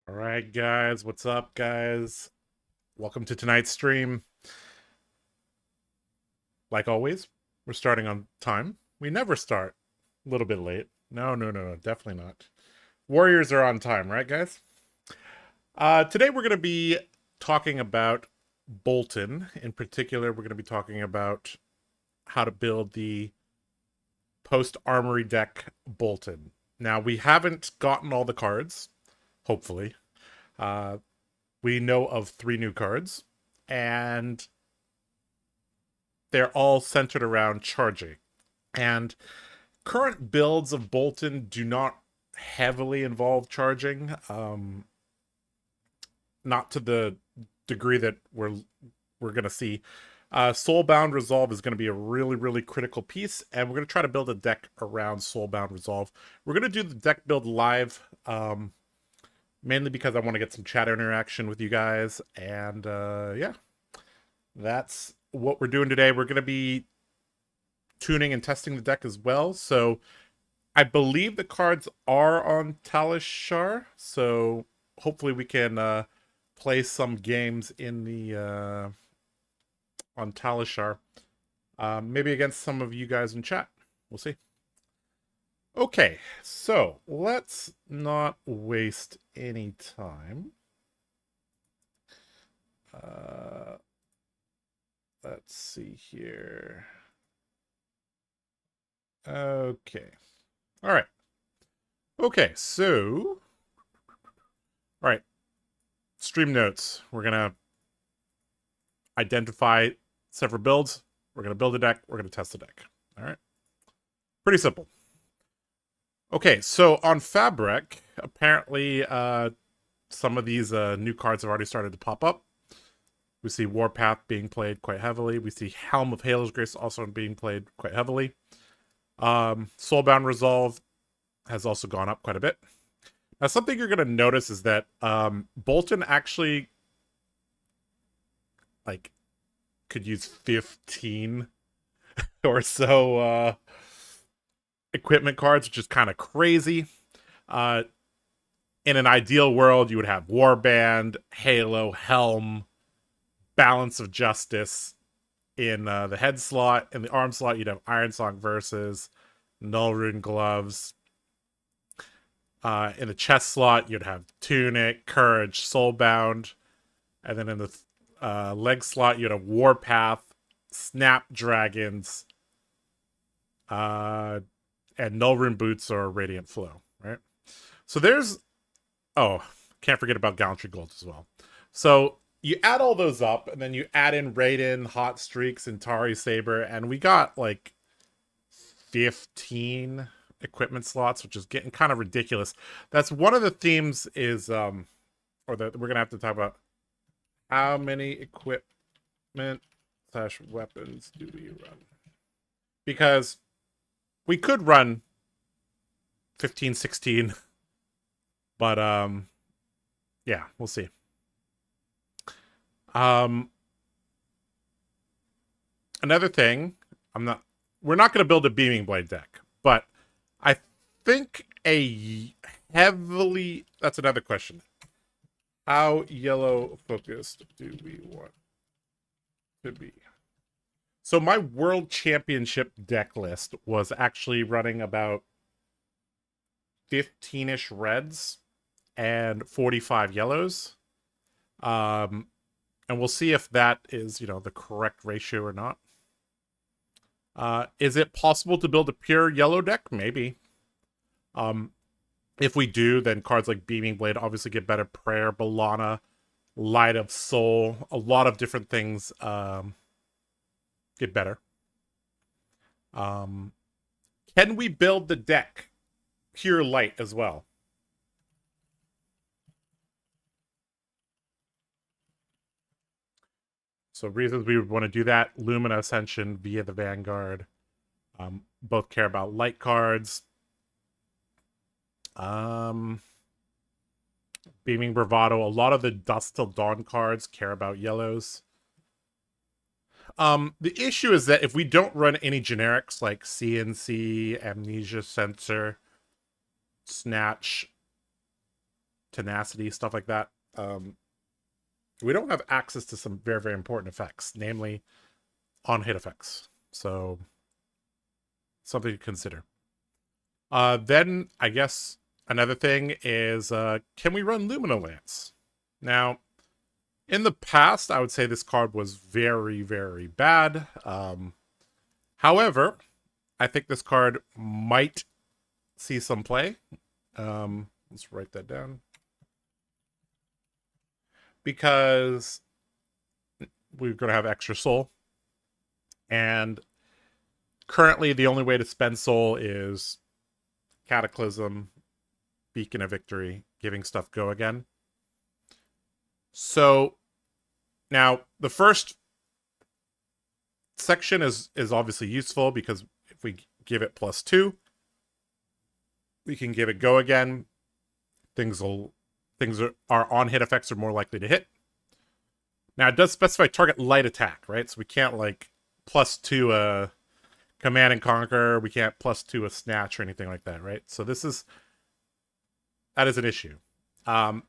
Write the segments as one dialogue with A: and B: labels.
A: All right, guys, what's up, guys? Welcome to tonight's stream. Like always, we're starting on time. We never start a little bit late. No, definitely not. Warriors are on time, right, guys? Today we're going to be talking about Boltyn. In particular, we're going to be talking about how to build the post-armory deck Boltyn. Now, we haven't gotten all the cards, hopefully. Uh, we know of 3 new cards, and they're all centered around charging. And current builds of Boltyn do not heavily involve charging, not to the degree that we're gonna see. Soulbound Resolve is going to be a really critical piece, and we're going to try to build a deck around Soulbound Resolve. We're going to do the deck build live, mainly because I want to get some chat interaction with you guys, and yeah, that's what we're doing today. We're going to be tuning and testing the deck as well. So I believe the cards are on Talishar, so hopefully we can play some games in the on Talishar, maybe against some of you guys in chat. We'll see. Okay, so let's not waste any time. Let's see here. Okay. All right. Okay, so all right. Stream notes. We're going to identify several builds. We're going to build a deck. We're going to test the deck. All right. Pretty simple. Okay, so on Fabric, apparently some of these new cards have already started to pop up. We see Warpath being played quite heavily. We see Helm of Halo's Grace also being played quite heavily. Soulbound Resolve has also gone up quite a bit. Now, something you're going to notice is that Boltyn actually could use 15 or so equipment cards, which is kind of crazy. In an ideal world, you would have Warband, Halo, Helm, Balance of Justice. In the head slot, in the arm slot, you'd have Iron Song Versus, Null Rune Gloves. In the chest slot, you'd have Tunic, Courage, Soulbound. And then in the leg slot, you'd have Warpath, Snapdragons, and Null Rune Boots or Radiant Flow, right? So there's... Oh, can't forget about Gallantry Gold as well. So you add all those up, and then you add in Raiden, Hot Streaks, and Tari Saber, and we got like 15 equipment slots, which is getting kind of ridiculous. That's one of the themes is, or that we're gonna have to talk about. How many equipment / weapons do we run? Because we could run 15, 16, but yeah, we'll see. Another thing, we're not going to build a Beaming Blade deck, but I think that's another question. How yellow focused do we want to be? So my World Championship deck list was actually running about 15-ish reds and 45 yellows. And we'll see if that is, the correct ratio or not. Is it possible to build a pure yellow deck? Maybe. If we do, then cards like Beaming Blade obviously get better. Prayer, Balana, Light of Soul, a lot of different things get better. Can we build the deck pure light as well? So reasons we would want to do that: Lumina Ascension via the Vanguard. Both care about light cards. Beaming Bravado. A lot of the Dusk Till Dawn cards care about yellows. The issue is that if we don't run any generics like CNC, Amnesia Sensor, Snatch, tenacity, stuff like that. We don't have access to some very, very important effects, namely on-hit effects. So something to consider. Then I guess another thing is, can we run Lumina Lance? Now, in the past, I would say this card was very, very bad. However, I think this card might see some play. Let's write that down. Because we're going to have extra soul. And currently, the only way to spend soul is Cataclysm, Beacon of Victory, giving stuff go again. So, now, the first section is obviously useful because if we give it +2, we can give it go again. Our on-hit effects are more likely to hit. Now, it does specify target light attack, right? So we can't, like, +2 a Command and Conquer. We can't +2 a Snatch or anything like that, right? So that is an issue. But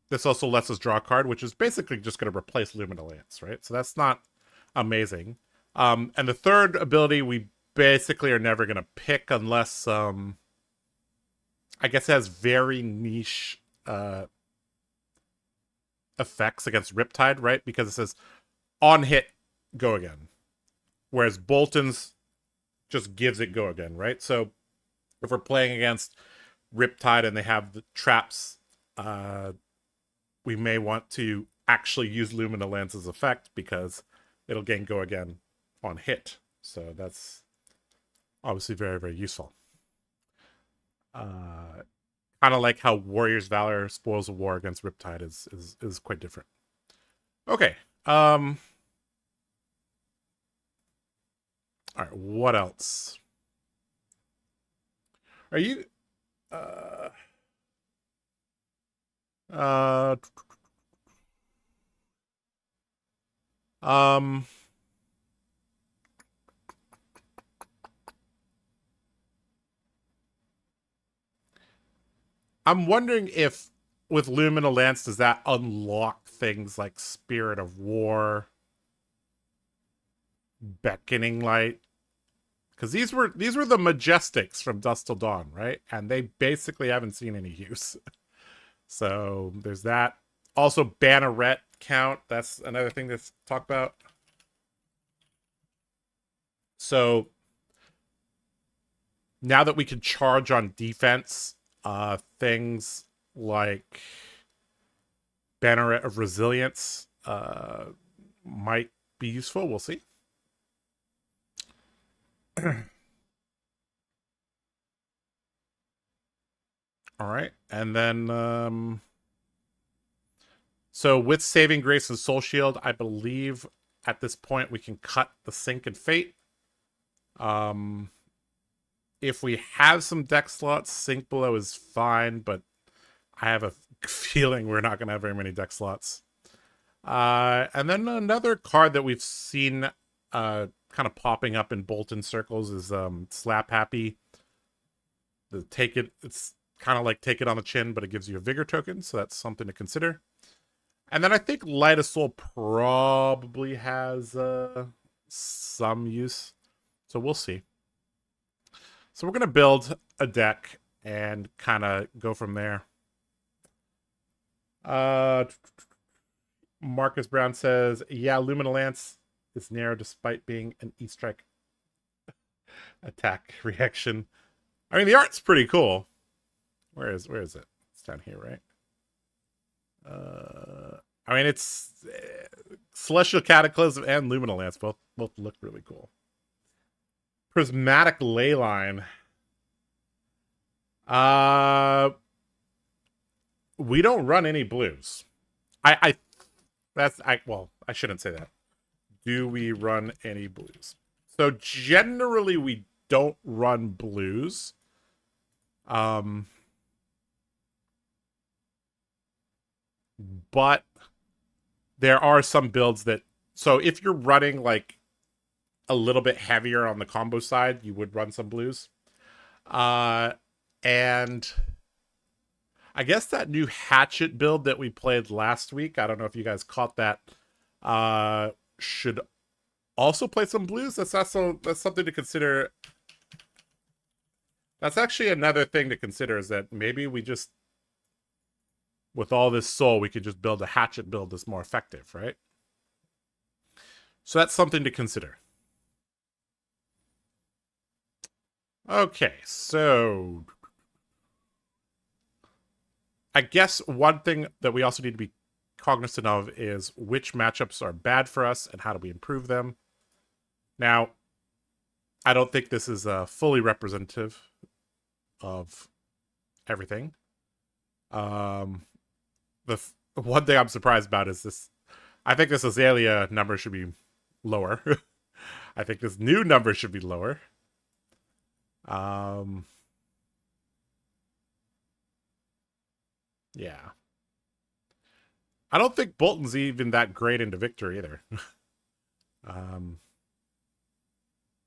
A: this also lets us draw a card, which is basically just going to replace Lumina Lance, right? So that's not amazing. And the third ability we basically are never going to pick unless, I guess it has very niche effects against Riptide, right? Because it says on hit, go again. Whereas Boltyn's just gives it go again, right? So if we're playing against Riptide and they have the traps, we may want to actually use Lumina Lance's effect because it'll gain go again on hit. So that's obviously very, very useful. Kind of like how Warrior's Valor Spoils of War against Riptide is quite different. Okay. All right, what else? Are you I'm wondering if with Lumina Lance, does that unlock things like Spirit of War, Beckoning Light? Because these were the Majestics from Dusk Till Dawn, right? And they basically haven't seen any use. So there's that. Also, Banneret count. That's another thing to talk about. So now that we can charge on defense, things like Banneret of Resilience might be useful. We'll see. All right, and then so with Saving Grace and Soul Shield, I believe at this point we can cut the Sync and Fate. If we have some deck slots, Sync Below is fine, but I have a feeling we're not going to have very many deck slots. And then another card that we've seen kind of popping up in Boltyn circles is Slap Happy. It's kind of like Take It on the Chin, but it gives you a Vigor token, so that's something to consider. And then I think Light of Soul probably has some use, so we'll see. So we're going to build a deck and kind of go from there. Marcus Brown says, yeah, Lumina Lance is narrow despite being an E-Strike attack reaction. I mean, the art's pretty cool. Where is it? It's down here, right? I mean, it's Celestial Cataclysm and Lumina Lance both look really cool. Prismatic Leyline. We don't run any blues. I shouldn't say that. Do we run any blues? So generally we don't run blues. But there are some builds that, so if you're running like a little bit heavier on the combo side, you would run some blues. And I guess that new hatchet build that we played last week, I don't know if you guys caught that, should also play some blues. That's something to consider. That's actually another thing to consider, is that maybe we just, with all this soul, we could just build a hatchet build that's more effective, right? So that's something to consider. Okay, so I guess one thing that we also need to be cognizant of is which matchups are bad for us and how do we improve them. Now, I don't think this is fully representative of everything. The one thing I'm surprised about is this. I think this Azalea number should be lower. I think this new number should be lower. Yeah. I don't think Boltyn's even that great into Victor either.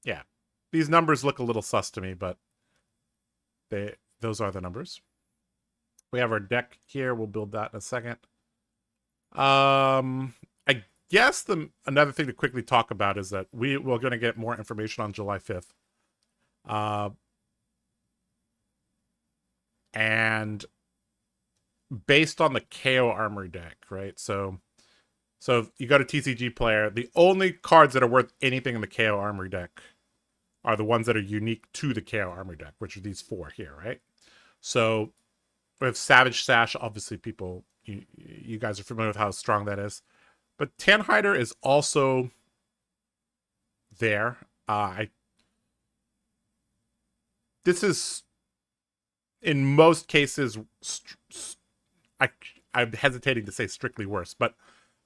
A: Yeah. These numbers look a little sus to me, but those are the numbers. We have our deck here. We'll build that in a second. I guess another thing to quickly talk about is that we're going to get more information on July 5th. And based on the Kayo Armory deck, right? So you go to TCG Player, the only cards that are worth anything in the Kayo Armory deck are the ones that are unique to the Kayo Armory deck, which are these 4 here, right? So with Savage Sash, obviously people, you guys are familiar with how strong that is. But Tanhider is also there. This is, in most cases, I'm hesitating to say strictly worse, but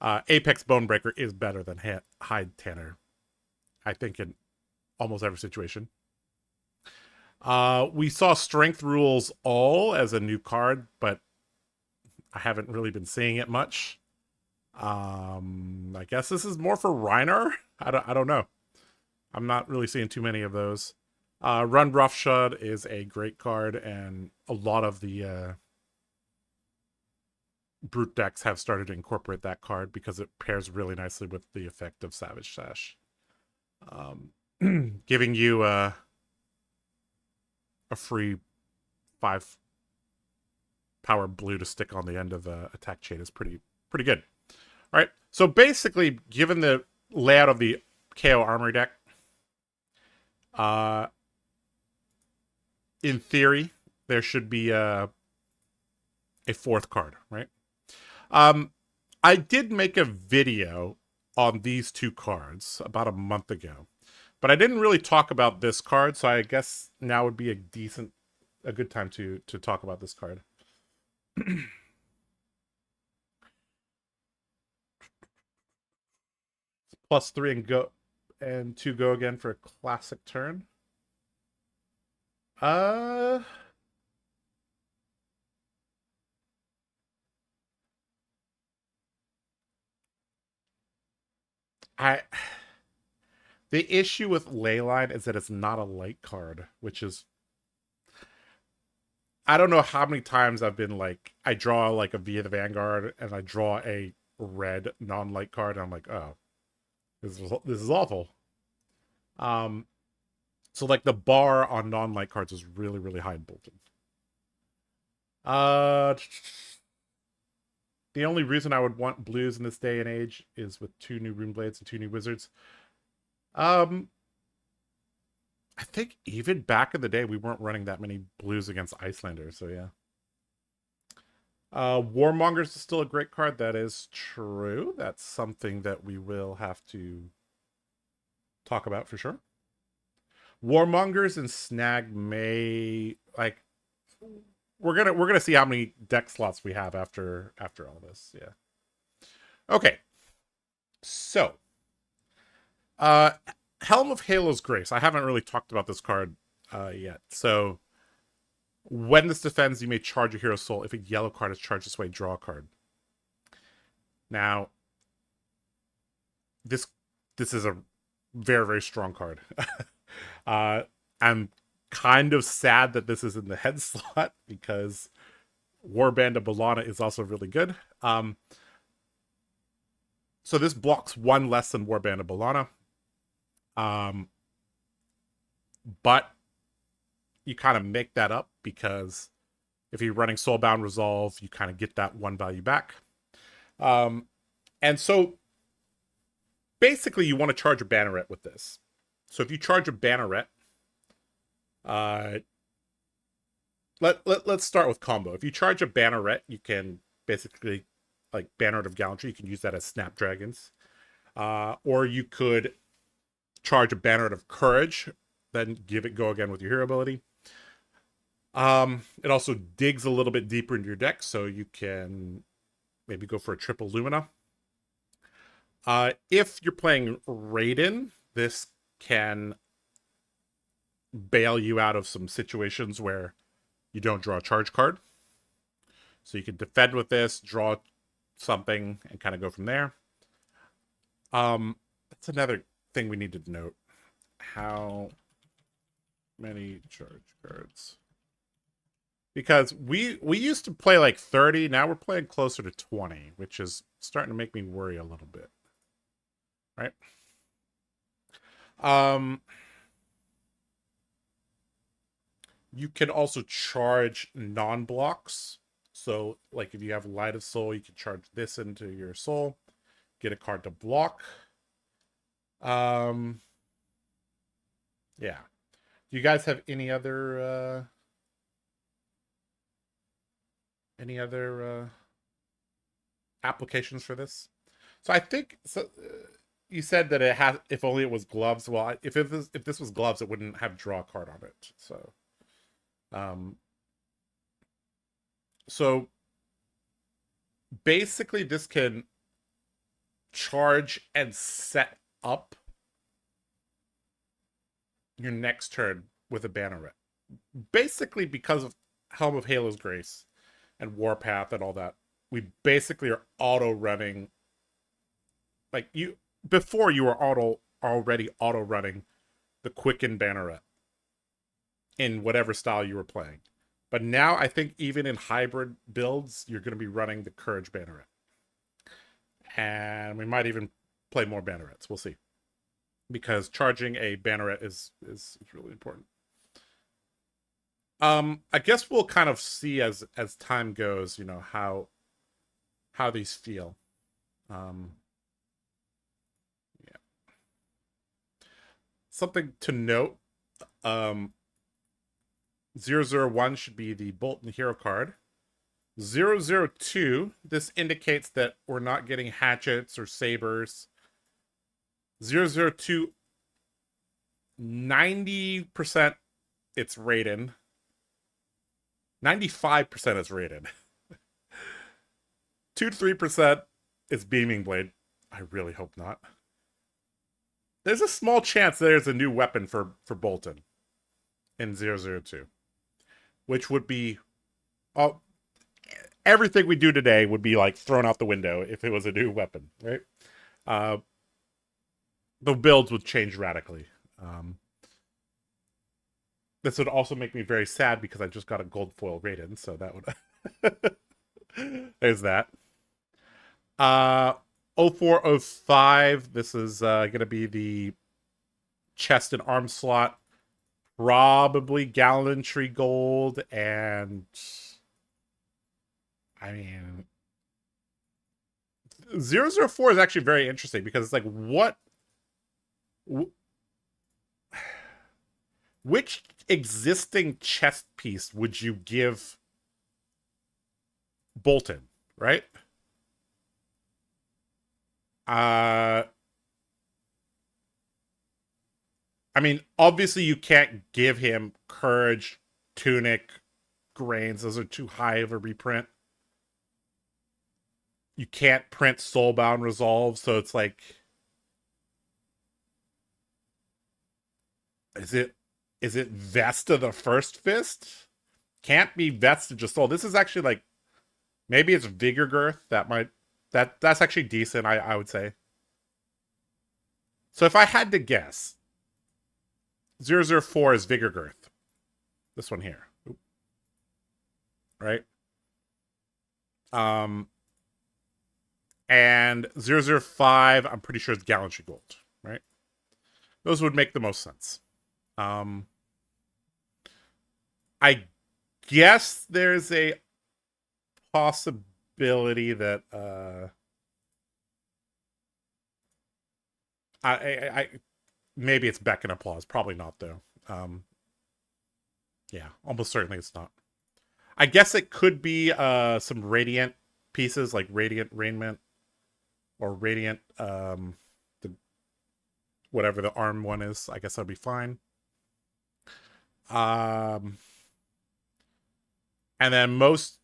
A: Apex Bonebreaker is better than Hide Tanner, I think, in almost every situation. We saw Strength Rules All as a new card, but I haven't really been seeing it much. I guess this is more for Reiner. I don't know. I'm not really seeing too many of those. Run Roughshod is a great card, and a lot of the Brute decks have started to incorporate that card because it pairs really nicely with the effect of Savage Sash. Giving you a free 5 power blue to stick on the end of the attack chain is pretty good. All right, so basically, given the layout of the KO Armory deck, in theory, there should be a 4th card, right? I did make a video on these 2 cards about a month ago, but I didn't really talk about this card, so I guess now would be a good time to talk about this card. +3 and go, and 2 go again for a classic turn. The issue with Leyline is that it's not a light card, which is, I don't know how many times I've been like, I draw like a Via the Vanguard and I draw a red non-light card and I'm like, oh, this is awful. So like the bar on non-light cards is really, really high in Boltyn. The only reason I would want blues in this day and age is with 2 new Rune Blades and 2 new Wizards. I think even back in the day, we weren't running that many blues against Icelanders, so yeah. Warmongers is still a great card. That is true. That's something that we will have to talk about for sure. Warmongers and Snag may, like, we're gonna see how many deck slots we have after all this. Yeah. Okay. So, Helm of Halo's Grace. I haven't really talked about this card yet. So, when this defends, you may charge a hero soul. If a yellow card is charged this way, draw a card. Now, this is a very, very strong card. I'm kind of sad that this is in the head slot because Warband of Boltyn is also really good. So this blocks one less than Warband of Boltyn. But you kind of make that up because if you're running Soulbound Resolve, you kind of get that one value back. And so basically you want to charge a banneret with this. So if you charge a banneret, let's start with combo. If you charge a banneret, you can basically, like Banneret of Gallantry, you can use that as Snapdragons. Or you could charge a Banneret of Courage, then give it go again with your hero ability. It also digs a little bit deeper into your deck, so you can maybe go for a triple Lumina. If you're playing Raiden, this can bail you out of some situations where you don't draw a charge card. So you can defend with this, draw something, and kind of go from there. That's another thing we need to note. How many charge cards? Because we used to play like 30, now we're playing closer to 20, which is starting to make me worry a little bit. Right? You can also charge non-blocks. So, like, if you have Light of Soul, you can charge this into your soul. Get a card to block. Yeah. Do you guys have any other applications for this? So I think so. You said that it has. If only it was gloves. Well, if this was gloves, it wouldn't have draw a card on it. So basically, this can charge and set up your next turn with a banneret. Basically, because of Helm of Halo's Grace and Warpath and all that, we basically are auto running. Like before, you were already auto running the Quicken banneret in whatever style you were playing. But now I think even in hybrid builds, you're going to be running the Courage banneret. And we might even play more bannerets. We'll see. Because charging a banneret is really important. I guess we'll kind of see as time goes, you know, how these feel. Yeah. Something to note, 001 should be the Boltyn hero card. 002, this indicates that we're not getting hatchets or sabers. 002, 90% it's Raiden. 95% is Raiden. 2 to 3% is Beaming Blade. I really hope not. There's a small chance there's a new weapon for Boltyn in 002. Which would be... everything we do today would be like thrown out the window if it was a new weapon, right? The builds would change radically. This would also make me very sad because I just got a gold foil Raiden, so that would... There's that. 0405, this is going to be the chest and arm slot. Probably Gallantry Gold, and... I mean... 004 is actually very interesting because it's like, what... Which existing chest piece would you give Boltyn, right? I mean, obviously you can't give him Courage, Tunic, Grains. Those are too high of a reprint. You can't print Soulbound Resolve, so it's like... Is it Vesta the First Fist? Can't be Vestige of Soul. This is actually like... Maybe it's Vigor Girth. That's actually decent, I would say. So if I had to guess, 004 is Vigor Girth. This one here. Oop. Right? And 005, I'm pretty sure it's Gallantry Gold, right? Those would make the most sense. I guess there's a possibility that I maybe it's Beck and Applause. Probably not though. Yeah, almost certainly it's not. I guess it could be some Radiant pieces like Radiant Raiment or Radiant the whatever the arm one is. I guess that'll be fine. And then most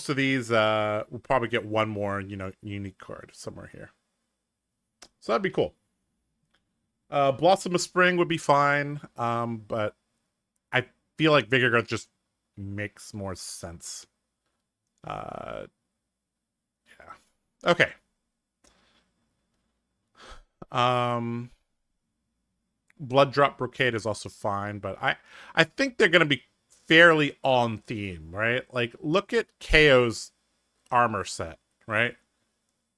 A: of these will probably get one more, unique card somewhere here. So that'd be cool. Blossom of Spring would be fine, but I feel like Vigor just makes more sense. Yeah. Okay. Blood Drop Brocade is also fine, but I think they're gonna be fairly on theme, right? Like, look at Kayo's armor set, right?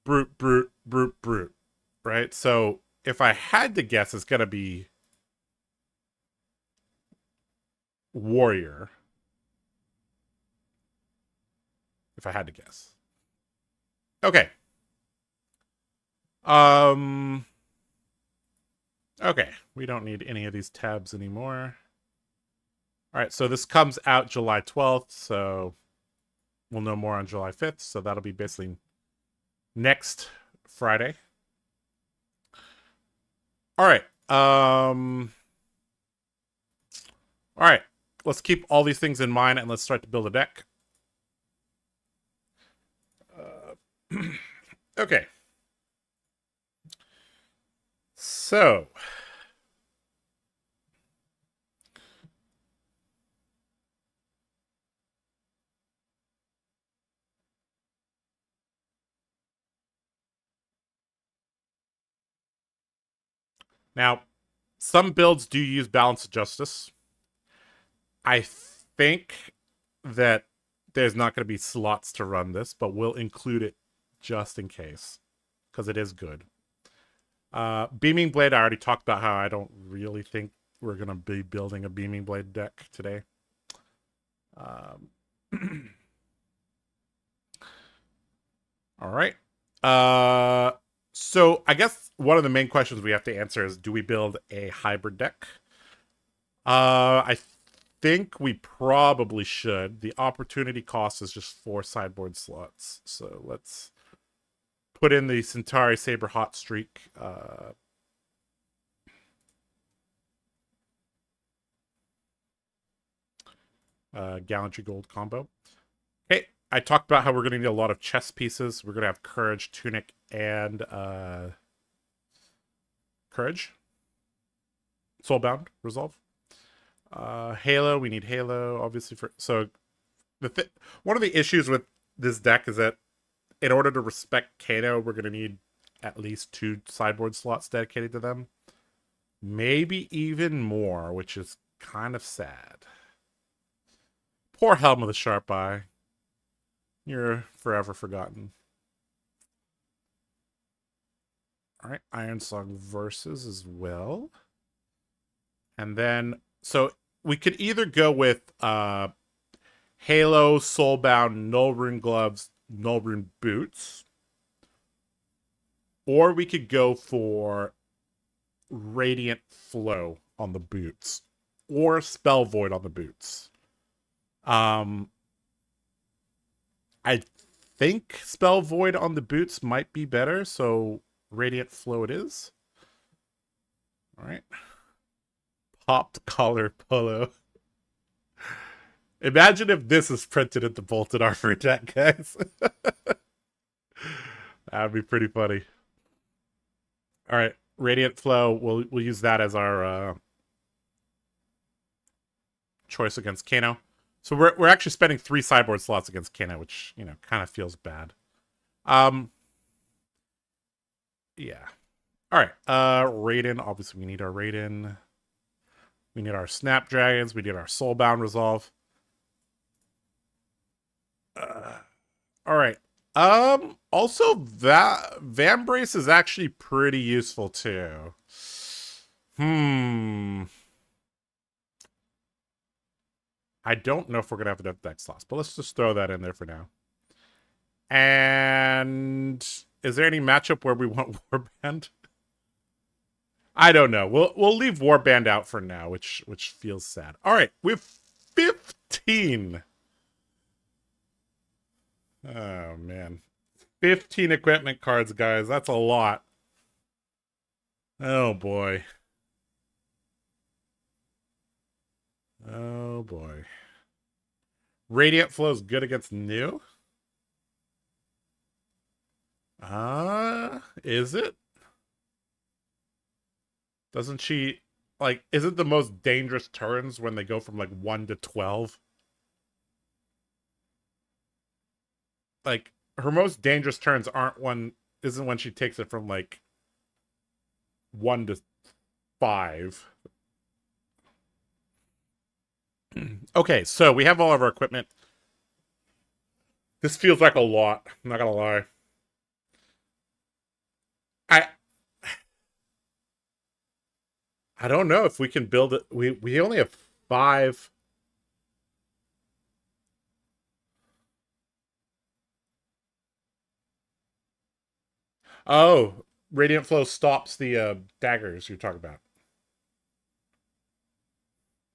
A: Brute, brute, brute, brute, right? So if I had to guess, it's gonna be Warrior. If I had to guess. Okay. Okay, we don't need any of these tabs anymore. All right, so this comes out July 12th, so we'll know more on July 5th, so that'll be basically next Friday. All right. All right. Let's keep all these things in mind and let's start to build a deck. Okay. So. Now, some builds do use Balance of Justice. I think that there's not going to be slots to run this, but we'll include it just in case, because it is good. Beaming Blade, I already talked about how I don't really think we're going to be building a Beaming Blade deck today. All right. So I guess one of the main questions we have to answer is, do we build a hybrid deck? I think we probably should. The opportunity cost is just 4 sideboard slots. So let's put in the Centauri Saber Hot Streak. Gallantry Gold combo. Okay, I talked about how we're going to need a lot of chess pieces. We're going to have Courage, Tunic, and Courage. Soulbound, Resolve. Halo, we need Halo, obviously. So one of the issues with this deck is that in order to respect Kayo, we're going to need at least 2 sideboard slots dedicated to them. Maybe even more, which is kind of sad. Poor Helm with a Sharp Eye. You're forever forgotten. Alright, Iron Song Versus as well. And then, so we could either go with Halo, Soulbound, Null Rune Gloves, Null Rune Boots. Or we could go for Radiant Flow on the boots. Or Spell Void on the boots. I think Spell Void on the boots might be better, so Radiant Flow it is. Alright. Popped collar polo. Imagine if this is printed in the Boltyn Armor deck, guys. That'd be pretty funny. All right, Radiant Flow. We'll use that as our choice against Kano. So we're actually spending 3 sideboard slots against Kano, which kind of feels bad. Yeah. All right. Raiden. Obviously, we need our Raiden. We need our Snapdragons. We need our Soulbound Resolve. All right. Also, that Van Brace is actually pretty useful too. I don't know if we're gonna have enough deck slots, but let's just throw that in there for now. And is there any matchup where we want Warband? I don't know. We'll leave Warband out for now, which feels sad. All right, we have 15. Oh man, 15 equipment cards, guys. That's a lot. Oh boy. Oh boy. Radiant Flow is good against new. Is it? Doesn't she like? Isn't the most dangerous turns when they go from like 1 to 12? Like her most dangerous turns isn't when she takes it from like 1 to 5. Okay, so we have all of our equipment. This feels like a lot. I'm not gonna lie. I I don't know if we can build it. We only have 5. Oh, Radiant Flow stops the daggers you're talking about.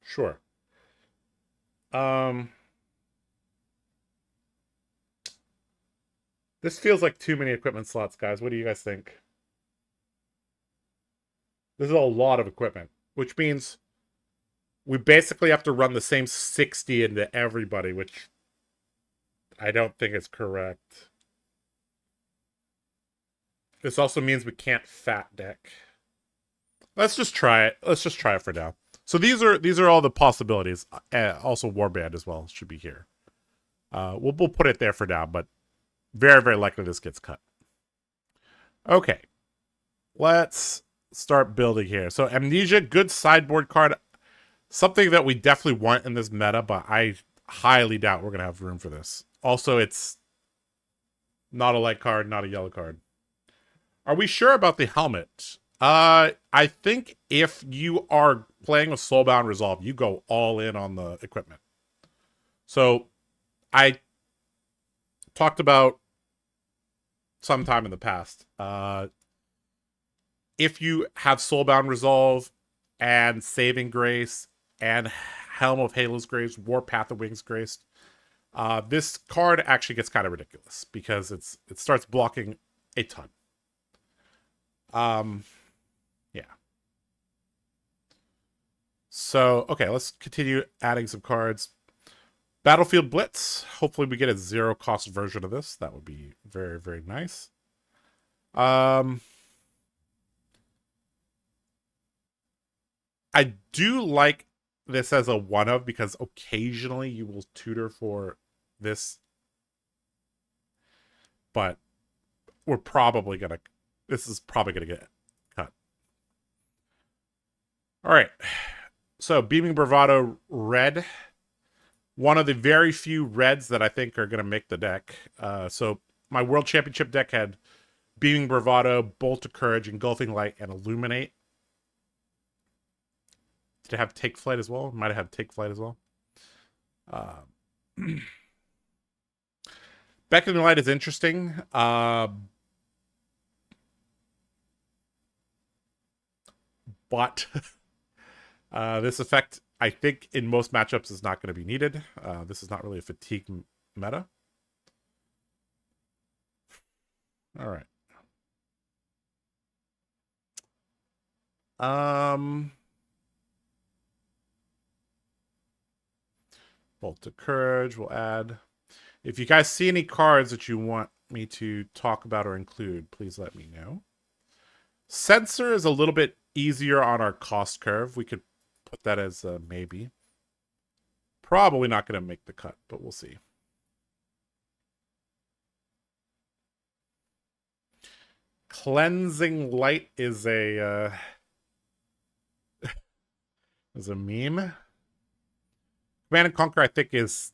A: Sure. Um, this feels like too many equipment slots, guys. What do you guys think? This is a lot of equipment, which means we basically have to run the same 60 into everybody, which I don't think is correct. This also means we can't fat deck. Let's just try it. Let's just try it for now. So these are all the possibilities. Also, Warband as well should be here. We'll put it there for now, but very, very likely this gets cut. Okay, let's start building here. So Amnesia, good sideboard card. Something that we definitely want in this meta, but I highly doubt we're going to have room for this. Also, it's not a light card, not a yellow card. Are we sure about the helmet? I think if you are playing with Soulbound Resolve, you go all in on the equipment. So, I talked about sometime in the past. If you have Soulbound Resolve and Saving Grace and Helm of Halo's Grace, Warpath of Wings Grace, this card actually gets kind of ridiculous because it starts blocking a ton. Yeah. So, okay, let's continue adding some cards. Battlefield Blitz. Hopefully we get a zero cost version of this. That would be very, very nice. I do like this as a one of because occasionally you will tutor for this, but we're probably gonna. This is probably gonna get cut. All right. So Beaming Bravado red. One of the very few reds that I think are gonna make the deck. So my World Championship deck had Beaming Bravado, Bolt of Courage, Engulfing Light, and Illuminate. Did it have Take Flight as well? Might have had Take Flight as well. Beckoning Light is interesting. But this effect, I think, in most matchups is not going to be needed. This is not really a fatigue meta. All right. Bolt of Courage will add. If you guys see any cards that you want me to talk about or include, please let me know. Censor is a little bit easier on our cost curve. We could put that as a maybe. Probably not going to make the cut, but we'll see. Cleansing Light is a is a meme. Command and Conquer, I think, is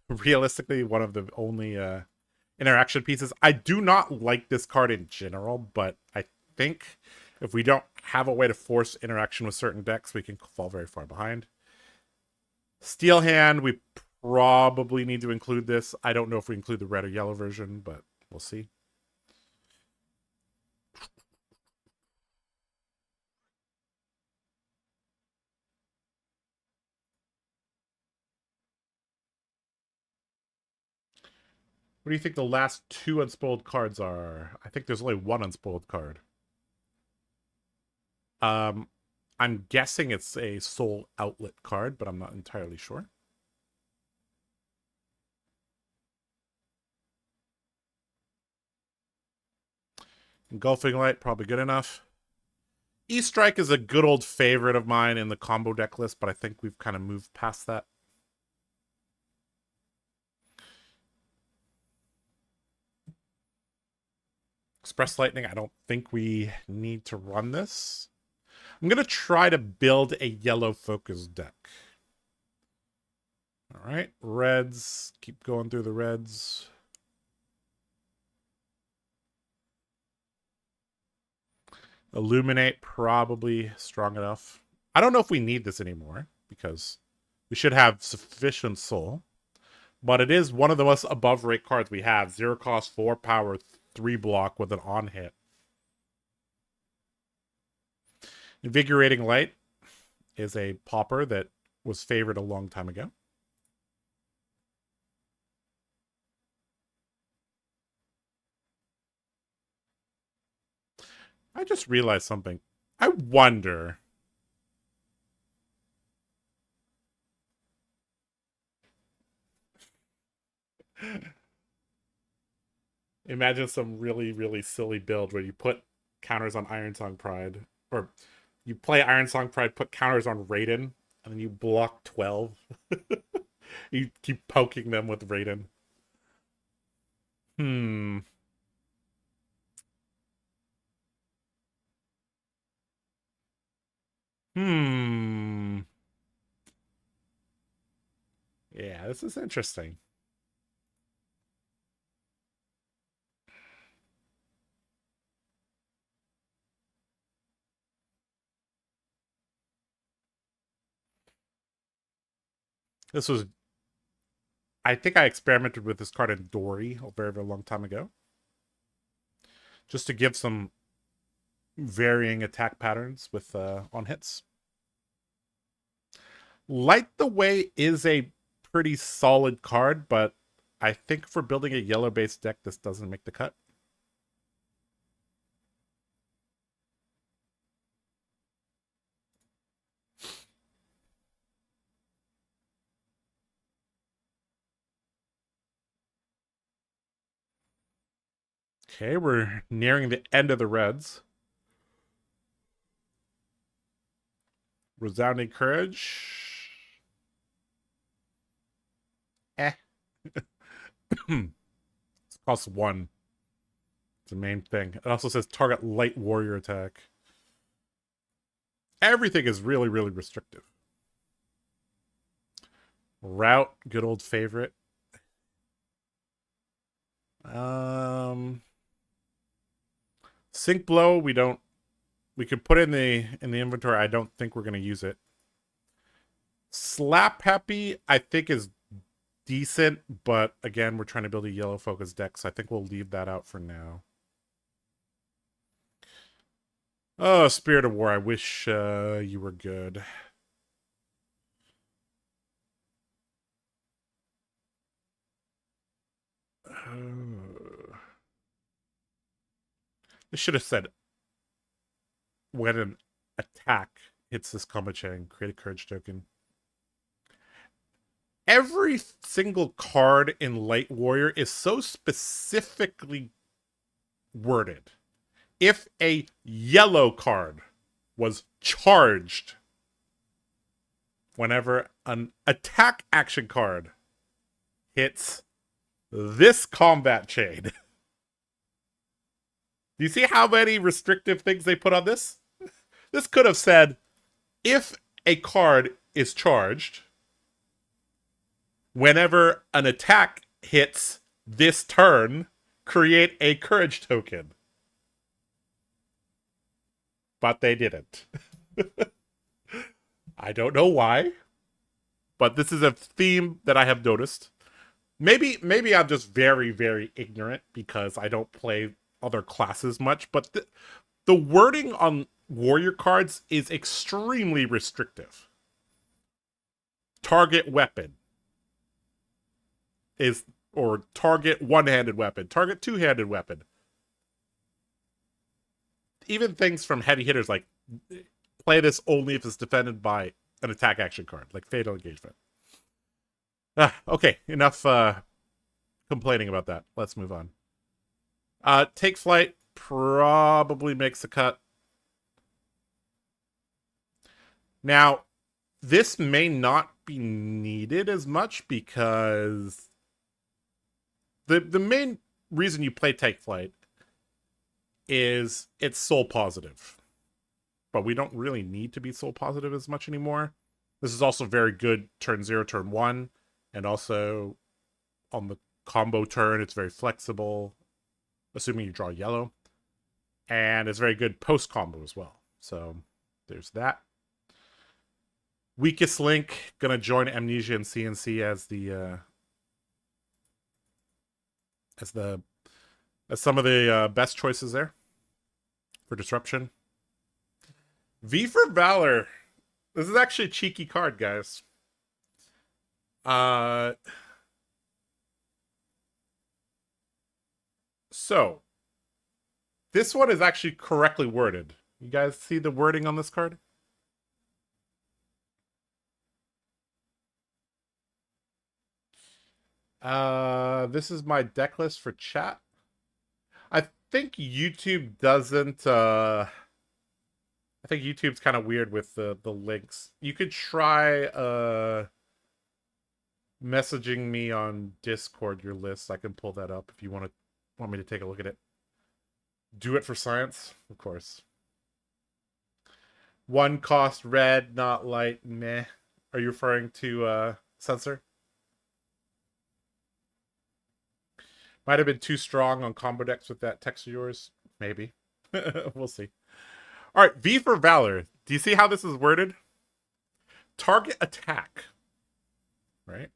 A: realistically one of the only interaction pieces. I do not like this card in general, but I think if we don't have a way to force interaction with certain decks, we can fall very far behind. Steel Hand, we probably need to include this. I don't know if we include the red or yellow version, but we'll see. What do you think the last two unspoiled cards are? I think there's only one unspoiled card. I'm guessing it's a Soul Outlet card, but I'm not entirely sure. Engulfing Light, probably good enough. E-Strike is a good old favorite of mine in the combo deck list, but I think we've kind of moved past that. Express Lightning, I don't think we need to run this. I'm going to try to build a yellow focus deck. All right, reds. Keep going through the reds. Illuminate, probably strong enough. I don't know if we need this anymore because we should have sufficient soul. But it is one of the most above rate cards we have. 0 cost, 4 power, 3 block with an on hit. Invigorating Light is a popper that was favored a long time ago. I just realized something. I wonder. Imagine some really, really silly build where you put counters on Iron Song Pride. Or you play Iron Song Pride, put counters on Raiden, and then you block 12. You keep poking them with Raiden. Hmm. Hmm. Yeah, this is interesting. This was... I think I experimented with this card in Dory a very, very long time ago. Just to give some varying attack patterns with on hits. Light the Way is a pretty solid card, but I think for building a yellow-based deck, this doesn't make the cut. Okay, we're nearing the end of the reds. Resounding Courage. Eh. It costs 1. It's the main thing. It also says target light warrior attack. Everything is really, really restrictive. Route, good old favorite. Sink Blow, we could put in the inventory. I don't think we're gonna use it. Slap Happy, I think is decent, but again, we're trying to build a yellow focus deck, so I think we'll leave that out for now. Oh, Spirit of War, I wish you were good. This should have said when an attack hits this combo chain, create a courage token. Every single card in Light Warrior is so specifically worded. If a yellow card was charged whenever an attack action card hits this combat chain. Do you see how many restrictive things they put on this? This could have said, if a card is charged, Whenever an attack hits this turn, create a courage token. But they didn't. I don't know why, but this is a theme that I have noticed. Maybe I'm just very, very ignorant because I don't play other classes much, but the wording on warrior cards is extremely restrictive. Target weapon is, or target one-handed weapon, target two-handed weapon. Even things from heavy hitters like play this only if it's defended by an attack action card, like Fatal Engagement. Okay, enough complaining about that. Let's move on. Take Flight probably makes a cut. Now, this may not be needed as much because the main reason you play Take Flight is it's soul positive. But we don't really need to be soul positive as much anymore. This is also very good turn 0, turn 1, and also on the combo turn, it's very flexible, assuming you draw yellow. And it's very good post combo as well. So there's that. Weakest Link, gonna join Amnesia and CNC as some of the best choices there for disruption. V for Valor. This is actually a cheeky card, guys. So this one is actually correctly worded. You guys see the wording on this card? This is my deck list for chat. I think YouTube doesn't I think YouTube's kind of weird with the links. You could try messaging me on Discord your list. I can pull that up if you want me to take a look at it. Do it for science, of course. One cost red, not light, meh. Are you referring to Censor? Might have been too strong on combo decks with that text of yours. Maybe. We'll see. All right, V for Valor. Do you see how this is worded? Target attack. Right?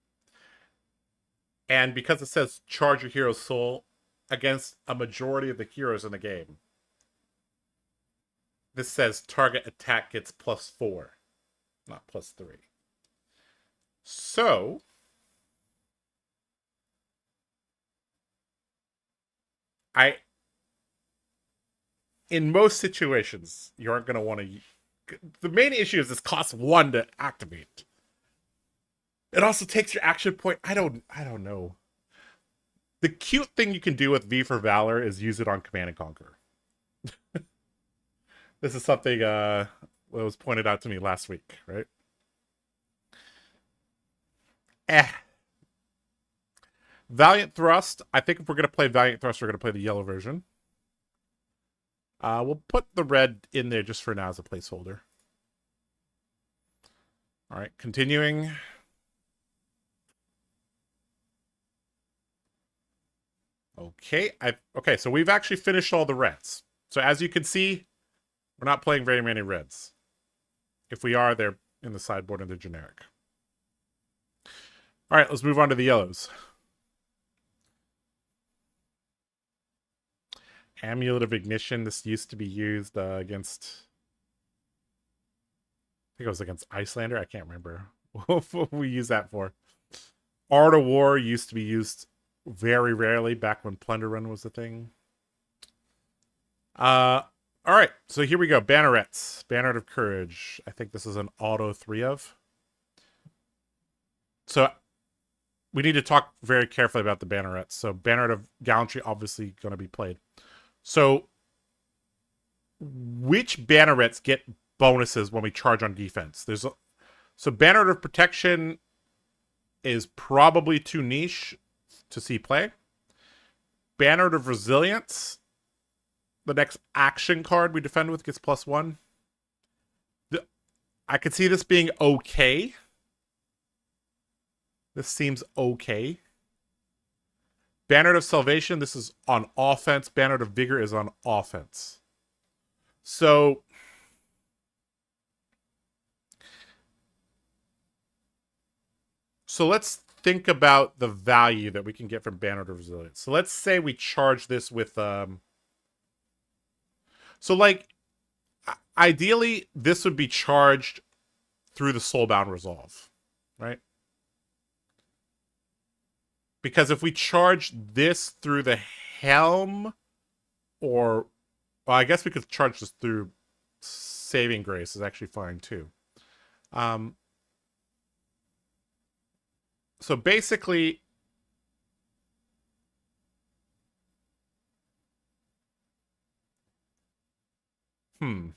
A: And because it says charge your hero's soul against a majority of the heroes in the game, this says target attack gets +4, not +3. So in most situations, you aren't going to want to... The main issue is this costs 1 to activate. It also takes your action point. I don't know. The cute thing you can do with V for Valor is use it on Command and Conquer. This is something that was pointed out to me last week, right? Valiant Thrust. I think if we're going to play Valiant Thrust, we're going to play the yellow version. We'll put the red in there just for now as a placeholder. All right, continuing. Okay, okay, so we've actually finished all the reds. So as you can see, we're not playing very many reds. If we are, they're in the sideboard and they're generic. All right, let's move on to the yellows. Amulet of Ignition. This used to be used against... I think it was against Icelander. I can't remember what we use that for. Art of War used to be used very rarely back when Plunder Run was a thing. All right, so here we go. Bannerets. Banneret of Courage. I think this is an auto 3 of. So we need to talk very carefully about the Bannerets. So Banneret of Gallantry obviously going to be played. So which Bannerets get bonuses when we charge on defense? So Banneret of Protection is probably too niche to see play. Banneret of Resilience, the next action card we defend with, gets +1. I could see this being okay. This seems okay. Banner of Salvation, this is on offense. Banner of Vigor is on offense. So let's think about the value that we can get from Banner of Resilience. So let's say we charge this with so like ideally this would be charged through the Soulbound Resolve, right? Because if we charge this through the Helm, or well, I guess we could charge this through Saving Grace is actually fine too. So basically, we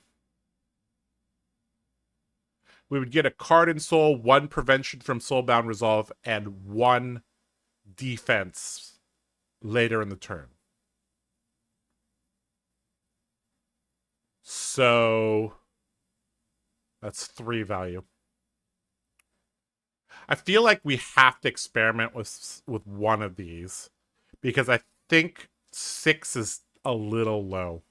A: would get a card in Soul, 1 prevention from Soulbound Resolve, and 1 defense later in the turn. So that's 3 value. I feel like we have to experiment with one of these because I think 6 is a little low.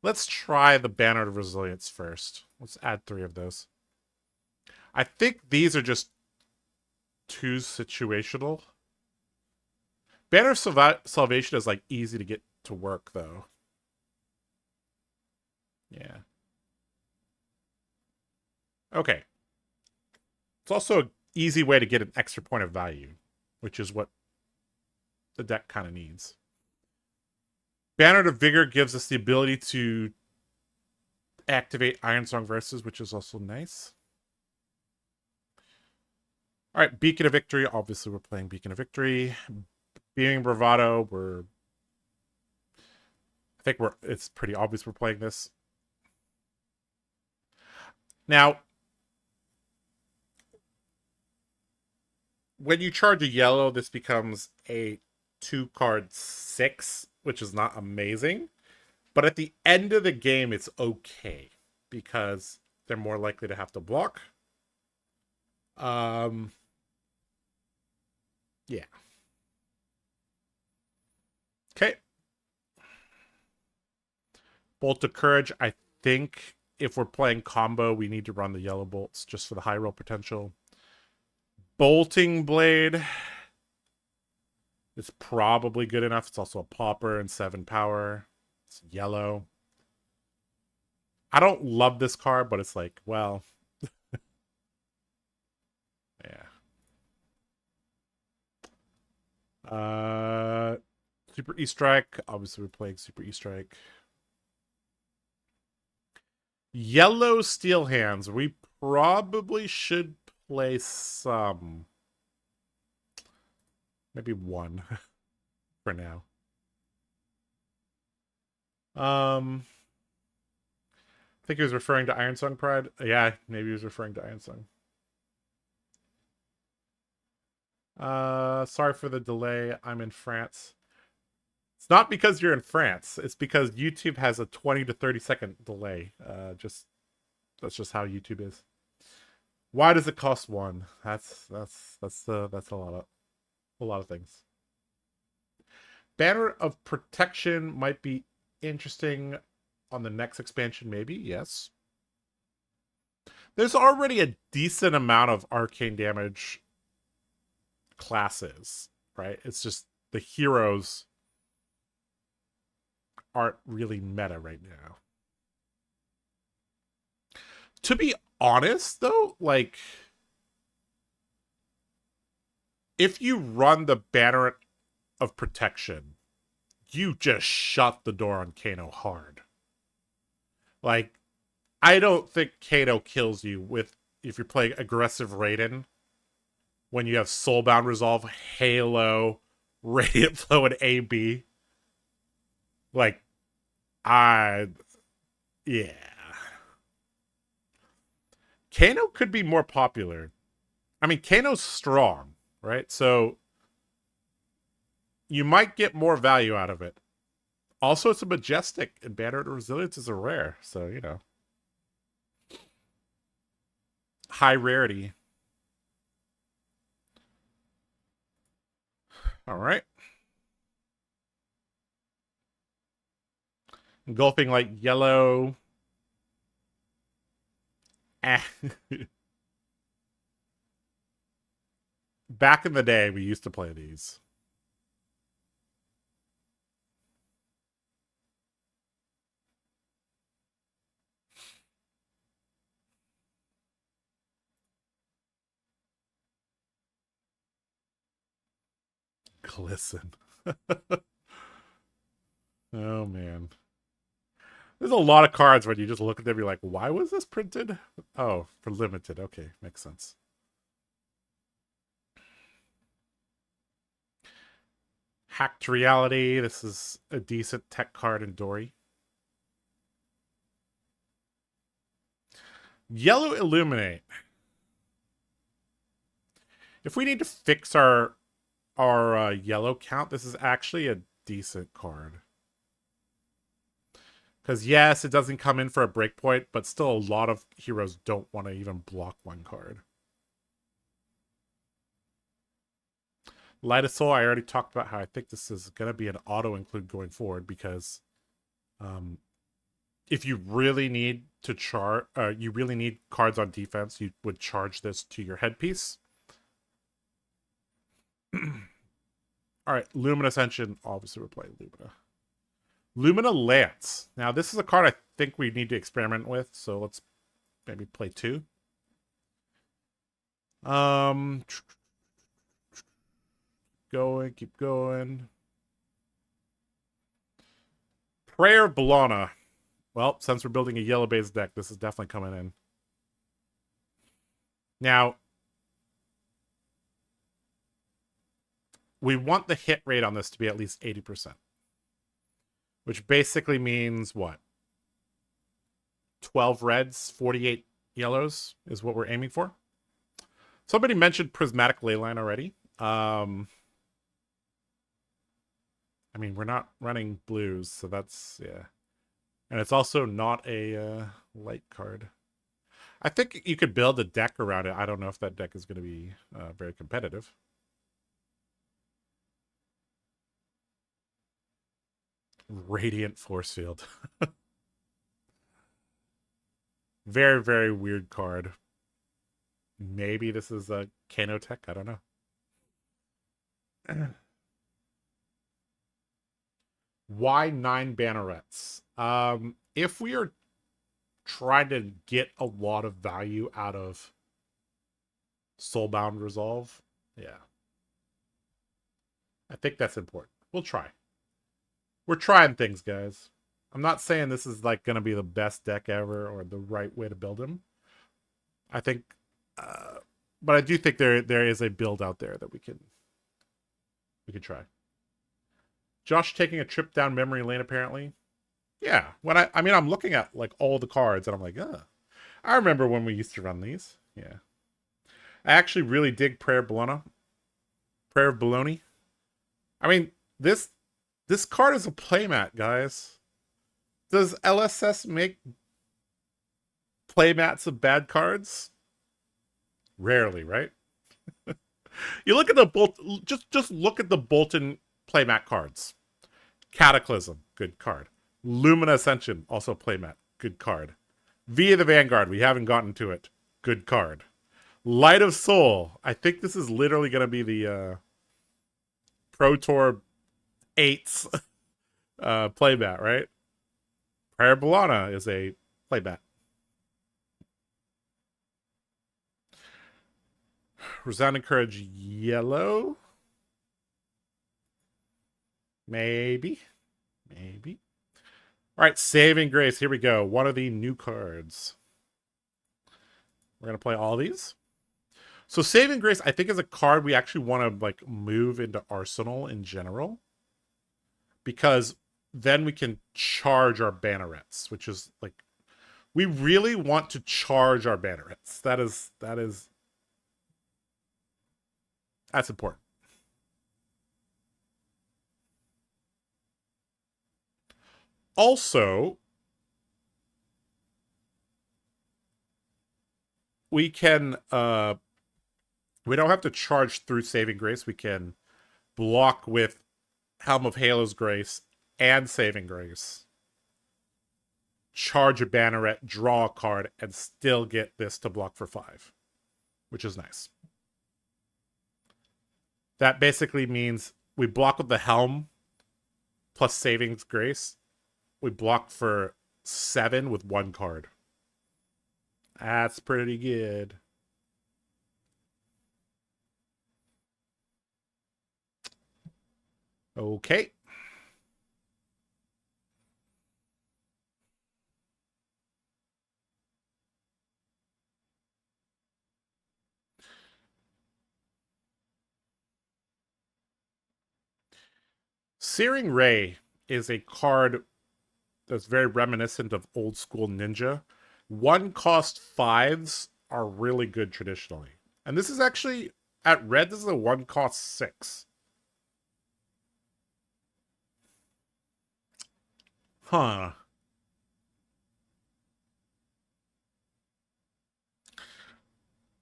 A: Let's try the Banner of Resilience first. Let's add 3 of those. I think these are just too situational. Banner of Salvation is like easy to get to work though. Yeah. Okay. It's also an easy way to get an extra point of value, which is what the deck kind of needs. Banner of Vigor gives us the ability to activate Ironsong Verses, which is also nice. All right, Beacon of Victory. Obviously, we're playing Beacon of Victory. Being Bravado, it's pretty obvious we're playing this. Now, when you charge a yellow, this becomes a 2-card 6, which is not amazing. But at the end of the game, it's okay because they're more likely to have to block. Yeah. Okay. Bolt of Courage. I think if we're playing combo, we need to run the yellow bolts just for the high roll potential. Bolting Blade. It's probably good enough. It's also a popper and 7 power. It's yellow. I don't love this card, but it's like, well. Yeah. Super E-Strike. Obviously, we're playing Super E-Strike. Yellow Steel Hands. We probably should play some. Maybe 1 for now. I think he was referring to Ironsong Pride. Yeah, maybe he was referring to Ironsong. Sorry for the delay. I'm in France. It's not because you're in France. It's because YouTube has a 20 to 30 second delay. That's just how YouTube is. Why does it cost 1? That's a lot of things. Banner of Protection might be interesting on the next expansion, maybe. Yes. There's already a decent amount of arcane damage classes, right? It's just the heroes aren't really meta right now. To be honest, though, like, if you run the Banner of Protection, you just shut the door on Kano hard. Like, I don't think Kano kills you if you're playing aggressive Raiden when you have Soulbound Resolve, Halo, Radiant Flow, and AB. Like, yeah. Kano could be more popular. I mean, Kano's strong, right? So you might get more value out of it. Also, it's a majestic, and Banner of Resilience is a rare, so, you know. High rarity. All right. Engulfing like yellow. Eh. Back in the day, we used to play these. Glisten. Oh, man. There's a lot of cards when you just look at them, you're like, why was this printed? Oh, for limited. Okay, makes sense. Hacked Reality. This is a decent tech card in Dory. Yellow Illuminate. If we need to fix our yellow count, this is actually a decent card. Because yes, it doesn't come in for a breakpoint, but still a lot of heroes don't want to even block one card. Light of Soul, I already talked about how I think this is going to be an auto-include going forward because if you really need to you really need cards on defense, you would charge this to your headpiece. All right, Lumina Ascension. Obviously, we're playing Lumina. Lumina Lance. Now, this is a card I think we need to experiment with, so let's maybe play 2. Keep going. Prayer of Boltyn. Well, since we're building a yellow-based deck, this is definitely coming in. Now, we want the hit rate on this to be at least 80%. Which basically means what? 12 reds, 48 yellows is what we're aiming for. Somebody mentioned Prismatic Leyline already. I mean, we're not running blues, so that's, yeah. And it's also not a light card. I think you could build a deck around it. I don't know if that deck is going to be very competitive. Radiant Force Field. Very, very weird card. Maybe this is a Kano tech. I don't know. Why 9 bannerets? If we are trying to get a lot of value out of Soulbound Resolve, yeah. I think that's important. We'll try. We're trying things, guys. I'm not saying this is like going to be the best deck ever or the right way to build him. I think, but I do think there is a build out there that we can try. Josh taking a trip down memory lane apparently. Yeah, when I mean I'm looking at like all the cards and I'm like, I remember when we used to run these. Yeah, I actually really dig Prayer of Boltyn. Prayer of Bologna. I mean this card is a playmat, guys. Does LSS make playmats of bad cards? Rarely, right? You look at the just look at the Boltyn playmat cards. Cataclysm, good card. Lumina Ascension, also playmat, good card. Via the Vanguard, we haven't gotten to it. Good card. Light of Soul. I think this is literally going to be the Pro Tour 8's playmat, right? Prayer Boltyn is a playmat. Resounding Courage yellow. Maybe. All right, Saving Grace. Here we go. One of the new cards. We're going to play all these. So Saving Grace, I think, is a card we actually want to like move into Arsenal in general. Because then we can charge our bannerets, which is like, we really want to charge our bannerets. That's important. Also, we can we don't have to charge through Saving Grace. We can block with Helm of Halo's Grace and Saving Grace, charge a Banneret, draw a card, and still get this to block for 5, which is nice. That basically means we block with the Helm plus Saving Grace. We block for 7 with 1 card. That's pretty good. Okay. Searing Ray is a card that's very reminiscent of old school Ninja. 1-cost 5s are really good traditionally. And this is actually, at red, this is a 1-cost 6. Huh.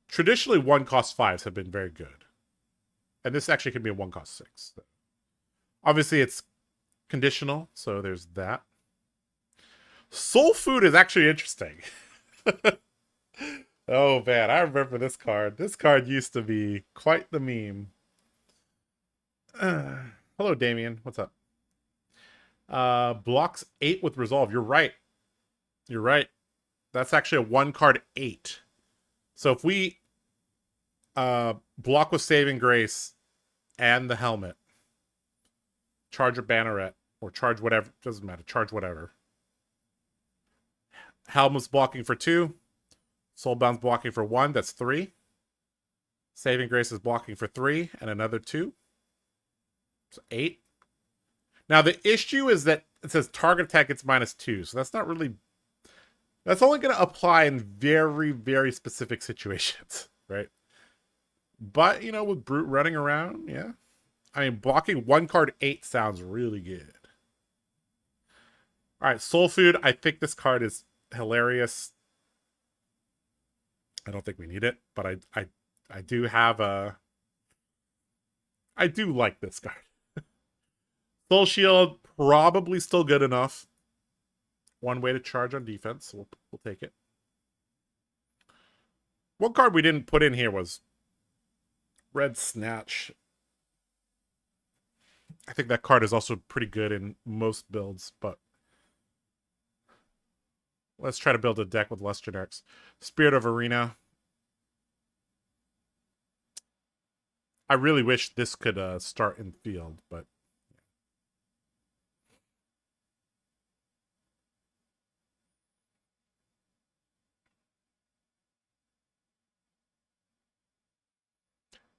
A: Traditionally, 1-cost 5s have been very good. And this actually can be a 1-cost 6. Obviously, it's conditional, so there's that. Soul Food is actually interesting. Oh, man, I remember this card. This card used to be quite the meme. Hello, Damien. What's up? Blocks 8 with Resolve. You're right. You're right. That's actually a 1-card 8. So if we block with Saving Grace and the Helmet, charge a Banneret, or charge whatever, doesn't matter, charge whatever. Helm is blocking for 2. Soulbound's blocking for 1, that's 3. Saving Grace is blocking for 3, and another 2. So 8. Now the issue is that it says target attack gets -2, so that's not really... That's only going to apply in very, very specific situations, right? But, you know, with Brute running around, yeah. I mean, blocking 1-card 8 sounds really good. All right, Soul Food. I think this card is hilarious. I don't think we need it, but I do have a... I do like this card. Soul Shield, probably still good enough. 1 way to charge on defense. We'll take it. One card we didn't put in here was Red Snatch. I think that card is also pretty good in most builds, but let's try to build a deck with less generics. Spirit of Arena. I really wish this could start in field, but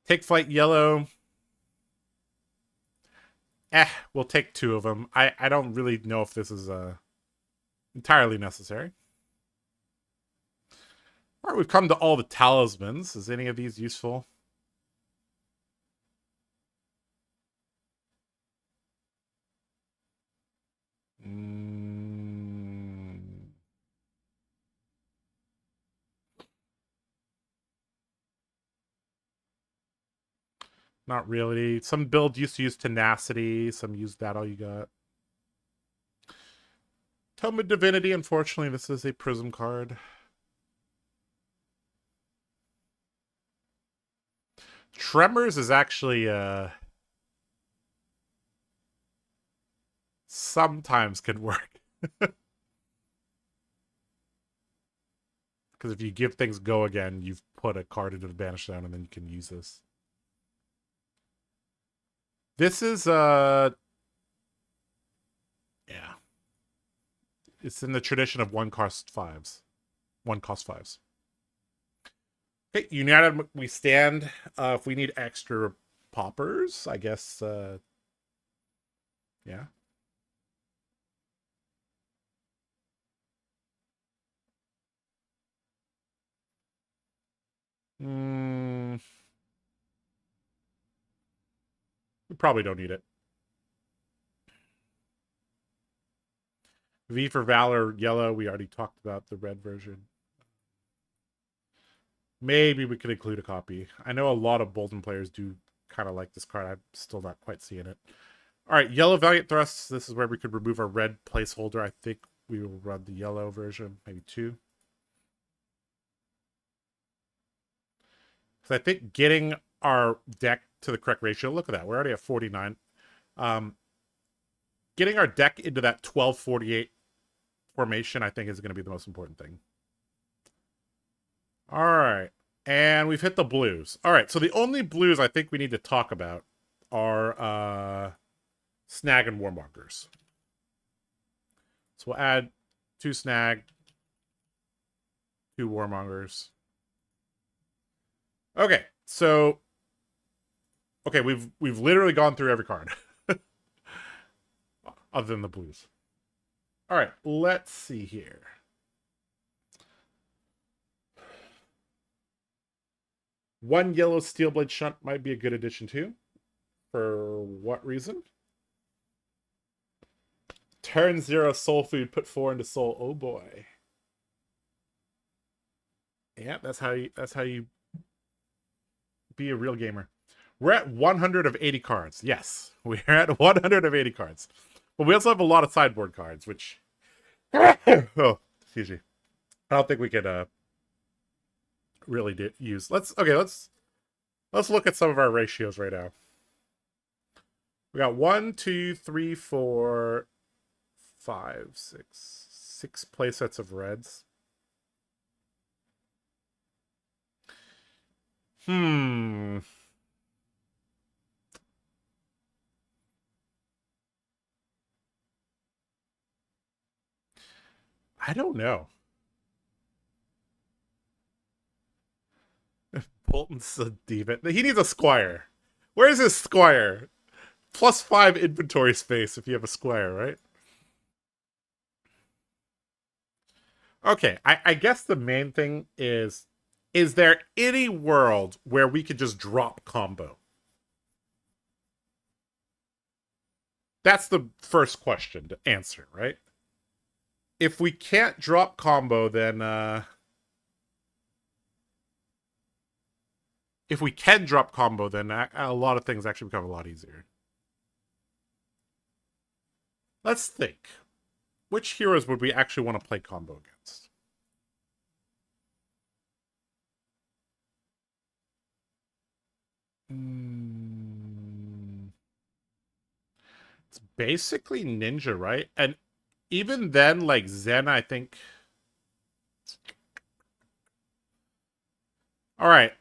A: Take Flight Yellow. We'll take 2 of them. I don't really know if this is entirely necessary. All right, we've come to all the talismans. Is any of these useful? Not really. Some builds used to use Tenacity. Some use That All You Got. Tome of Divinity. Unfortunately, this is a Prism card. Tremors is actually sometimes can work. Because if you give things go again, you've put a card into the banish zone, and then you can use this. This is yeah. It's in the tradition of 1-cost 5s. 1-cost 5s. Okay, United we stand. If we need extra poppers, I guess yeah. We probably don't need it. V for Valor, yellow. We already talked about the red version. Maybe we could include a copy. I know a lot of Boltyn players do kind of like this card. I'm still not quite seeing it. All right, yellow Valiant Thrusts. This is where we could remove our red placeholder. I think we will run the yellow version, maybe 2. So I think getting our deck to the correct ratio. Look at that. We're already at 49. Getting our deck into that 12-48 formation, I think, is going to be the most important thing. All right. And we've hit the blues. All right. So the only blues I think we need to talk about are snag and warmongers. So we'll add 2 snag, 2 warmongers. Okay. So we've literally gone through every card. Other than the blues. All right, let's see here. One yellow Steelblade Shunt might be a good addition too. For what reason? Turn 0 soul food, put 4 into soul. Oh boy. Yeah, that's how you be a real gamer. We're at 100 of 80 cards. Yes, we're at 100 of 80 cards. But we also have a lot of sideboard cards, which oh, excuse me. I don't think we could really use. Let's look at some of our ratios right now. We got 1, 2, 3, 4, 5, 6 play sets of reds. I don't know. Boltyn's a diva. He needs a squire. Where's his squire? +5 inventory space if you have a squire, right? Okay, I guess the main thing is there any world where we could just drop combo? That's the first question to answer, right? If we can't drop combo, then if we can drop combo, then a lot of things actually become a lot easier. Let's think. Which heroes would we actually want to play combo against? It's basically Ninja, right? And even then, like Zen, I think. All right.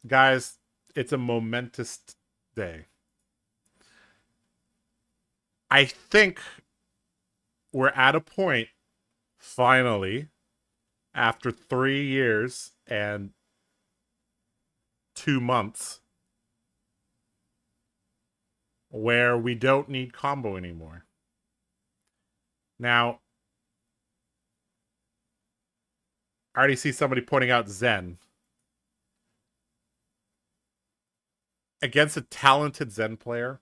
A: Guys, it's a momentous day. I think we're at a point, finally, after 3 years and 2 months, where we don't need combo anymore. Now, I already see somebody pointing out Zen. Against a talented Zen player,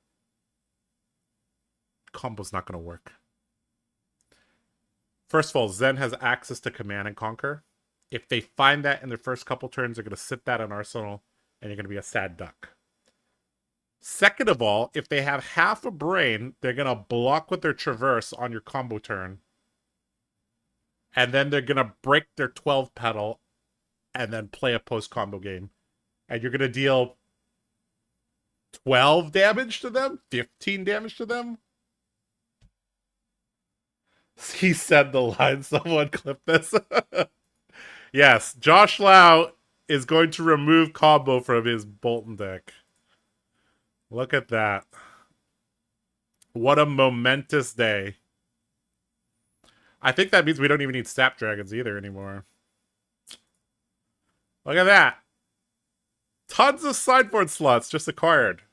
A: combo's not going to work. First of all, Zen has access to Command and Conquer. If they find that in their first couple turns, they're going to sit that in Arsenal, and you're going to be a sad duck. Second of all, if they have half a brain, they're going to block with their Traverse on your combo turn. And then they're going to break their 12 pedal and then play a post-combo game. And you're going to deal 12 damage to them? 15 damage to them? He said the line. Someone clip this. Yes, Josh Lau is going to remove combo from his Boltyn deck. Look at that. What a momentous day. I think that means we don't even need Snapdragons either anymore. Look at that. Tons of sideboard slots just acquired.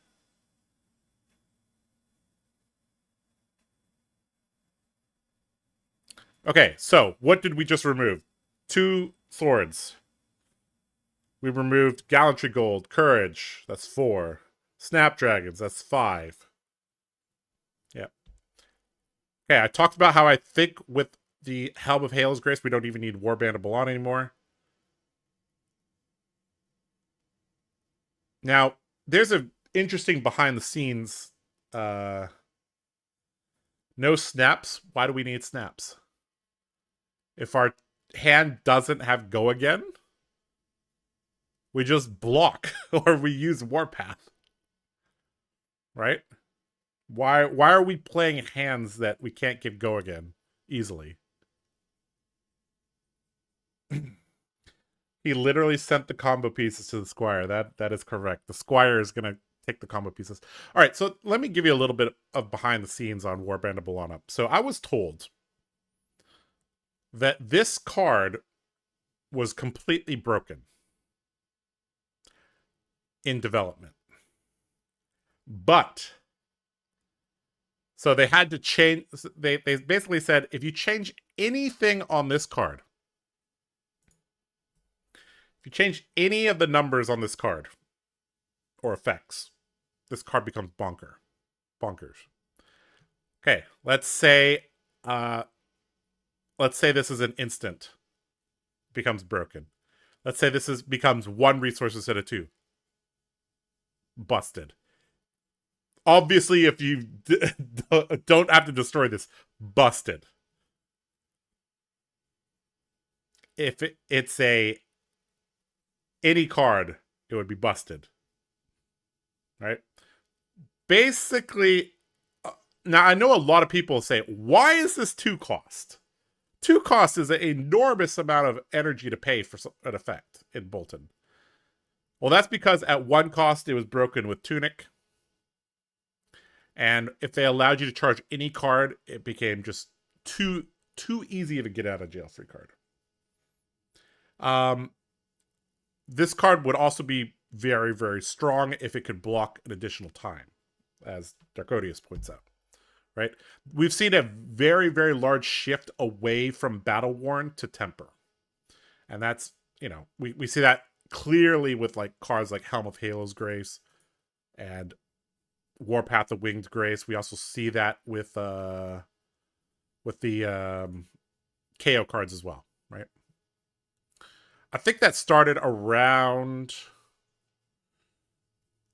A: Okay, so what did we just remove? 2 swords. We removed Gallantry Gold, Courage, that's 4. Snapdragons, that's 5. Yep. Okay, I talked about how I think with the Helm of Halo's Grace, we don't even need Warband of Balan anymore. Now, there's a interesting behind the scenes. No snaps. Why do we need snaps? If our hand doesn't have go again, we just block or we use Warpath. Right? Why are we playing hands that we can't give go again easily? He literally sent the combo pieces to the squire. That is correct. The squire is gonna take the combo pieces. All right, so let me give you a little bit of behind the scenes on Warband of Boltyn. So I was told that this card was completely broken in development. But so they had to change. They basically said if you change anything on this card, if you change any of the numbers on this card or effects, this card becomes bonkers. Okay, let's say this is an instant, becomes broken. Let's say this becomes 1 resource instead of 2. Busted. Obviously, if you don't have to destroy this, busted. If it's any card, it would be busted. Right? Basically, now I know a lot of people say, why is this 2 cost? 2 cost is an enormous amount of energy to pay for an effect in Boltyn. Well, that's because at 1 cost, it was broken with Tunic. And if they allowed you to charge any card, it became just too easy of a get out of jail free card. This card would also be very, very strong if it could block an additional time, as Darkodius points out. Right? We've seen a very, very large shift away from Battle Worn to Temper. And that's, we see that clearly with like cards like Helm of Halo's Grace and Warpath of Winged Grace. We also see that with the Kayo cards as well, right? I think that started around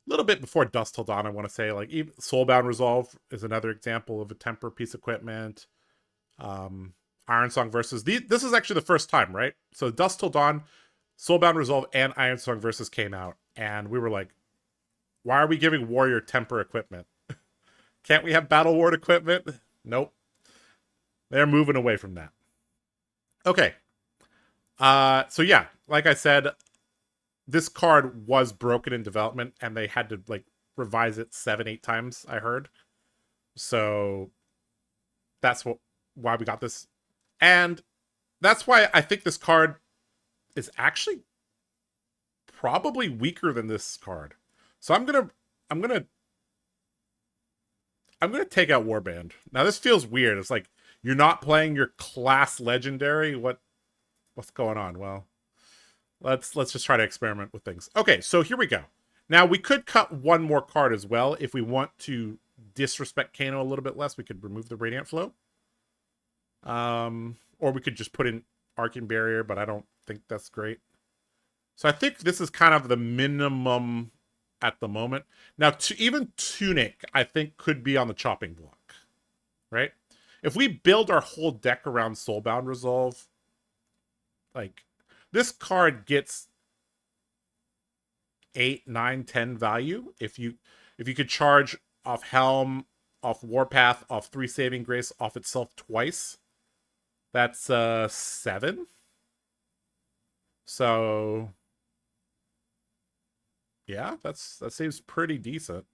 A: a little bit before Dusk Till Dawn, I want to say. Like, even Soulbound Resolve is another example of a Temper piece of equipment. Ironsong Versus. This is actually the first time, right? So Dusk Till Dawn, Soulbound Resolve, and Ironsong Versus came out. And we were like, why are we giving Warrior Temper equipment? Can't we have Battle Worn equipment? Nope. They're moving away from that. Okay. So yeah, like I said, this card was broken in development, and they had to like revise it 7-8 times, I heard. So that's why we got this. And that's why I think this card is actually probably weaker than this card. So I'm gonna take out Warband. Now this feels weird. It's like you're not playing your class legendary. What's going on? Well, let's just try to experiment with things. Okay, so here we go. Now we could cut 1 more card as well if we want to disrespect Kano a little bit less. We could remove the Radiant Flow, or we could just put in Arcane Barrier, but I don't think that's great. So I think this is kind of the minimum at the moment. Now, even Tunic, I think, could be on the chopping block, right? If we build our whole deck around Soulbound Resolve, like, this card gets 8, 9, 10 value. If you could charge off Helm, off Warpath, off 3 Saving Grace, off itself twice, that's 7. So yeah, that seems pretty decent.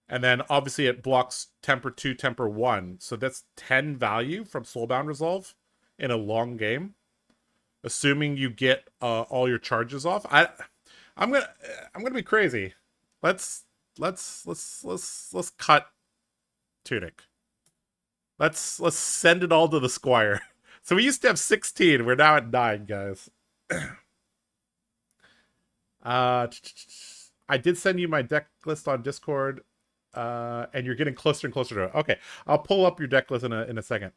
A: And then obviously it blocks Temper 2, Temper 1. So that's 10 value from Soulbound Resolve in a long game. Assuming you get all your charges off. I'm gonna be crazy. Let's cut Tunic. Let's send it all to the Squire. So we used to have 16. We're now at 9, guys. I did send you my deck list on Discord, and you're getting closer and closer to it. Okay, I'll pull up your deck list in a second.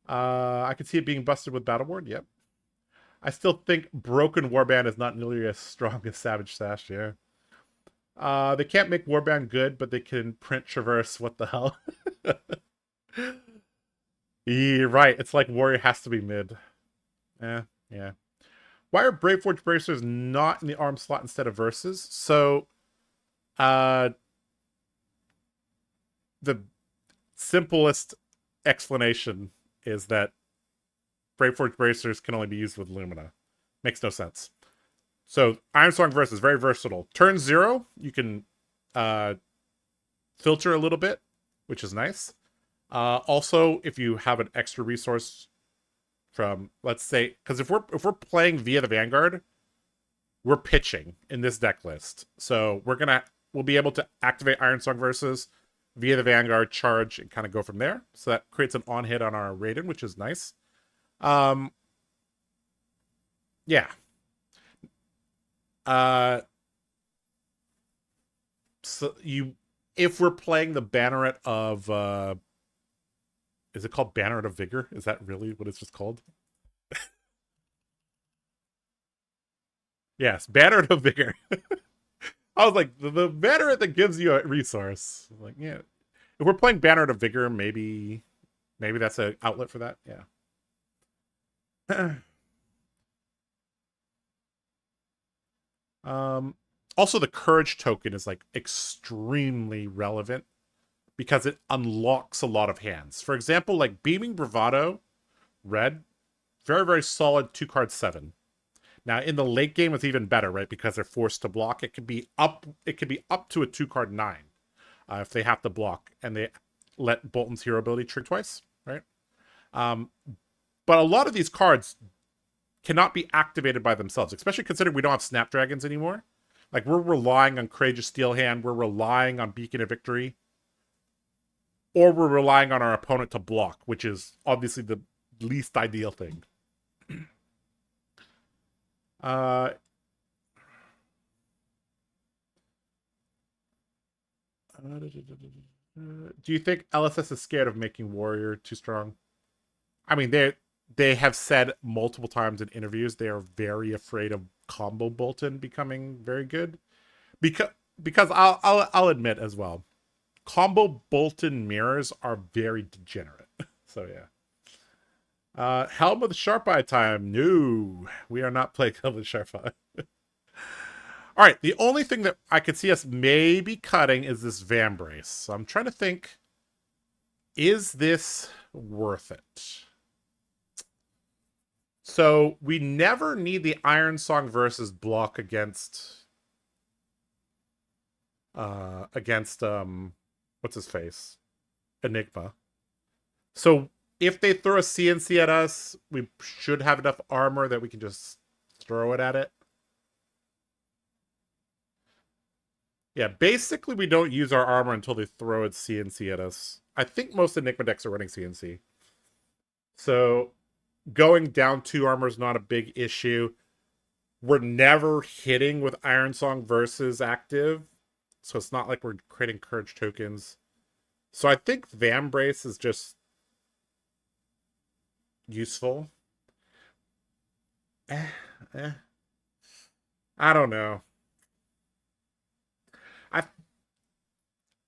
A: I can see it being busted with Battleborn. Yep. I still think Broken Warband is not nearly as strong as Savage Sash. Yeah. They can't make Warband good, but they can print Traverse. What the hell? Yeah, right. It's like Warrior has to be mid. Yeah. Why are Braveforge Bracers not in the arm slot instead of Verses? So, the simplest explanation is that Braveforge Bracers can only be used with Lumina. Makes no sense. So, Ironsong Verse is very versatile. Turn 0, you can filter a little bit, which is nice. Also, if you have an extra resource from, let's say, because if we're playing via the Vanguard, we're pitching in this deck list. So we'll be able to activate Ironsong Versus via the Vanguard, charge, and kind of go from there. So that creates an on hit on our Raiden, which is nice. Yeah. So if we're playing the Banneret of is it called Banneret of Vigor? Is that really what it's just called? Yes, Banneret of Vigor. I was like, the Banneret that gives you a resource. Like, yeah. If we're playing Banneret of Vigor, maybe that's an outlet for that. Yeah. Also, the Courage token is like extremely relevant because it unlocks a lot of hands. For example, like Beaming Bravado, red, very, very solid 2-card 7. Now in the late game it's even better, right? Because they're forced to block. It could be up to a 2-card 9 if they have to block and they let Boltyn's hero ability trick twice, right? But a lot of these cards cannot be activated by themselves, especially considering we don't have Snapdragons anymore. Like, we're relying on Courageous Steel Hand, we're relying on Beacon of Victory, or we're relying on our opponent to block, which is obviously the least ideal thing. Do you think LSS is scared of making Warrior too strong? I mean, they have said multiple times in interviews they are very afraid of combo Boltyn becoming very good, because I'll admit as well, combo Boltyn mirrors are very degenerate. So yeah. Helm with Sharp Eye time. No, we are not playing Helm with Sharp Eye. All right, the only thing that I could see us maybe cutting is this Vambrace. So I'm trying to think, is this worth it? So we never need the Ironsong versus block against what's his face? Enigma. So if they throw a CNC at us, we should have enough armor that we can just throw it at it. Yeah, basically we don't use our armor until they throw a CNC at us. I think most Enigma decks are running CNC. So going down 2 armor is not a big issue. We're never hitting with Ironsong versus active, so it's not like we're creating Courage tokens. So I think Vambrace is just useful. I don't know.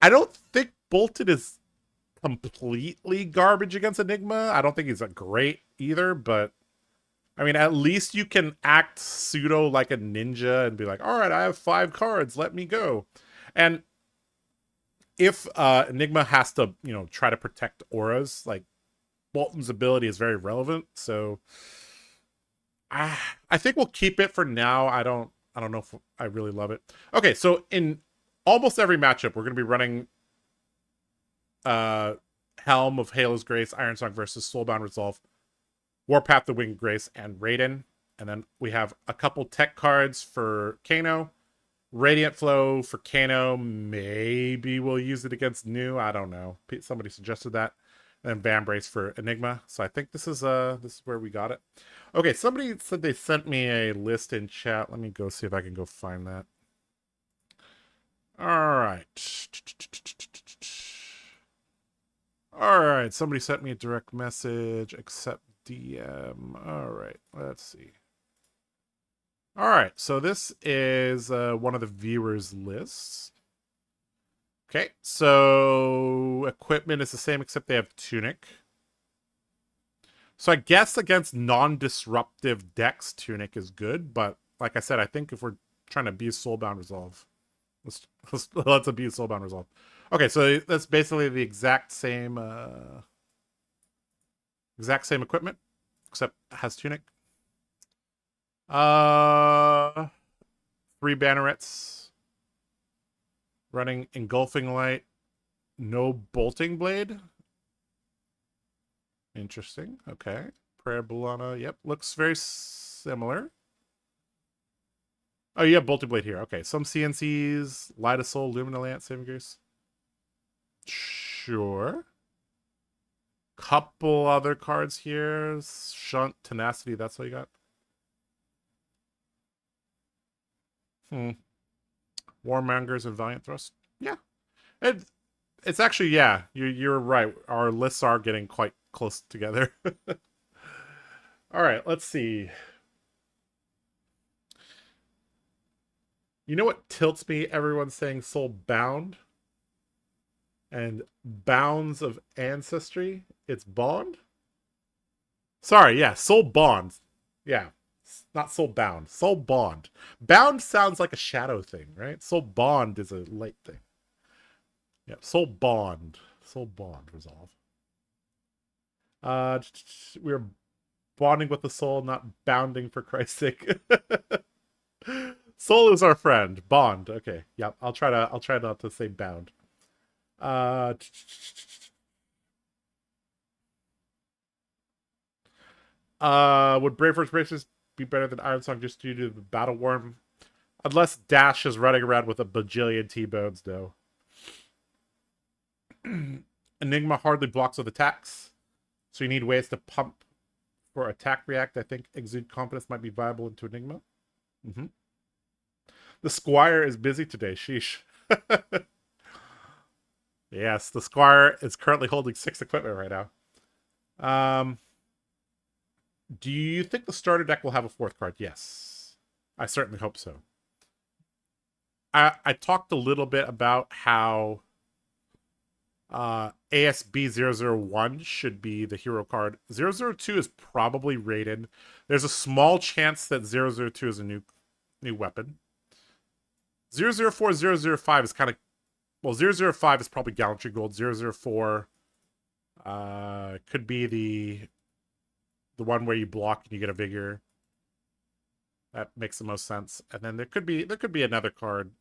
A: I don't think Boltyn is completely garbage against Enigma. I don't think he's a great either, but I mean, at least you can act pseudo like a ninja and be like, all right, I have 5 cards, let me go. And if Enigma has to, try to protect auras, like, Boltyn's ability is very relevant. So I think we'll keep it for now. I don't know if I really love it. Okay, so in almost every matchup, we're going to be running Helm of Halo's Grace, Ironsong versus Soulbound Resolve, Warpath the Winged Grace, and Raiden. And then we have a couple tech cards for Kano. Radiant Flow for Kano. Maybe we'll use it against New. I don't know. Somebody suggested that. And then Vambrace for Enigma. So I think this is where we got it. Okay, somebody said they sent me a list in chat. Let me go see if I can go find that. All right. All right, somebody sent me a direct message, accept DM. All right, let's see. All right, so this is one of the viewers' lists. Okay, so equipment is the same except they have tunic. So I guess against non-disruptive decks, tunic is good, but like I said, I think if we're trying to abuse Soulbound Resolve, let's abuse Soulbound Resolve. Okay, so that's basically the exact same equipment, except it has tunic. 3 bannerets, running engulfing light, no bolting blade. Interesting. Okay. Prayer Bulana. Yep. Looks very similar. Oh, you have Boltyn Blade here. Okay. Some CNCs, Light of Soul, Lumina Lance, Saving Grace. Sure. Couple other cards here. Shunt, Tenacity. That's what you got. Warmongers and Valiant Thrust. Yeah. It's actually, yeah. You're right. Our lists are getting quite close together. All right. Let's see. You know what tilts me? Everyone's saying Soul Bound and Bounds of Ancestry. It's Bond? Sorry, yeah, Soul Bond. Yeah, not Soul Bound. Soul Bond. Bound sounds like a shadow thing, right? Soul Bond is a light thing. Yeah, Soul Bond. Soul Bond Resolve. We're bonding with the soul, not bounding for Christ's sake. Soul is our friend. Bond. Okay. Yep. I'll try not to say bound. Would Brave First Braces be better than Iron Song just due to the Battle Worm? Unless Dash is running around with a bajillion T-bones, though. Enigma hardly blocks with attacks, so you need ways to pump for attack react. I think Exude Confidence might be viable into Enigma. The Squire is busy today. Sheesh. Yes, the Squire is currently holding 6 equipment right now. Do you think the starter deck will have a 4th card? Yes. I certainly hope so. I talked a little bit about how ASB001 should be the hero card. 002 is probably rated. There's a small chance that 002 is a new weapon. 004, 005 is kind of... Well, 005 is probably Gallantry Gold. 004 could be the one where you block and you get a Vigor. That makes the most sense. And then there could be another card,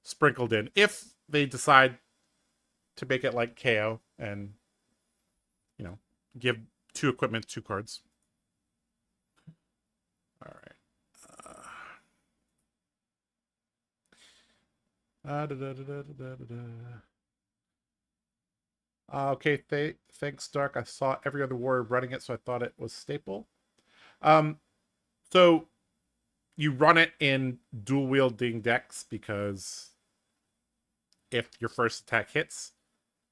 A: sprinkled in if they decide to make it like Kayo and give 2 equipment, 2 cards. All right. Okay, thanks, Dark. I saw every other warrior running it, so I thought it was staple. So you run it in dual wielding decks because if your first attack hits,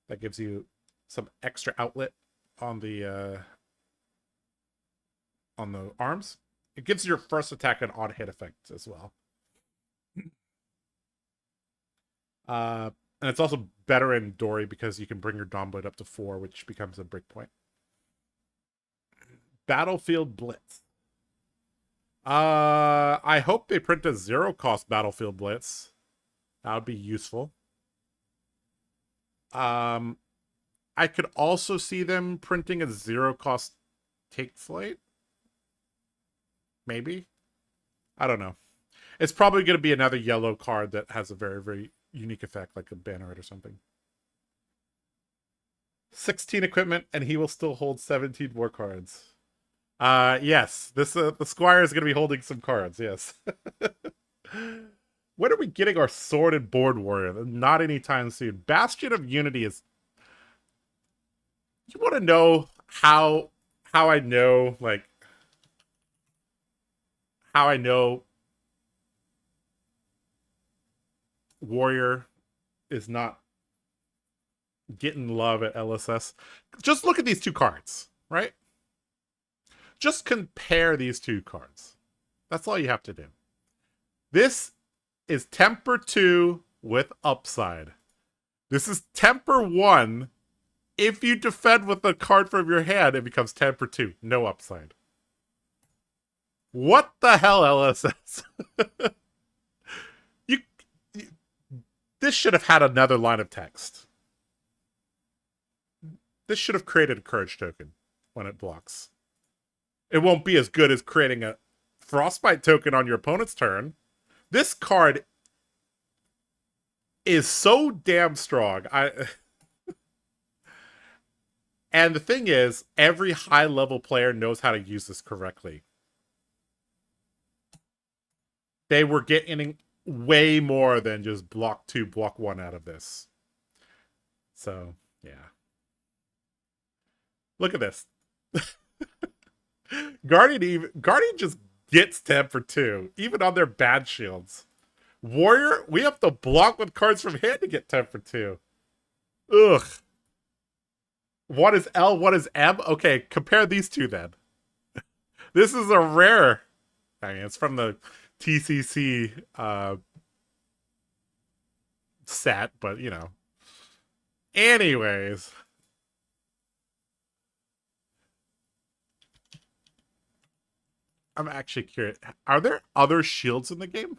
A: that gives you some extra outlet on the arms. It gives your first attack an odd hit effect as well. And it's also better in Dory because you can bring your Domblade up to 4, which becomes a breakpoint. Battlefield Blitz. I hope they print a 0-cost Battlefield Blitz. That would be useful. I could also see them printing a 0-cost Take Flight. Maybe. I don't know. It's probably going to be another yellow card that has a very, very unique effect, like a Banneret or something. 16 equipment, and he will still hold 17 more cards. Yes, this the Squire is going to be holding some cards. Yes. When are we getting our Sword and Board Warrior? Not anytime soon. Bastion of Unity is... You want to know how I know, like... How I know Warrior is not getting love at LSS? Just look at these 2 cards, right? Just compare these 2 cards. That's all you have to do. This is temper 2 with upside. This is temper 1. If you defend with a card from your hand, it becomes temper 2. No upside. What the hell, LSS? you, this should have had another line of text. This should have created a courage token when it blocks. It won't be as good as creating a frostbite token on your opponent's turn. This card is so damn strong. And the thing is, every high-level player knows how to use this correctly. They were getting way more than just block 2, block 1 out of this. So, yeah. Look at this. Guardian just gets temper 2, even on their bad shields. Warrior, we have to block with cards from hand to get temper 2. Ugh. What is L? What is M? Okay, compare these two then. This is a rare. I mean, it's from the TCC set, but you know. Anyways. I'm actually curious. Are there other shields in the game?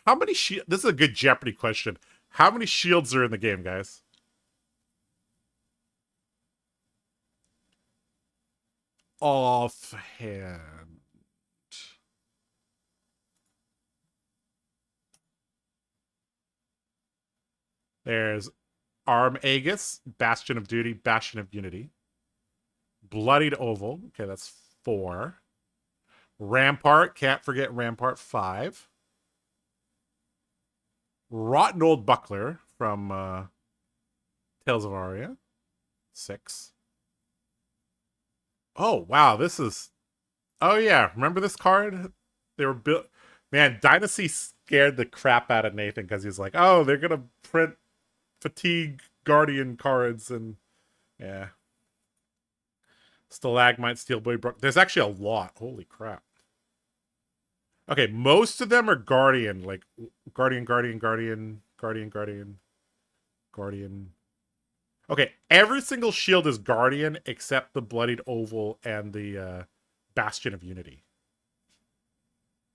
A: How many shields? This is a good Jeopardy question. How many shields are in the game, guys? Offhand. There's Arm Aegis, Bastion of Duty, Bastion of Unity. Bloodied Oval. Okay, that's 4. Rampart, can't forget Rampart, 5. Rotten Old Buckler from Tales of Aria, 6. Oh, wow, this is... Oh, yeah, remember this card? They were built... Man, Dynasty scared the crap out of Nathan because he's like, oh, they're going to print Fatigue Guardian cards and... Yeah. Stalagmite, Steelblade, Brook. There's actually a lot. Holy crap. Okay, most of them are Guardian. Like, Guardian. Okay, every single shield is Guardian except the Bloodied Oval and the Bastion of Unity.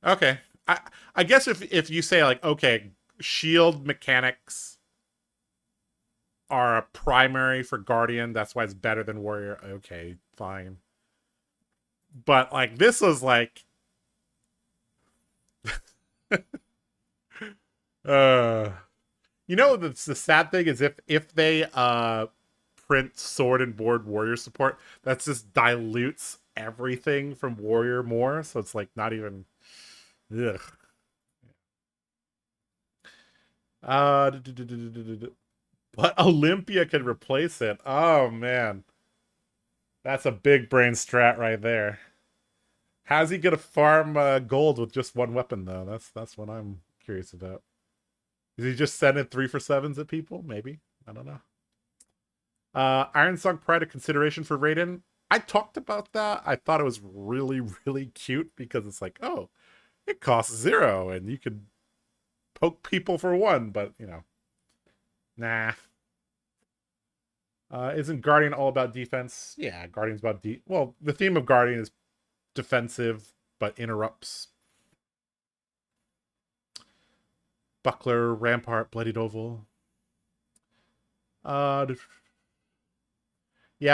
A: Okay. I guess if you say, like, okay, shield mechanics are a primary for Guardian, that's why it's better than Warrior. Okay, fine. But, like, this was, like... You know, the sad thing is if they print Sword and Board Warrior support, that just dilutes everything from Warrior more, so it's like not even... Ugh. But Olympia can replace it. Oh, man. That's a big brain strat right there. How's he gonna farm gold with just one weapon, though? That's what I'm curious about. Is he just sending 3-for-7s at people? Maybe. I don't know. Ironsong Pride, a consideration for Raiden. I talked about that. I thought it was really, really cute because it's like, oh, it costs 0 and you could poke people for 1, but, you know. Nah. Isn't Guardian all about defense? Yeah, Guardian's about well, the theme of Guardian is defensive, but interrupts. Buckler, Rampart, Bloodied Oval. Yeah,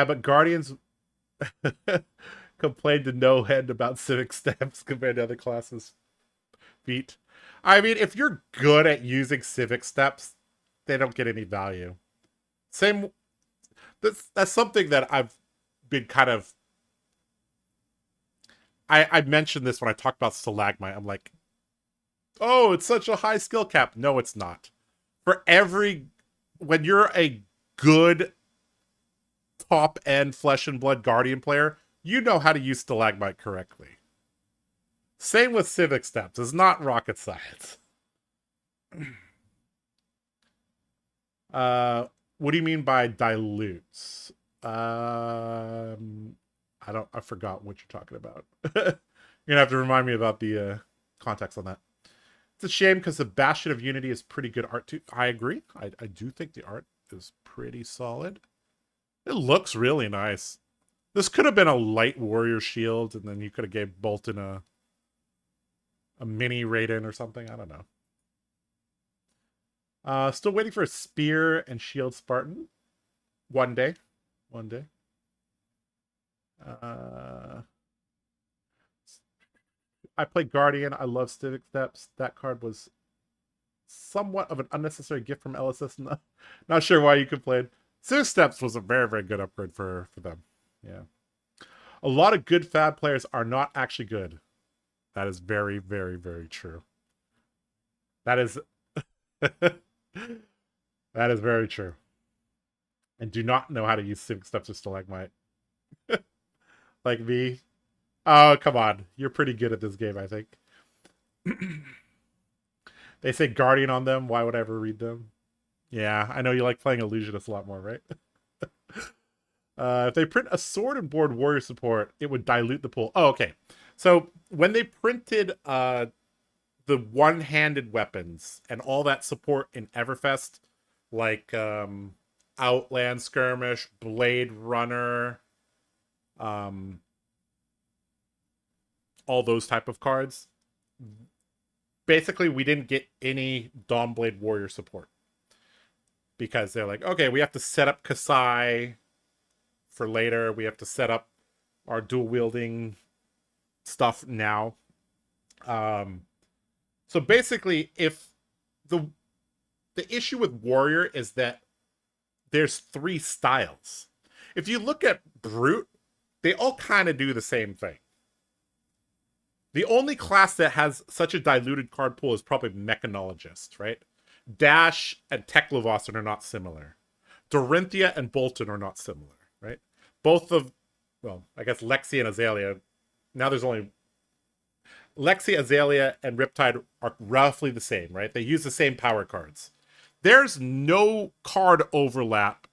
A: but Guardians complained to no end about civic stamps compared to other classes. Feet. I mean, if you're good at using civic steps, they don't get any value. Same. That's something that I've been kind of... I mentioned this when I talked about Stalagmite. I'm like, oh, it's such a high skill cap. No, it's not. For every... When you're a good top-end Flesh and Blood Guardian player, you know how to use Stalagmite correctly. Same with Civic Steps. It's not rocket science. What do you mean by dilutes? I forgot what you're talking about. You're gonna have to remind me about the context on that. It's a shame because the Bastion of Unity is pretty good art too. I agree. I do think the art is pretty solid. It looks really nice. This could have been a light warrior shield, and then you could have gave Boltyn a mini Raiden or something. I don't know. Still waiting for a spear and shield Spartan. One day. One day. I played Guardian. I love Civic Steps. That card was somewhat of an unnecessary gift from LSS. Not sure why you complained. Civic Steps was a very, very good upgrade for them. Yeah. A lot of good fab players are not actually good. That is very, very, very true. That is that is very true. And do not know how to use Civic Steps or Stalagmite. Like me. Oh, come on. You're pretty good at this game, I think. They say Guardian on them. Why would I ever read them? Yeah, I know you like playing Illusionist a lot more, right? If they print a sword and board warrior support, it would dilute the pool. Oh, okay. So when they printed the one-handed weapons and all that support in Everfest, like Outland Skirmish, Blade Runner, all those type of cards, basically we didn't get any Dawnblade Warrior support. Because they're like, okay, we have to set up Kasai for later. We have to set up our dual wielding stuff now. So basically, if the issue with Warrior is that there's 3 styles. If you look at Brute, they all kind of do the same thing. The only class that has such a diluted card pool is probably Mechanologist, right? Dash and Teklovos are not similar. Dorinthia and Boltyn are not similar, right? Both of, well, I guess Lexi and Azalea. Now there's only Lexi, Azalea, and Riptide are roughly the same, right? They use the same power cards. There's no card overlap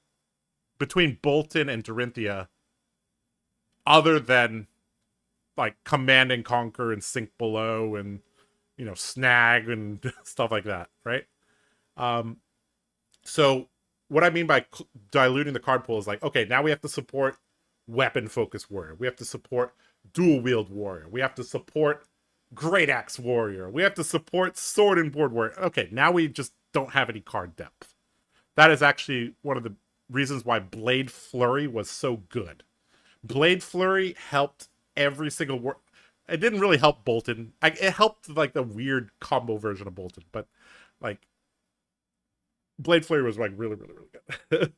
A: between Boltyn and Dorinthia other than like Command and Conquer and Sink Below and, you know, Snag and stuff like that, right? So what I mean by diluting the card pool is like, okay, now we have to support weapon focused warrior. We have to support dual wield warrior. We have to support great axe warrior. We have to support sword and board warrior. Okay, now we just don't have any card depth. That is actually one of the reasons why Blade Flurry was so good. Blade Flurry helped every single war. It didn't really help Boltyn. It helped like the weird combo version of Boltyn, but like Blade Flurry was like really, really, really good.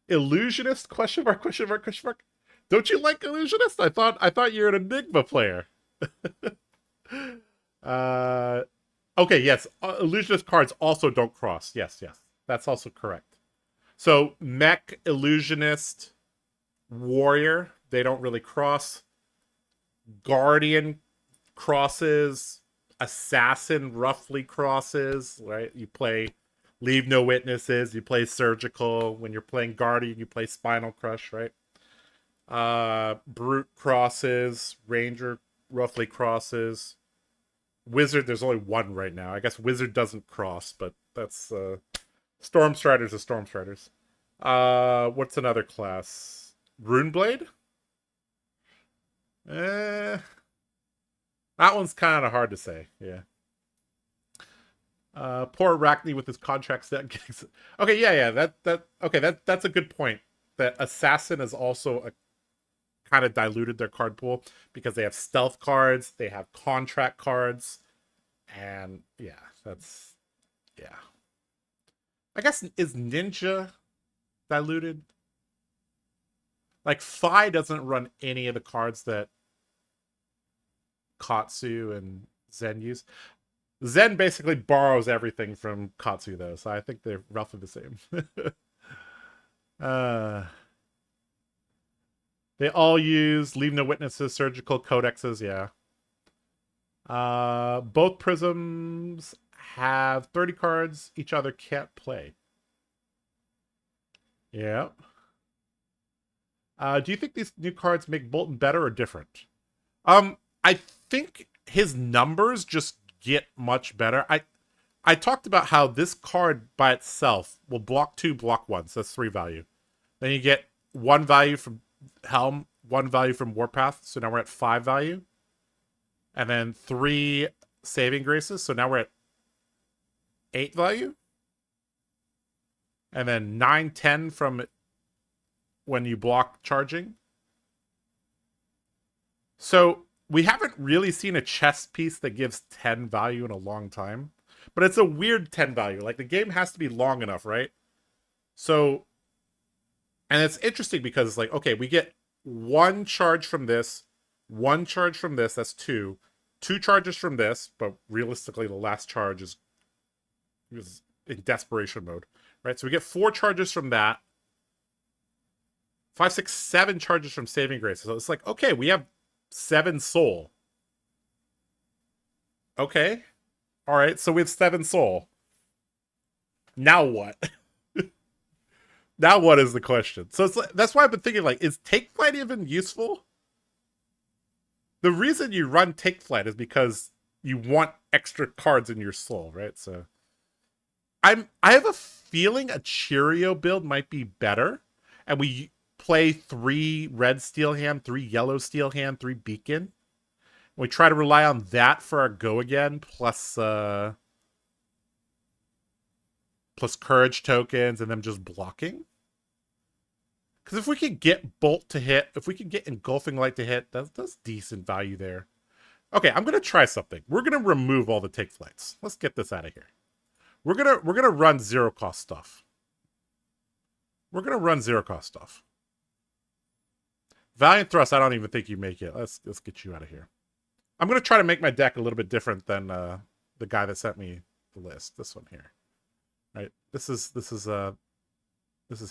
A: Illusionist? Question mark? Question mark? Question mark? Don't you like Illusionist? I thought you're an Enigma player. Okay, yes. Illusionist cards also don't cross. Yes, yes. That's also correct. So Mech, Illusionist, Warrior, they don't really cross. Guardian crosses. Assassin roughly crosses, right? You play Leave No Witnesses, you play Surgical. When you're playing Guardian, you play Spinal Crush, right? Brute crosses. Ranger roughly crosses. Wizard, there's only one right now. I guess Wizard doesn't cross, but that's Storm Striders are Storm Striders. What's another class? Runeblade? That one's kind of hard to say. Yeah. Poor Arachne with his contract set. Okay, yeah. That's a good point. That Assassin is also a kind of diluted their card pool because they have stealth cards, they have contract cards, and yeah, that's yeah. I guess is Ninja diluted? Like Phi doesn't run any of the cards that Katsu and Zen use. Zen basically borrows everything from Katsu though, so I think they're roughly the same. They all use Leave No Witnesses, Surgical Codexes, yeah. Both prisms have 30 cards each other can't play. Yeah. Do you think these new cards make Boltyn better or different? I think his numbers just get much better. I talked about how this card by itself will block 2, block 1, so that's 3 value. Then you get 1 value from Helm, 1 value from Warpath, so now we're at 5 value. And then 3 saving graces, so now we're at 8 value. And then 9, 10 from when you block charging. So we haven't really seen a chess piece that gives 10 value in a long time. But it's a weird 10 value. Like, the game has to be long enough, right? So, and it's interesting because it's like, okay, we get 1 charge from this, 1 charge from this, that's 2. 2 charges from this, but realistically the last charge is in desperation mode, right? So we get 4 charges from that. 5, 6, 7 charges from saving grace. So it's like, okay, we have 7 soul. Okay. All right, so we have 7 soul. Now what? Now what is the question? So it's like, that's why I've been thinking, like, is Take Flight even useful? The reason you run Take Flight is because you want extra cards in your soul, right? So I have a feeling a Cheerio build might be better, and we play 3 red steel hand, 3 yellow steel hand, 3 beacon. We try to rely on that for our go again, plus courage tokens, and then just blocking. Because if we can get Bolt to hit, if we can get Engulfing Light to hit, that's decent value there. Okay, I'm gonna try something. We're gonna remove all the Take Flights. Let's get this out of here. We're gonna run 0 cost stuff. We're gonna run 0 cost stuff. Valiant Thrust, I don't even think you make it. Let's get you out of here. I'm gonna try to make my deck a little bit different than the guy that sent me the list. This one here, right? This is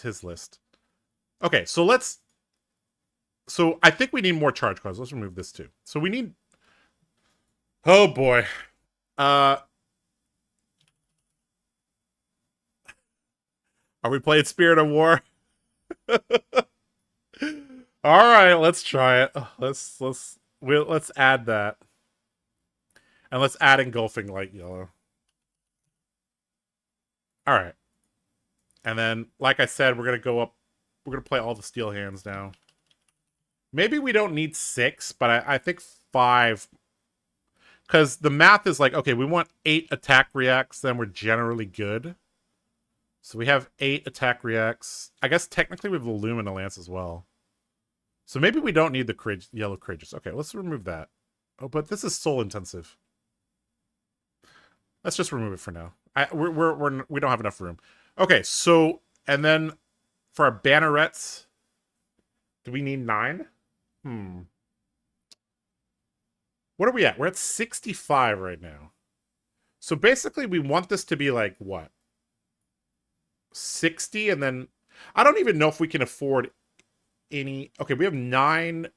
A: his list. Okay, so let's. So I think we need more charge cards. Let's remove this too. So we need. Oh boy. Are we playing Spirit of War? All right, let's try it. Let's add that, and let's add Engulfing Light yellow. All right, and then like I said, we're gonna go up. We're gonna play all the steel hands now. Maybe we don't need 6, but I think 5. Because the math is like, okay, we want 8 attack reacts, then we're generally good. So we have 8 attack reacts. I guess technically we have the Lumina Lance as well. So maybe we don't need the yellow courageous. Okay, let's remove that. Oh, but this is soul intensive. Let's just remove it for now. We don't have enough room. Okay, so and then for our bannerets, do we need 9? What are we at? We're at 65 right now. So basically we want this to be like, what? 60, and then I don't even know if we can afford any. Okay, we have 9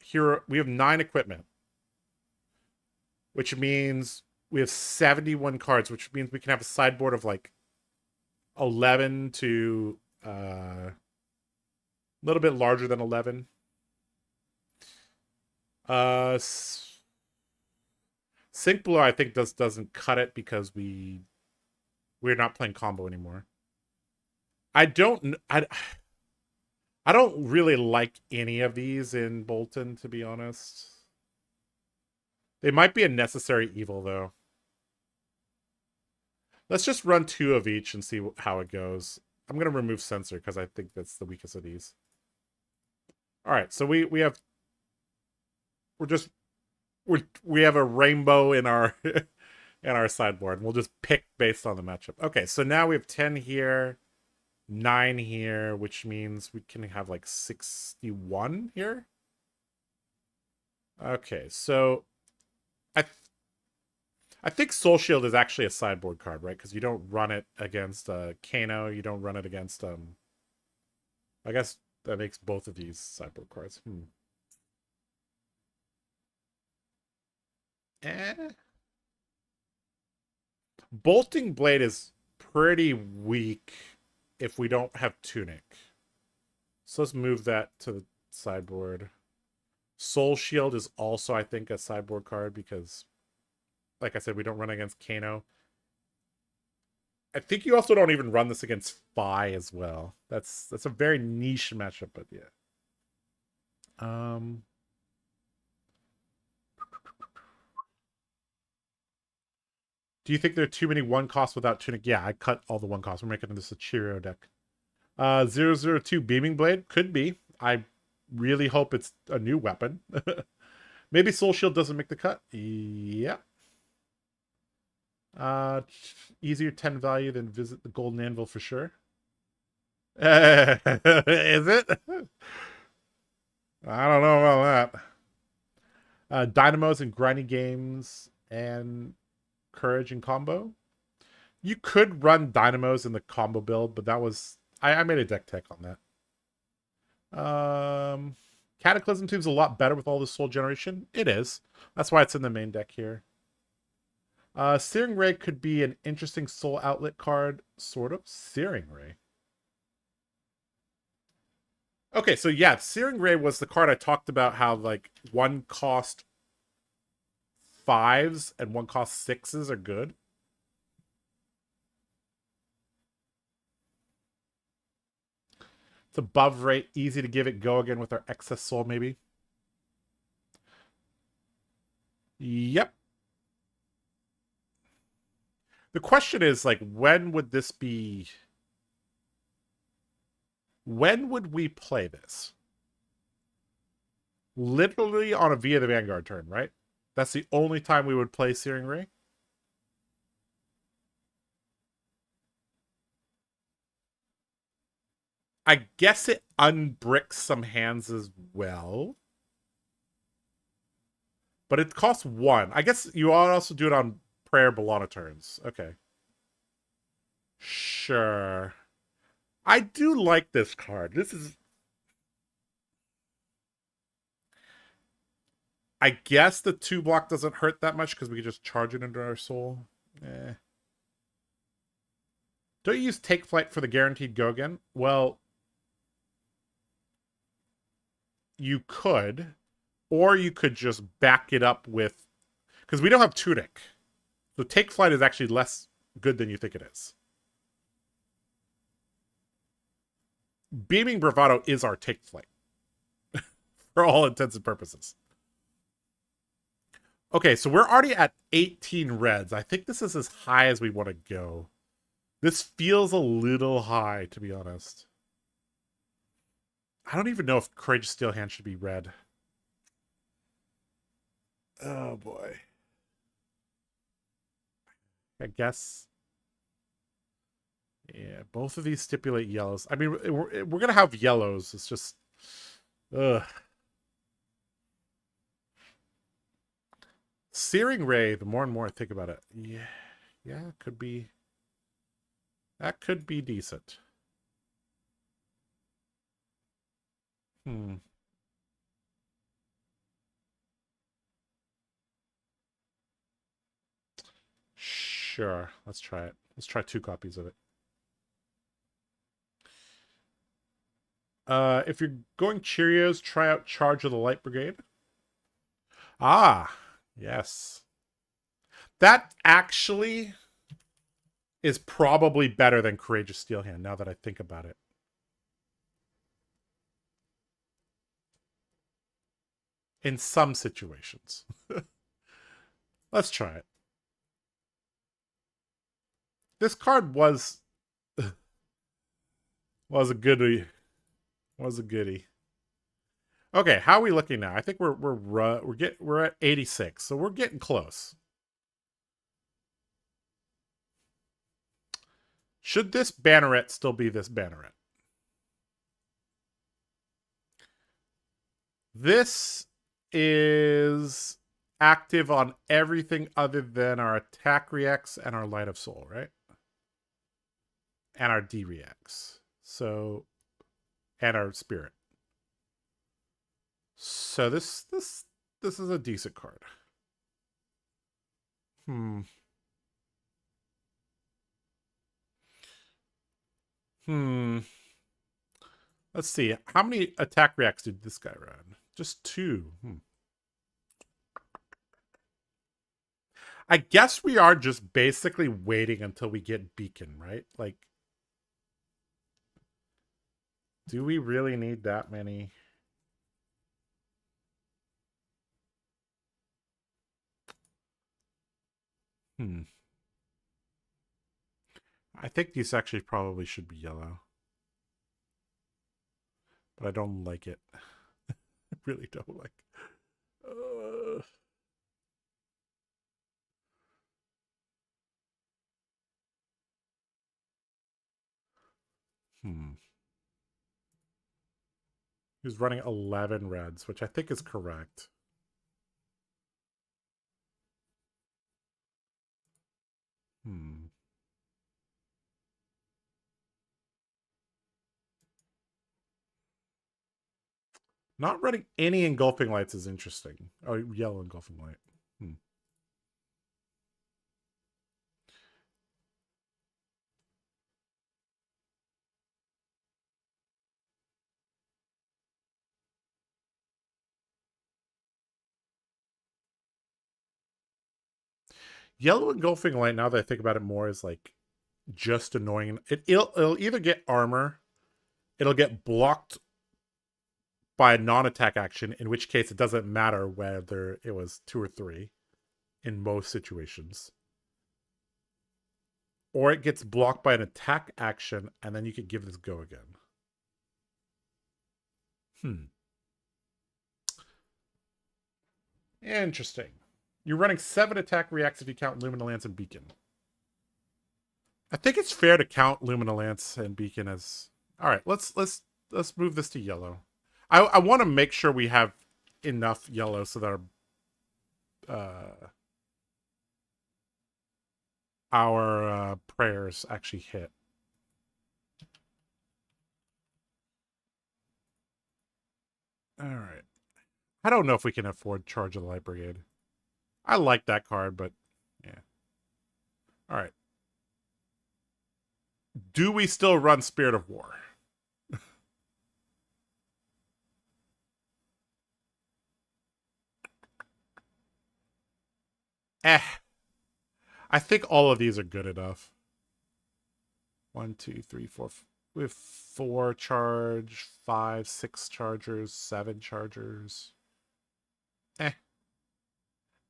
A: here. We have 9 equipment, which means we have 71 cards, which means we can have a sideboard of like 11 to a little bit larger than 11. Sync Blue, I think doesn't cut it because we're not playing combo anymore. I don't really like any of these in Boltyn, to be honest. They might be a necessary evil though. Let's just run 2 of each and see how it goes. I'm gonna remove Censor because I think that's the weakest of these. All right, so we have we have a rainbow in our in our sideboard. We'll just pick based on the matchup. Okay, so now we have 10 here, 9 here, which means we can have like 61 here. Okay, so I think Soul Shield is actually a sideboard card, right? Because you don't run it against Kano, you don't run it against I guess that makes both of these sideboard cards. Bolting Blade is pretty weak if we don't have Tunic. So let's move that to the sideboard. Soul Shield is also, I think, a sideboard card because, like I said, we don't run against Kano. I think you also don't even run this against Fi as well. That's a very niche matchup, but yeah. Do you think there are too many one costs without tunic? Yeah, I cut all the one costs. We're making this a Cheerio deck. 002 Beaming Blade could be. I really hope it's a new weapon. Maybe Soul Shield doesn't make the cut. Yeah. Easier 10 value than visit the Golden Anvil for sure. Is it? I don't know about that. Dynamos and Grindy Games and Courage and combo. You could run Dynamos in the combo build, but that was... I made a deck tech on that. Cataclysm Tube's a lot better with all this Soul Generation. It is. That's why it's in the main deck here. Searing Ray could be an interesting Soul Outlet card. Sort of. Searing Ray. Okay, so yeah, Searing Ray was the card I talked about how, like, one cost 5s and one cost 6s are good. It's above rate, easy to give it go again with our excess soul, maybe. Yep. The question is, like, when would this be... When would we play this? Literally on a Via the Vanguard turn, right? That's the only time we would play Searing Ray? I guess it unbricks some hands as well. But it costs 1. I guess you also do it on Prayer Bellana turns. Okay. Sure. I do like this card. This is... I guess the 2 block doesn't hurt that much because we can just charge it into our soul. Eh. Don't you use Take Flight for the guaranteed go again? Well, you could. Or you could just back it up with... Because we don't have Tunic. So Take Flight is actually less good than you think it is. Beaming Bravado is our Take Flight. For all intents and purposes. Okay, so we're already at 18 reds. I think this is as high as we want to go. This feels a little high, to be honest. I don't even know if Courageous Steel Hand should be red. Oh, boy. I guess. Yeah, both of these stipulate yellows. I mean, we're going to have yellows. It's just... Ugh. Searing Ray, the more and more I think about it. Yeah, it could be... That could be decent. Sure, let's try it. Let's try 2 copies of it. If you're going Cheerios, try out Charge of the Light Brigade. Ah, yes. That actually is probably better than Courageous Steel Hand, now that I think about it. In some situations. Let's try it. This card was a goodie. Was a goodie. Okay, how are we looking now? I think we're at 86, so we're getting close. Should this banneret still be this banneret? This is active on everything other than our attack reacts and our Light of Soul, right? And our D reacts. So, and our Spirit. So this is a decent card. Let's see. How many attack reacts did this guy run? Just 2. I guess we are just basically waiting until we get Beacon, right? Like, do we really need that many? I think these actually probably should be yellow. But I don't like it. I really don't like it. He's running 11 reds, which I think is correct. Not running any engulfing lights is interesting. Oh, yellow engulfing light. Yellow engulfing light, now that I think about it more, is like just annoying. It'll either get armor, it'll get blocked by a non-attack action, in which case it doesn't matter whether it was 2 or 3 in most situations. Or it gets blocked by an attack action, and then you can give this go again. Interesting. You're running 7 attack reacts if you count Lumina Lance and Beacon. I think it's fair to count Lumina Lance and Beacon as... Alright, let's move this to yellow. I want to make sure we have enough yellow so that our prayers actually hit. Alright. I don't know if we can afford Charge of the Light Brigade. I like that card, but yeah. Alright. Do we still run Spirit of War? I think all of these are good enough. 1, 2, 3, 4. We have 4 charge, 5, 6 chargers, 7 chargers.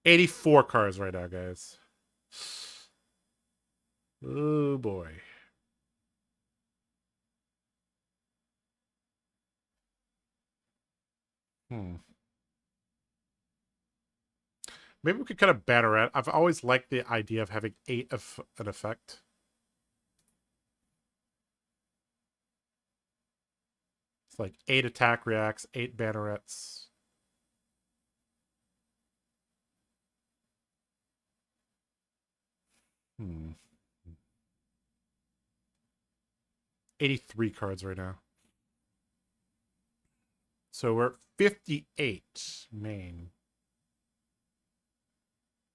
A: 84 cards right now, guys. Oh boy. Maybe we could kind of batter it. I've always liked the idea of having 8 of an effect. It's like 8 attack reacts, 8 bannerets. Hmm. 83 cards right now. So we're at 58 main.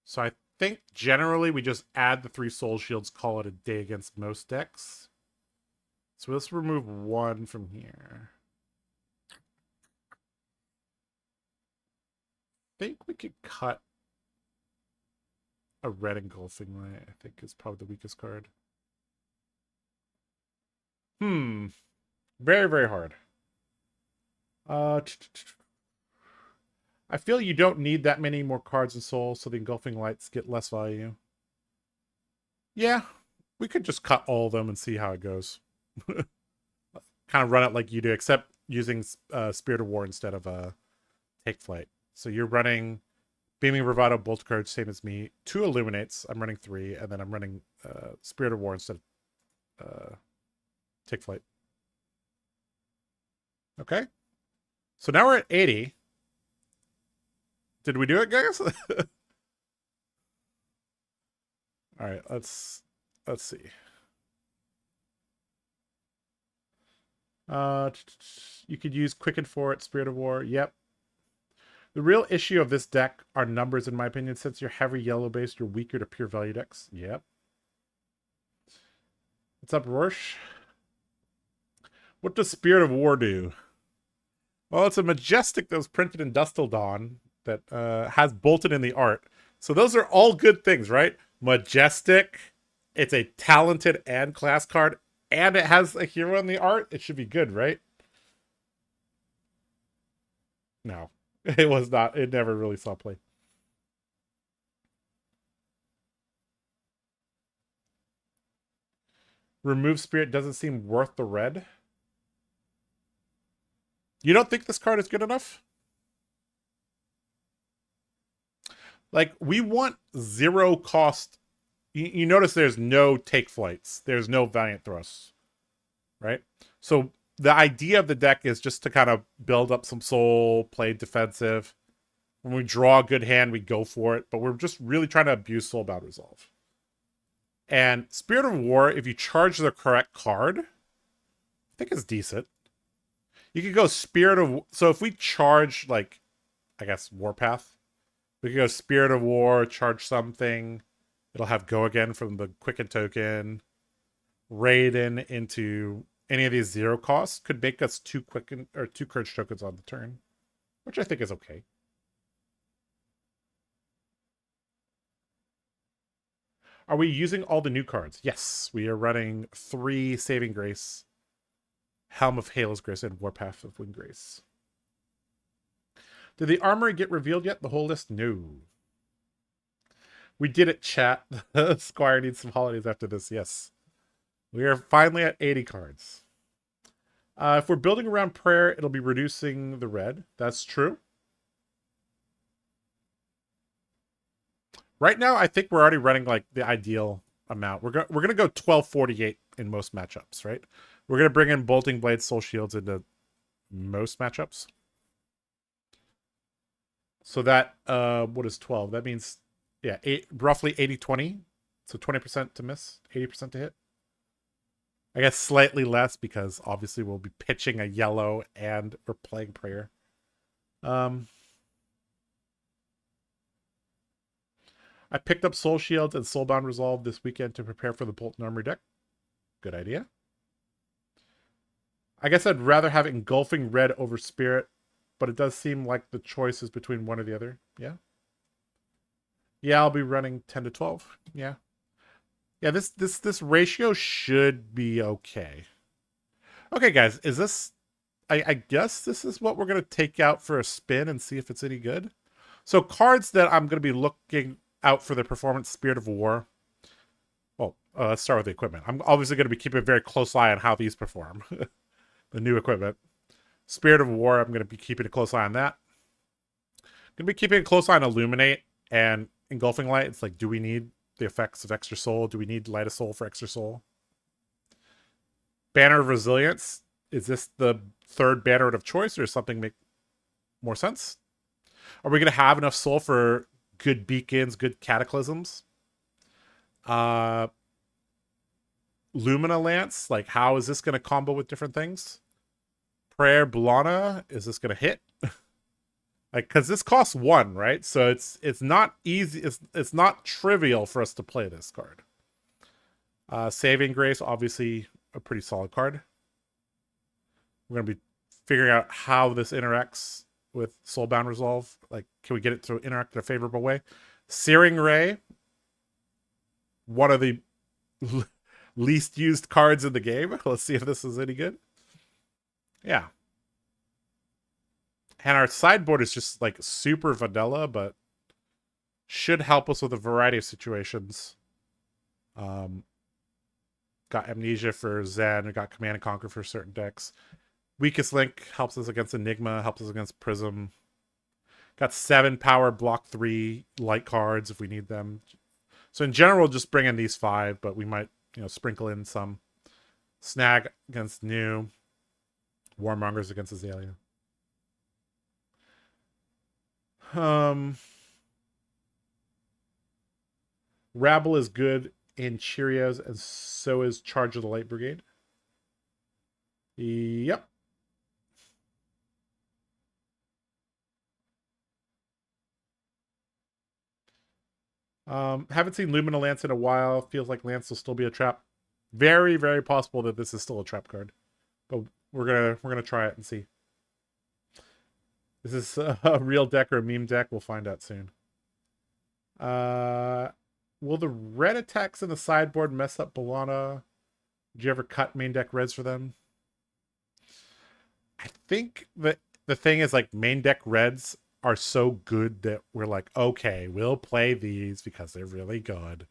A: So I think generally we just add the 3 soul shields, call it a day against most decks. So let's remove 1 from here. I think we could cut a red engulfing light, I think is probably the weakest card. Very, very hard. I feel you don't need that many more cards in Soul, so the engulfing lights get less value. Yeah, we could just cut all of them and see how it goes. Kind of run it like you do, except using Spirit of War instead of Take Flight. So you're running Beaming Bravado, Bolt Courage, same as me. 2 Illuminates. I'm running 3, and then I'm running Spirit of War instead of Take Flight. Okay. So now we're at 80. Did we do it, guys? All right, let's see. You could use Quicken for it, Spirit of War. Yep. The real issue of this deck are numbers, in my opinion. Since you're heavy yellow based, you're weaker to pure value decks. Yep. What's up, Rorsch? What does Spirit of War do? Well, it's a majestic that was printed in Dustil Dawn that has Boltyn in the art. So those are all good things, right? Majestic. It's a talented and class card, and it has a hero in the art. It should be good, right? No, it was not. It never really saw play. Remove Spirit doesn't seem worth the red. You don't think this card is good enough? Like, we want 0 cost. You notice there's no take flights. There's no valiant thrusts, right? So the idea of the deck is just to kind of build up some soul, play defensive. When we draw a good hand, we go for it. But we're just really trying to abuse Soulbound Resolve. And Spirit of War, if you charge the correct card, I think it's decent. You could go Spirit of... So if we charge, like, I guess, Warpath, we could go Spirit of War, charge something. It'll have Go Again from the Quicken token. Raiden into any of these 0 costs could make us 2 Quicken or 2 Courage tokens on the turn, which I think is okay. Are we using all the new cards? Yes, we are running 3 Saving Grace, Helm of Halo's Grace, and Warpath of Wind Grace. Did the armory get revealed yet? The whole list? No. We did it, chat. Squire needs some holidays after this. Yes. We are finally at 80 cards. If we're building around prayer, it'll be reducing the red. That's true. Right now, I think we're already running like the ideal amount. We're gonna go 1248 in most matchups, right? We're gonna bring in Bolting Blade, Soul Shields into most matchups. So that what is 12? That means yeah, roughly 80-20. So 20% to miss, 80% to hit. I guess slightly less because obviously we'll be pitching a yellow and we're playing prayer. I picked up Soul Shields and Soulbound Resolve this weekend to prepare for the Boltyn Armory deck. Good idea. I guess I'd rather have Engulfing Red over Spirit, but it does seem like the choice is between one or the other. Yeah. Yeah, I'll be running 10 to 12. Yeah. Yeah, this ratio should be okay. Okay, guys, is this... I guess this is what we're going to take out for a spin and see if it's any good. So cards that I'm going to be looking out for the performance, Spirit of War. Well, let's start with the equipment. I'm obviously going to be keeping a very close eye on how these perform. The new equipment. Spirit of War, I'm going to be keeping a close eye on that. I'm going to be keeping a close eye on Illuminate and Engulfing Light. It's like, do we need the effects of Extra Soul? Do we need Light of Soul for Extra Soul? Banner of Resilience. Is this the third banner of choice, or does something make more sense? Are we going to have enough soul for good beacons, good cataclysms? Lumina Lance, like how is this going to combo with different things? Prayer Blana, is this going to hit? Like, because this costs 1, right? So it's not easy. It's not trivial for us to play this card. Saving Grace, obviously a pretty solid card. We're going to be figuring out how this interacts with Soulbound Resolve. Like, can we get it to interact in a favorable way? Searing Ray, one of the least used cards in the game. Let's see if this is any good. Yeah. And our sideboard is just like super vanilla, but should help us with a variety of situations. Got Amnesia for Zen. We got Command and Conquer for certain decks. Weakest Link helps us against Enigma, helps us against Prism. Got 7 power, block 3 light cards if we need them. So in general, just bring in these 5, but we might, sprinkle in some Snag against New, Warmongers against Azalea. Rabble is good in Cheerios, and so is Charge of the Light Brigade. Yep. Haven't seen Lumina Lance in a while. Feels like Lance will still be a trap. Very, very possible that this is still a trap card. But We're gonna try it and see. Is this a real deck or a meme deck? We'll find out soon. Will the red attacks in the sideboard mess up Boltyn? Did you ever cut main deck reds for them? I think that the thing is, like, main deck reds are so good that we're like, okay, we'll play these because they're really good.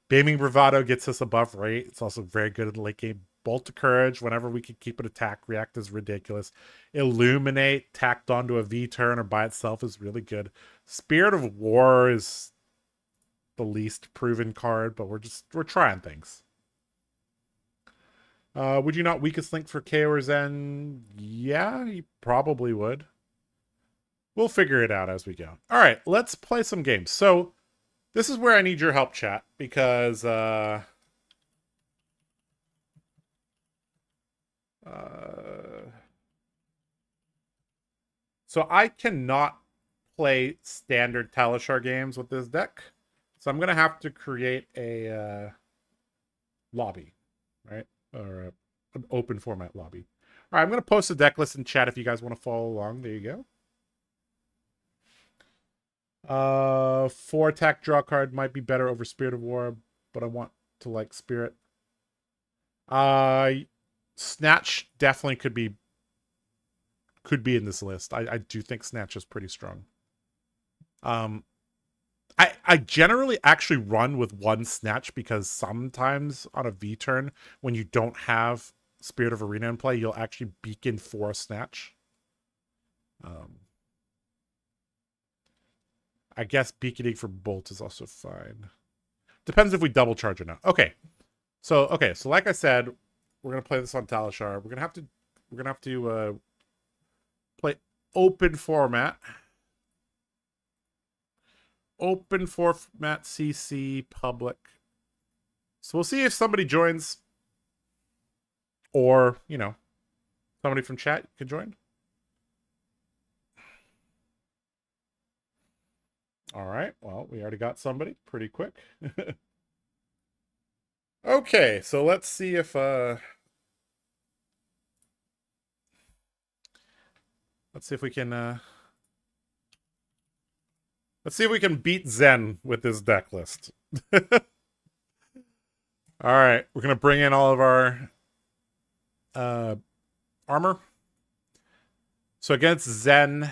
A: Beaming Bravado gets us above rate. It's also very good in the late game. Bolt of Courage, whenever we can keep an attack react, is ridiculous. Illuminate, tacked onto a V turn or by itself, is really good. Spirit of War is the least proven card, but we're trying things. Would you not weakest link for Kayo or Zen? Yeah, you probably would. We'll figure it out as we go. All right, let's play some games. So this is where I need your help, chat, because so I cannot play standard Talishar games with this deck. So I'm gonna have to create a lobby, right? Or an open format lobby. All right, I'm gonna post a deck list in chat if you guys want to follow along. There you go. 4 attack draw card might be better over Spirit of War, but I want to like Spirit. Snatch definitely could be in this list. I do think Snatch is pretty strong. I generally actually run with 1 Snatch because sometimes on a V turn, when you don't have Spirit of Arena in play, you'll actually beacon for a Snatch. I guess beaconing for Bolt is also fine. Depends if we double charge or not. Okay, so like I said, we're gonna play this on Talishar. We're gonna have to play open format. Open format CC public. So we'll see if somebody joins, or, you know, somebody from chat can join. All right, well, we already got somebody pretty quick. Okay, so let's see if we can beat Zen with this deck list. All right, we're gonna bring in all of our armor. So against Zen,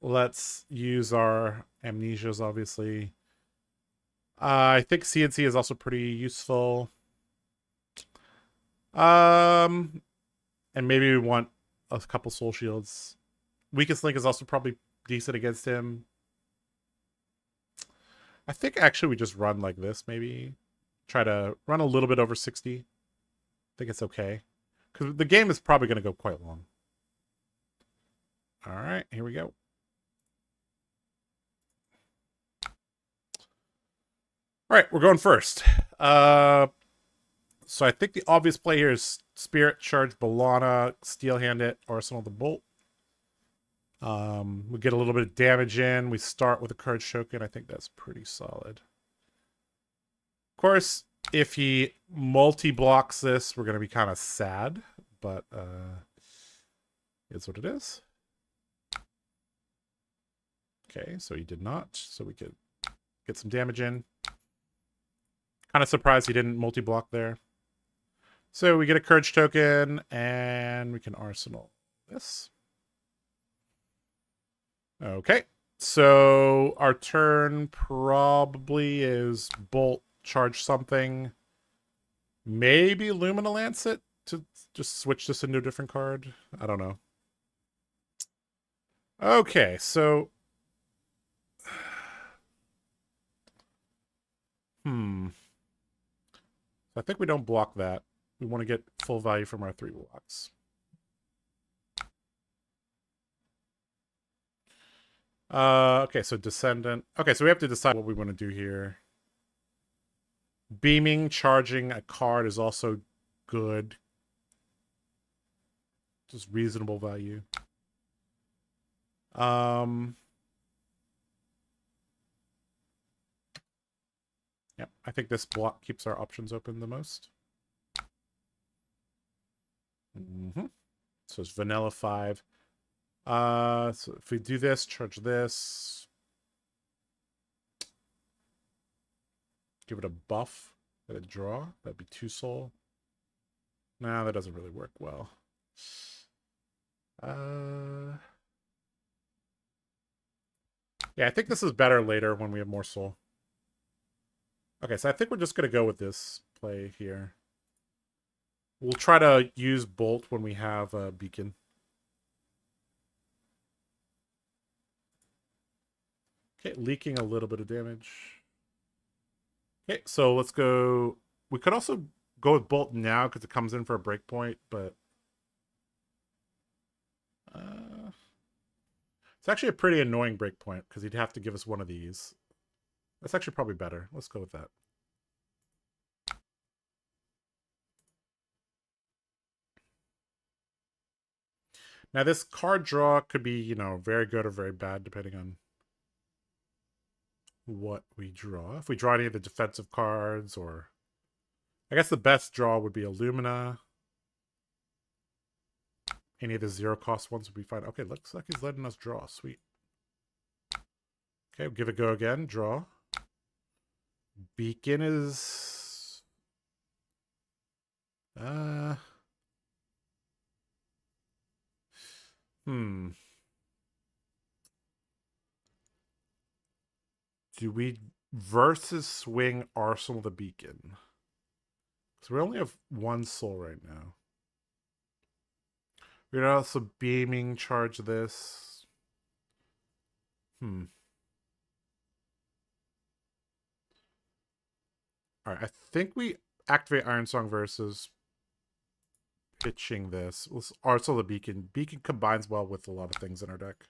A: let's use our amnesias, obviously. I think CNC is also pretty useful. And maybe we want a couple soul shields. Weakest link is also probably decent against him. I think actually we just run like this, maybe. Try to run a little bit over 60. I think it's okay. Because the game is probably going to go quite long. All right, here we go. All right, we're going first. So I think the obvious play here is Spirit Charge Boltyn, Steel Hand it, Arsenal the Bolt. We get a little bit of damage in. We start with a Courage Token. I think that's pretty solid. Of course, if he multi-blocks this, we're going to be kind of sad, but it's what it is. Okay, so he did not, so we could get some damage in. Kind of surprised he didn't multi-block there. So we get a Courage Token, and we can Arsenal this. Okay, so our turn probably is Bolt, charge something. Maybe Lumina Lance it to just switch this into a different card. I don't know. Okay, so... I think we don't block that. We want to get full value from our 3 blocks. Okay, so Descendant. Okay, so we have to decide what we want to do here. Beaming, charging a card is also good. Just reasonable value. Yep, I think this block keeps our options open the most. So So it's vanilla 5. So if we do this, charge this. Give it a buff. Let it draw. That'd be 2 soul. Nah, that doesn't really work well. Yeah, I think this is better later when we have more soul. Okay, so I think we're just going to go with this play here. We'll try to use Bolt when we have a beacon. Okay, leaking a little bit of damage. Okay, so let's go. We could also go with Bolt now because it comes in for a breakpoint, but it's actually a pretty annoying breakpoint because he'd have to give us one of these. That's actually probably better. Let's go with that. Now this card draw could be, you know, very good or very bad depending on what we draw. If we draw any of the defensive cards, or I guess the best draw would be Illumina. Any of the 0-cost ones would be fine. Okay, looks like he's letting us draw. Sweet. Okay, we'll give it a go again. Draw. Beacon is... Do we versus swing Arsenal the Beacon? Because we only have 1 soul right now. We're also beaming charge this. Alright, I think we activate Iron Song versus pitching this. Let's Arsenal the Beacon. Beacon combines well with a lot of things in our deck.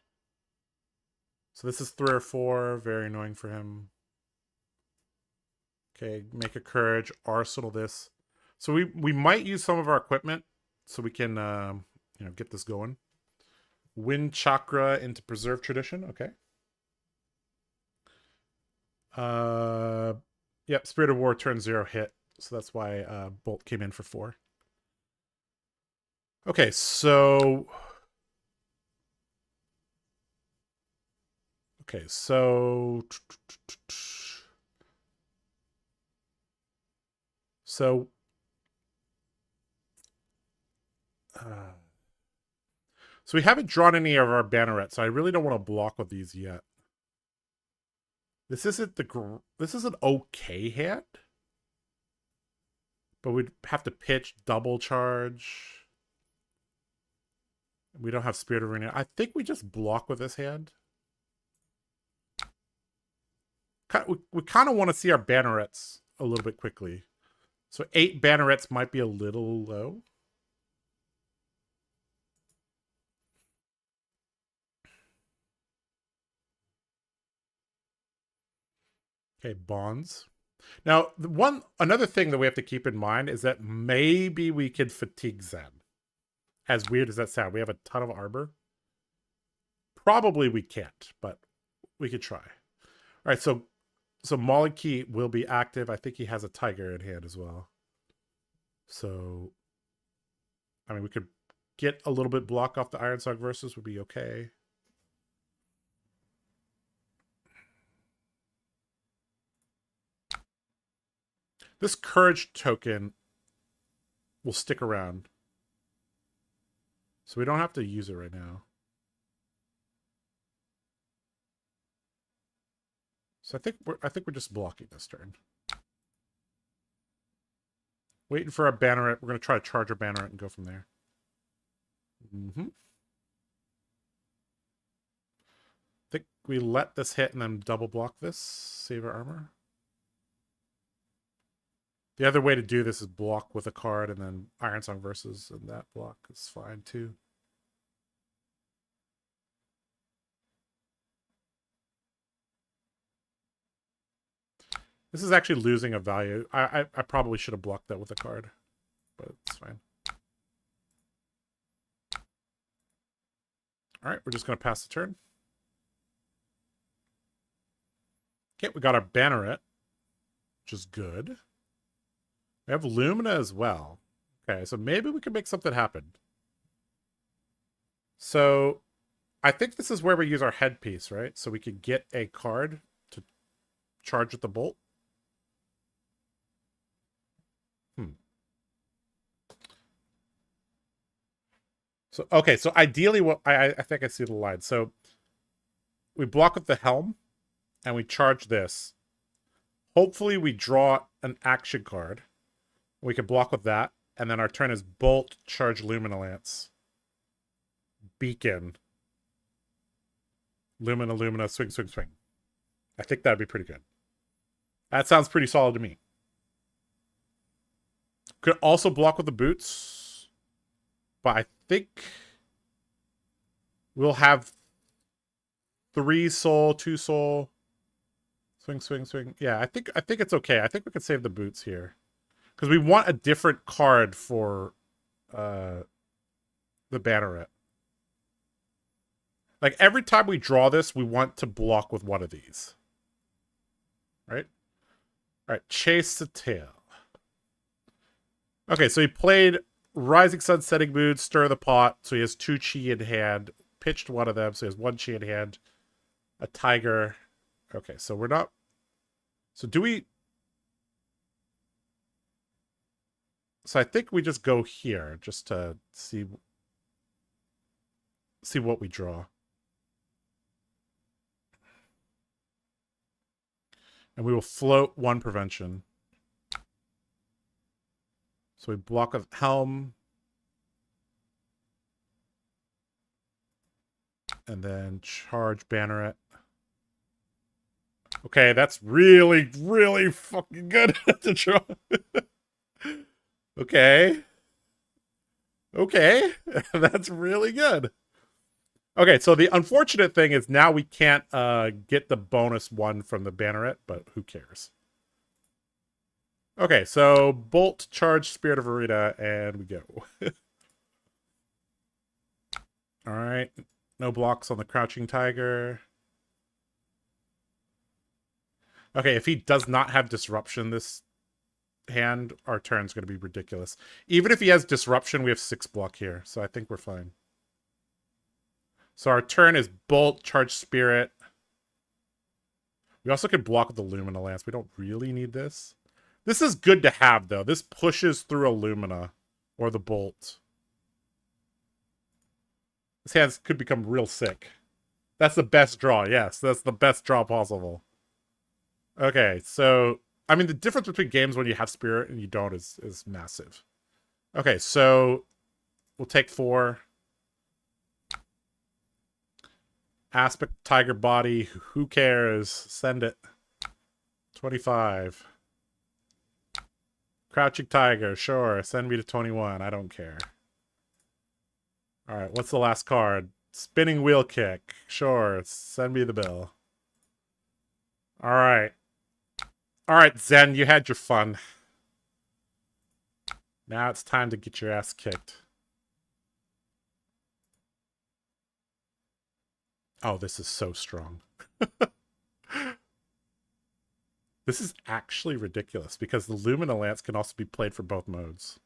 A: So this is 3 or 4. Very annoying for him. Okay, make a Courage. Arsenal this. So we might use some of our equipment so we can you know, get this going. Wind Chakra into Preserve Tradition. Okay. Yep, Spirit of War turn 0 hit. So that's why Bolt came in for 4. Okay, so... Okay, so... So... So we haven't drawn any of our bannerets, so I really don't want to block with these yet. This isn't this is an okay hand, but we'd have to pitch double charge. We don't have Spirit Arena. I think we just block with this hand. We kind of want to see our bannerets a little bit quickly. So 8 bannerets might be a little low. Okay, bonds. Now, another thing that we have to keep in mind is that maybe we could fatigue Zen. As weird as that sounds, we have a ton of armor. Probably we can't, but we could try. All right, so Molly will be active. I think he has a tiger in hand as well. So, I mean, we could get a little bit block off the Iron Song versus would be okay. This Courage token will stick around. So we don't have to use it right now. So I think we're just blocking this turn. Waiting for our banneret. We're going to try to charge our banneret and go from there. I think we let this hit and then double block this. Save our armor. The other way to do this is block with a card and then Iron Song versus, and that block is fine too. This is actually losing a value. I probably should have blocked that with a card, but it's fine. All right, we're just going to pass the turn. Okay, we got our banneret, which is good. We have Lumina as well. Okay, so maybe we can make something happen. So I think this is where we use our headpiece, right? So we could get a card to charge with the bolt. So okay, so ideally what I think I see the line. So we block with the helm and we charge this. Hopefully we draw an action card. We can block with that. And then our turn is bolt, charge Lumina Lance. Beacon. Lumina, Lumina, swing, swing, swing. I think that'd be pretty good. That sounds pretty solid to me. Could also block with the boots. But I think we'll have 3 soul, 2 soul. Swing, swing, swing. Yeah, I think it's okay. I think we can save the boots here. Because we want a different card for the banneret. Like, every time we draw this, we want to block with one of these. Right? Alright, chase the tail. Okay, so he played Rising Sun, Setting Moon, Stir the Pot. So he has 2 chi in hand. Pitched one of them, so he has 1 chi in hand. A tiger. Okay, so we're not... So do we... So I think we just go here, just to see what we draw. And we will float 1 prevention. So we block with Helm. And then charge Banneret. Okay, that's really, really fucking good to draw. Okay. Okay. That's really good. Okay, so the unfortunate thing is now we can't get the bonus 1 from the Banneret, but who cares? Okay, so Bolt, charge, Spirit of Arena, and we go. Alright. No blocks on the Crouching Tiger. Okay, if he does not have Disruption this hand, our turn's going to be ridiculous. Even if he has Disruption, we have 6 block here, so I think we're fine. So our turn is Bolt, charge Spirit. We also could block with the Lumina Lance. We don't really need this. This is good to have, though. This pushes through a Lumina or the Bolt. This hand could become real sick. That's the best draw. Yes, that's the best draw possible. Okay, so... I mean, the difference between games when you have Spirit and you don't is massive. Okay, so... We'll take 4. Aspect Tiger Body. Who cares? Send it. 25. Crouching Tiger. Sure. Send me to 21. I don't care. Alright, what's the last card? Spinning Wheel Kick. Sure. Send me the bill. Alright. Alright, Zen. You had your fun. Now it's time to get your ass kicked. Oh, this is so strong. This is actually ridiculous because the Lumina Lance can also be played for both modes.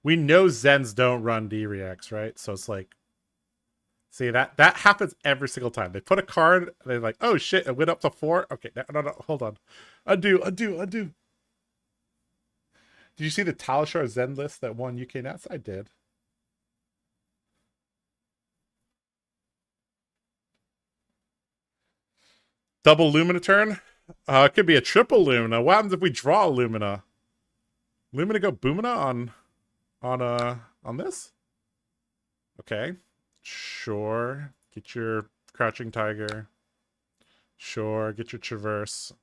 A: We know Zens don't run D-Reacts, right? So it's like... See, that happens every single time. They put a card, they're like, oh shit, it went up to 4? Okay, no, hold on. Undo. Did you see the Talishar Zen list that won UK Nats? I did. Double Lumina turn? It could be a triple Lumina. What happens if we draw a Lumina? Lumina go Boomina on this? Okay. Sure. Get your Crouching Tiger. Sure. Get your Traverse.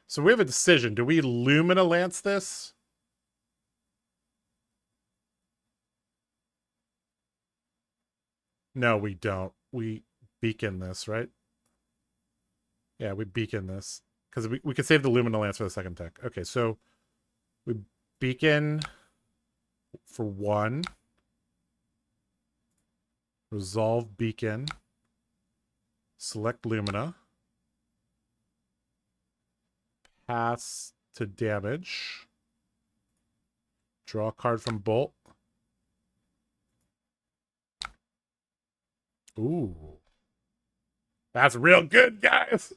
A: So we have a decision. Do we Lumina Lance this? No, we don't. We Beacon this, right? Yeah, we Beacon this. Because we can save the Lumina Lance for the second deck. Okay, so we Beacon for 1. Resolve Beacon. Select Lumina. Pass to damage. Draw a card from Bolt. Ooh. That's real good, guys.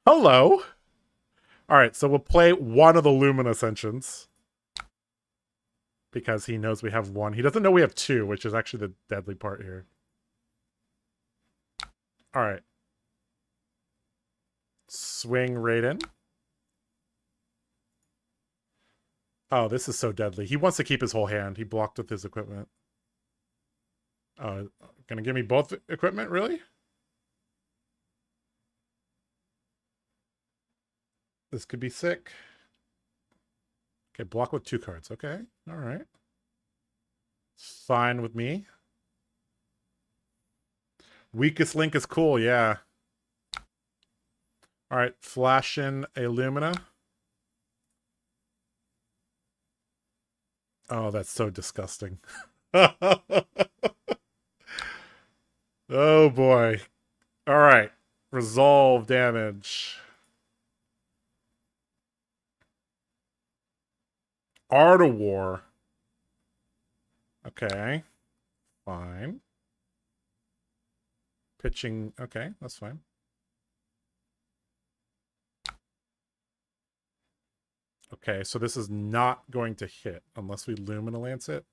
A: Hello. All right, so we'll play one of the Lumen Ascensions. Because he knows we have one. He doesn't know we have two, which is actually the deadly part here. All right. Swing Raiden. Oh, this is so deadly. He wants to keep his whole hand. He blocked with his equipment. Oh, gonna give me both equipment, really? This could be sick. Okay, block with 2 cards. Okay, all right. Fine with me. Weakest link is cool, yeah. All right, flash in a Lumina. Oh, that's so disgusting. Oh boy. All right. Resolve damage. Art of War. Okay. Fine. Pitching. Okay, that's fine. Okay, so this is not going to hit unless we Lumina Lance it.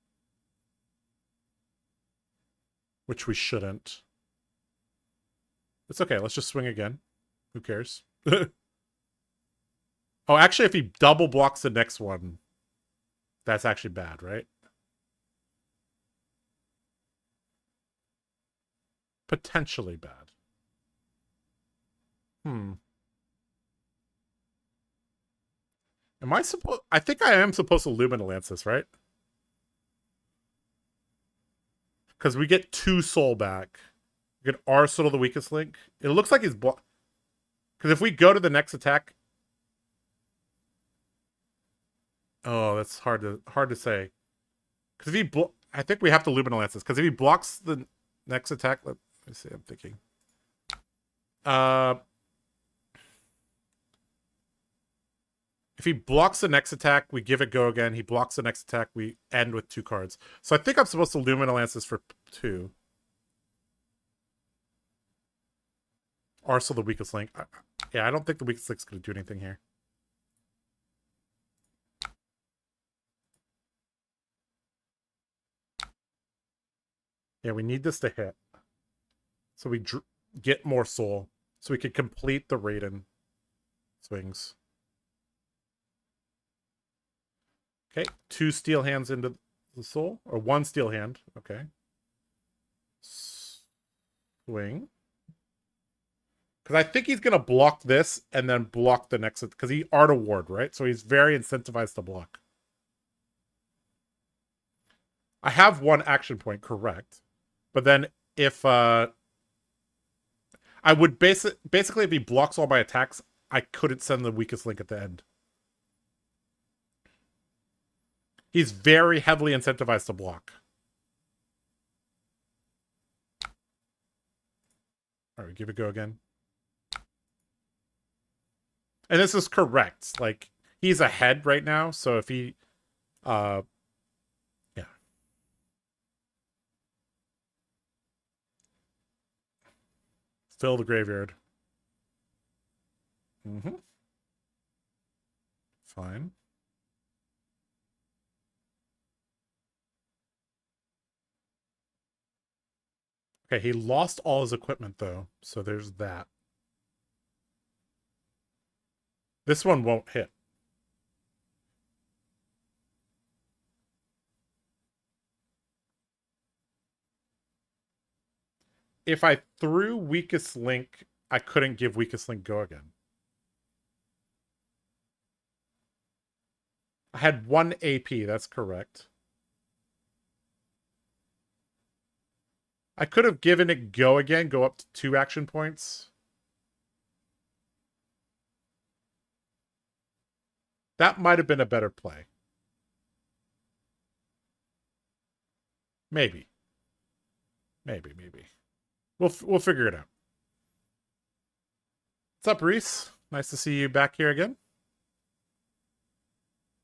A: Which we shouldn't. It's okay, let's just swing again. Who cares? Oh, actually, if he double blocks the next one, that's actually bad, right? Potentially bad. Am I supposed... I think I am supposed to Lumina Lance this, right? Because we get 2 soul back. We get Arsenal the weakest link. It looks like he's... Because if we go to the next attack... Oh, that's hard to say. Because if he... I think we have to Lumina Lance this. Because if he blocks the next attack... Let me see, I'm thinking. If he blocks the next attack, we give it go again. He blocks the next attack, we end with 2 cards. So I think I'm supposed to Lumina Lance this for 2. Arsenal the weakest link. Yeah, I don't think the weakest link's going to do anything here. Yeah, we need this to hit. So we get more soul. So we can complete the Raiden swings. Okay, 2 steel hands into the soul. Or 1 steel hand. Okay. Swing. Because I think he's going to block this and then block the next... Because he Art of Ward, right? So he's very incentivized to block. I have 1 action point, correct. But then if... I would basically, if he blocks all my attacks, I couldn't send the weakest link at the end. He's very heavily incentivized to block. All right, give it a go again. And this is correct. Like, he's ahead right now, so if he... yeah. Fill the graveyard. Fine. Okay, he lost all his equipment, though, so there's that. This one won't hit. If I threw weakest link, I couldn't give weakest link go again. I had 1 AP, that's correct. I could have given it go again, go up to 2 action points. That might have been a better play. Maybe. Maybe. We'll figure it out. What's up, Reese? Nice to see you back here again.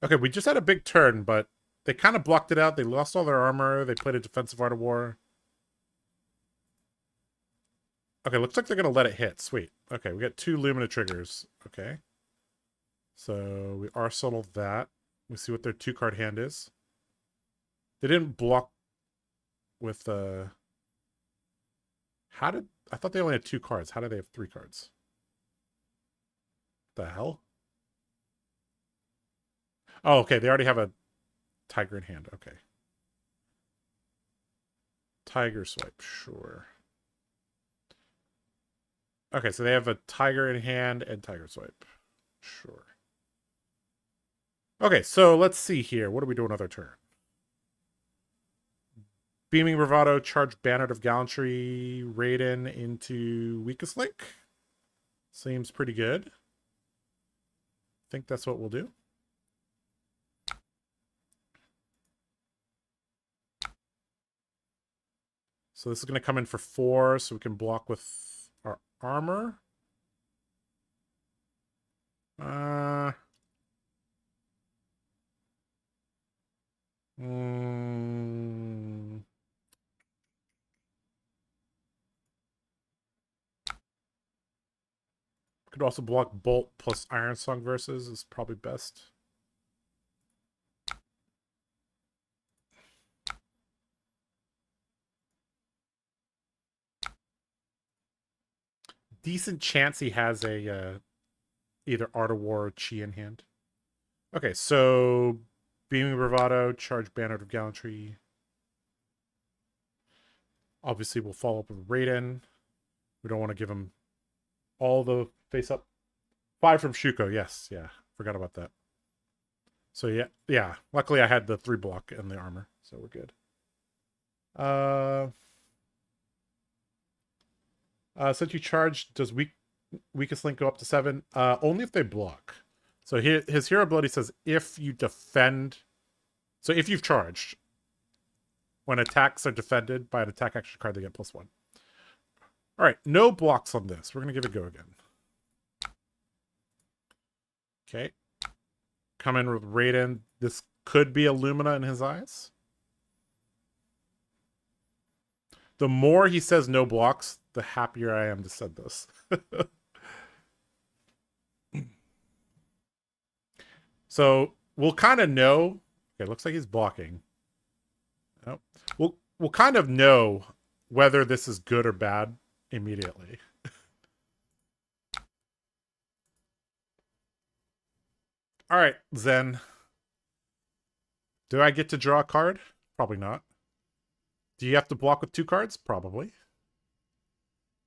A: Okay, we just had a big turn, but they kind of blocked it out. They lost all their armor. They played a defensive art of war. Okay, looks like they're going to let it hit. Sweet. Okay, we got 2 Lumina triggers. Okay. So we arsenal that. We see what their 2-card hand is. They didn't block with how did I thought they only had 2 cards. How do they have 3 cards? The hell? Oh, okay. They already have a tiger in hand. Okay. Tiger swipe, sure. Okay, so they have a tiger in hand and tiger swipe. Sure. Okay, so let's see here. What do we do another turn? Beaming Bravado, charge Banner of Gallantry, Raiden into Weakest Link. Seems pretty good. I think that's what we'll do. So this is going to come in for 4, so we can block with our armor. Could also block Bolt plus Iron Song versus is probably best. Decent chance he has a either Art of War or Chi in hand. Okay, so Beaming Bravado, charge Banner of Gallantry. Obviously, we'll follow up with Raiden. We don't want to give him all the face up. 5 from Shuko, yes, yeah. Forgot about that. So yeah. Luckily I had the 3 block and the armor, so we're good. Since you charge, does weakest link go up to 7? Only if they block. So his hero ability says if you defend. So if you've charged, when attacks are defended by an attack action card, they get +1. All right, no blocks on this. We're gonna give it a go again. Okay. Come in with Raiden. This could be a Lumina in his eyes. The more he says no blocks, the happier I am to send this. So we'll kind of know. Okay, looks like he's blocking. Oh, we'll kind of know whether this is good or bad immediately. All right, Zen. Do I get to draw a card? Probably not. Do you have to block with 2 cards? Probably.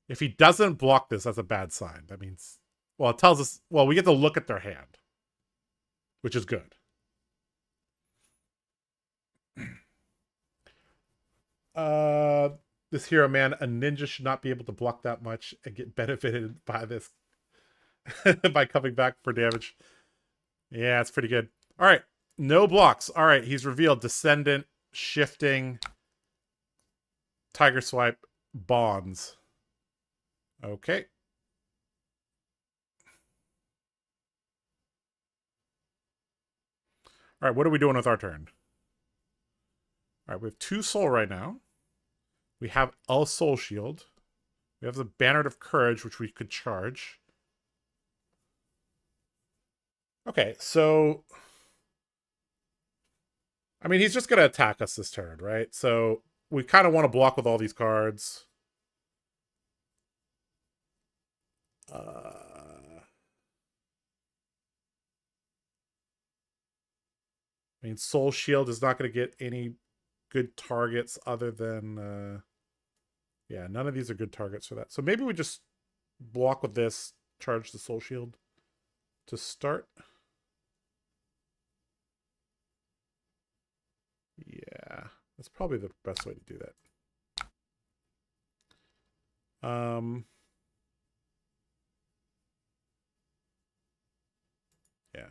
A: If he doesn't block this, that's a bad sign. That means, well, it tells us, well, we get to look at their hand, which is good. This hero man, a ninja should not be able to block that much and get benefited by this by coming back for damage. Yeah, it's pretty good. All right, no blocks. All right, he's revealed Descendant, Shifting, Tiger Swipe, Bonds. Okay. All right, what are we doing with our turn? All right, we have 2 soul right now. We have a soul shield. We have the Banner of Courage, which we could charge. Okay, so I mean, he's just going to attack us this turn, right? So we kind of want to block with all these cards. I mean, Soul Shield is not going to get any good targets other than... yeah, none of these are good targets for that. So maybe we just block with this, charge the Soul Shield to start. Yeah, that's probably the best way to do that. Yeah.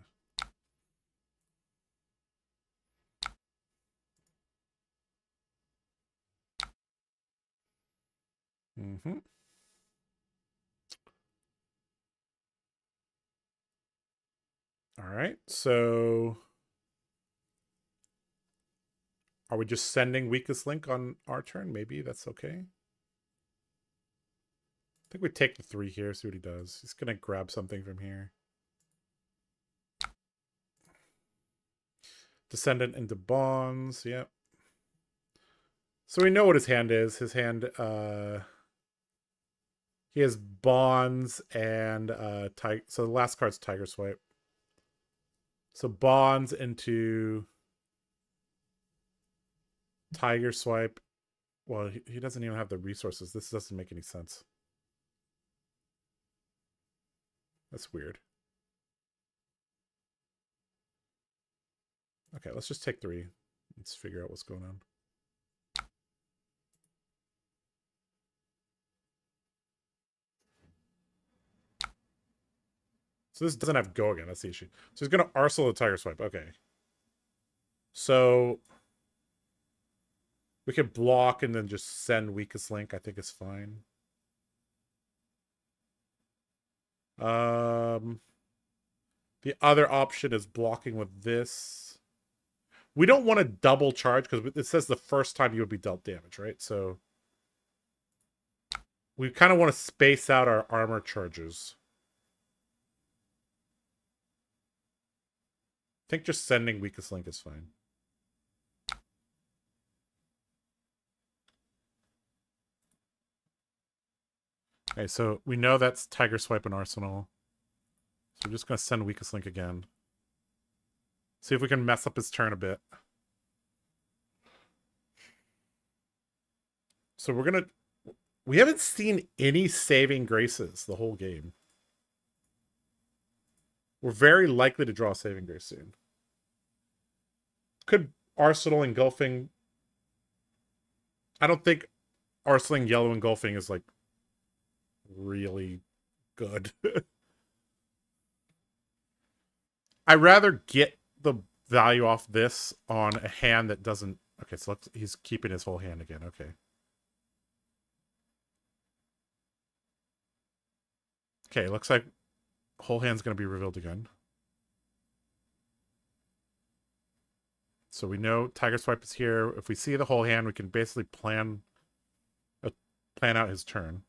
A: Mm-hmm. All right, so Are we just sending weakest link on our turn? Maybe that's okay. I think we take the 3 here, see what he does. He's going to grab something from here. Descendant into bonds, yep. So we know what his hand is. His hand, he has bonds and so the last card's Tiger Swipe. So bonds into Tiger Swipe. Well, he doesn't even have the resources. This doesn't make any sense. That's weird. Okay, let's just take 3. Let's figure out what's going on. So this doesn't have go again. That's the issue. So he's going to Arsenal the Tiger Swipe. Okay. So we can block and then just send weakest link. I think it's fine. The other option is blocking with this. We don't want to double charge because it says the first time you would be dealt damage, right? So we kind of want to space out our armor charges. I think just sending weakest link is fine. Okay, so we know that's Tiger Swipe and Arsenal. So we're just going to send weakest link again. See if we can mess up his turn a bit. So we're going to... We haven't seen any saving graces the whole game. We're very likely to draw a saving grace soon. Could Arsenal engulfing... I don't think Arsenal yellow engulfing is, like, really good. I'd rather get the value off this on a hand that doesn't... Okay, so he's keeping his whole hand again. Okay. Okay, looks like whole hand's going to be revealed again. So we know Tiger Swipe is here. If we see the whole hand, we can basically plan out his turn.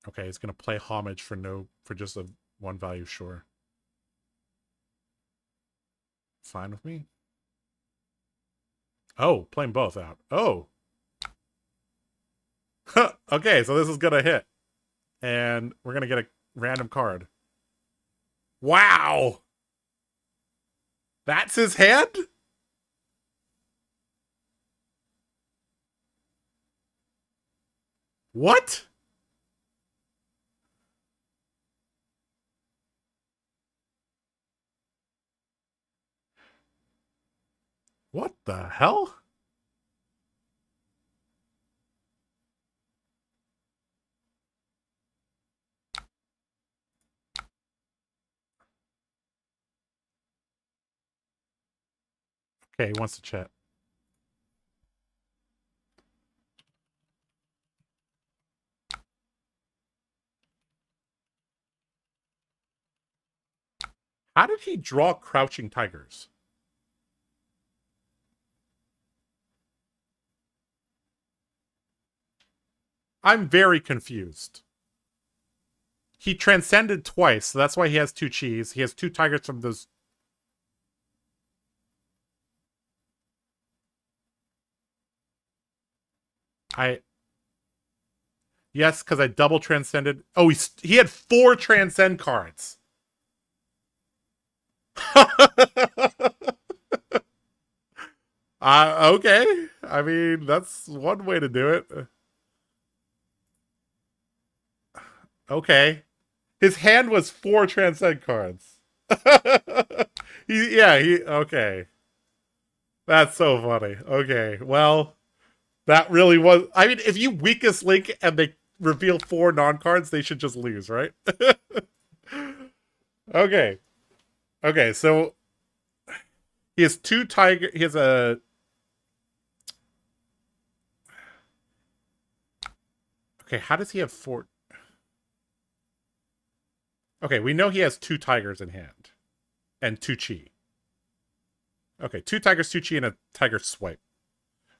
A: Okay, he's going to play homage for just a 1 value, sure. Fine with me. Oh, playing both out. Oh. Okay, so this is going to hit. And we're going to get a random card. Wow! That's his hand? What? What the hell? Okay, he wants to chat. How did he draw Crouching Tigers? I'm very confused. He transcended twice, so that's why he has 2 cheese. He has 2 tigers from those. Yes, because I double transcended. Oh, he had 4 transcend cards. Okay. I mean, that's one way to do it. Okay. His hand was 4 transcend cards. Okay. That's so funny. Okay, well, that really was... I mean, if you weakest link and they reveal 4 non-cards, they should just lose, right? Okay. Okay, so... He has 2 tiger... He has a... Okay, how does he have 4... Okay, we know he has 2 tigers in hand. And 2 chi. Okay, 2 tigers, 2 chi, and a tiger swipe.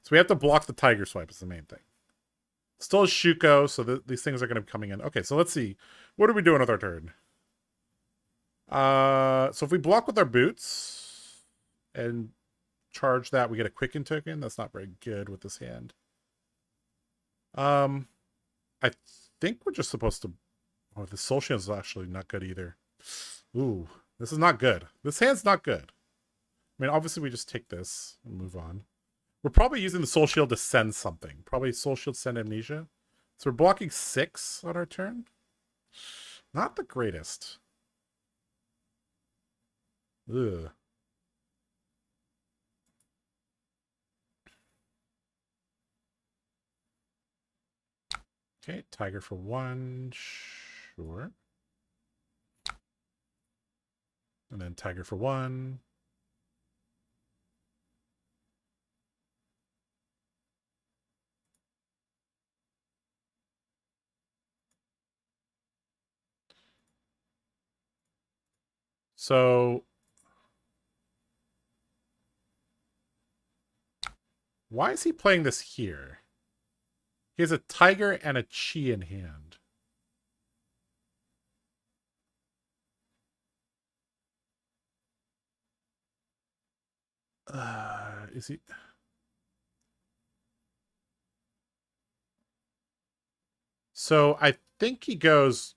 A: So we have to block the tiger swipe is the main thing. Still a Shuko, so these things are going to be coming in. Okay, so let's see. What are we doing with our turn? So if we block with our boots and charge that, we get a quicken token. That's not very good with this hand. I think we're just supposed to... Oh, the Soul Shield is actually not good either. Ooh, this is not good. This hand's not good. I mean, obviously we just take this and move on. We're probably using the Soul Shield to send something. Probably Soul Shield send Amnesia. So we're blocking 6 on our turn. Not the greatest. Ugh. Okay, Tiger for 1. Sure. And then Tiger for 1. So why is he playing this here? He has a tiger and a chi in hand. Is he... So I think he goes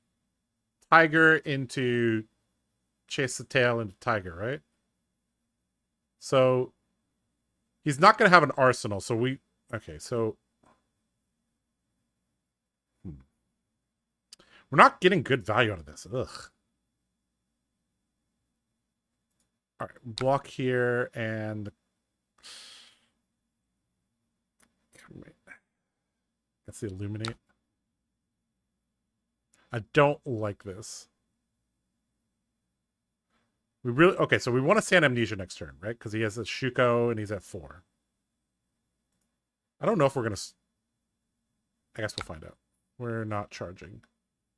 A: tiger into chase the tail into tiger, right? So he's not going to have an arsenal. So we... Okay, so... We're not getting good value out of this. Ugh. All right, block here and... That's the illuminate. I don't like this. We really... Okay, so we want to sand Amnesia next turn, right? Because he has a Shuko and he's at 4. I don't know if we're going to... I guess we'll find out. We're not charging.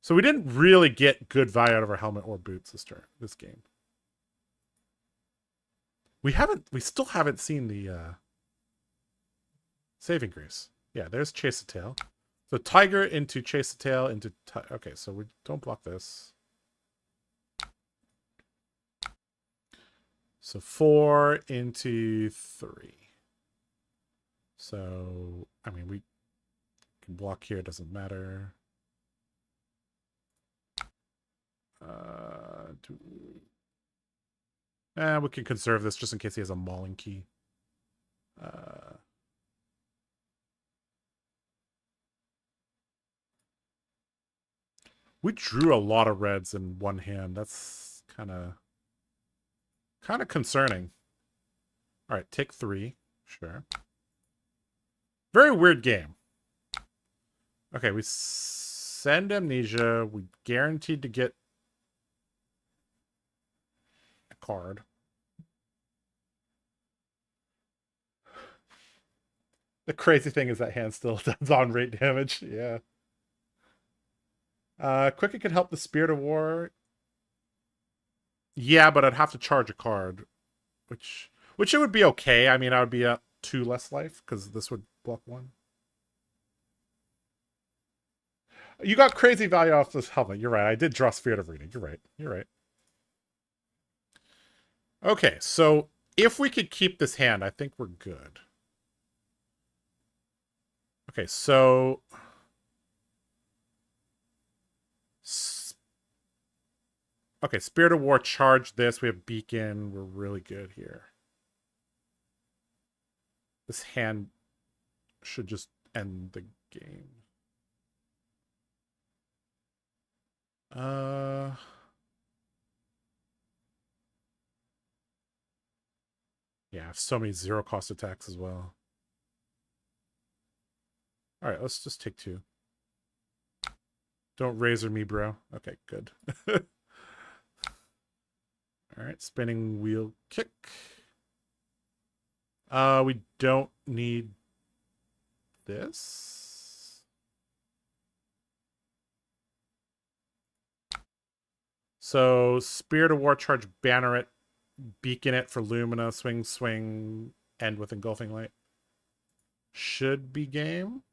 A: So we didn't really get good value out of our helmet or boots this game. We still haven't seen the saving grace. Yeah, there's Chase the Tail. So Tiger into Chase the Tail into... Okay, so we don't block this. So 4 into 3. So, I mean, we can block here, doesn't matter. We can conserve this just in case he has a mauling key. We drew a lot of reds in one hand. That's kind of concerning. All right, take 3. Sure. Very weird game. Okay, we send Amnesia. We guaranteed to get a card. The crazy thing is that hand still does on rate damage. Yeah. Quicken can help the Spirit of War. Yeah, but I'd have to charge a card, which it would be okay. I mean, I would be at 2 less life because this would block 1. You got crazy value off this helmet. You're right. I did draw Spirit of Reading. You're right. You're right. Okay, so if we could keep this hand, I think we're good. Okay, so... Okay, Spirit of War, charge this. We have Beacon. We're really good here. This hand should just end the game. Yeah, I have so many 0-cost attacks as well. All right, let's just take 2. Don't razor me, bro. Okay, good. All right, spinning wheel kick. We don't need this. So Spirit of War, charge, banner it, beacon it for Lumina, swing, swing, end with Engulfing Light. Should be game.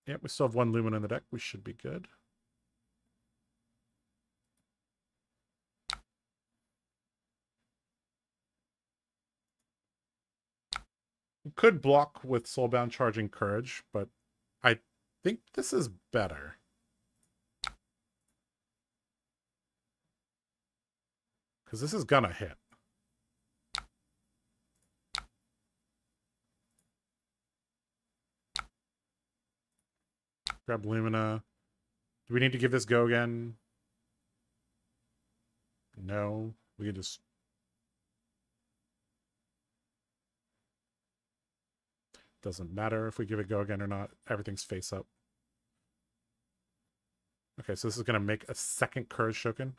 A: Yep, we still have one Lumina in the deck. We should be good. We could block with Soulbound, charging Courage, but I think this is better. Because this is gonna hit. Grab Lumina. Do we need to give this go again? No. We can just... Doesn't matter if we give it go again or not. Everything's face up. Okay, so this is going to make a second Courage token.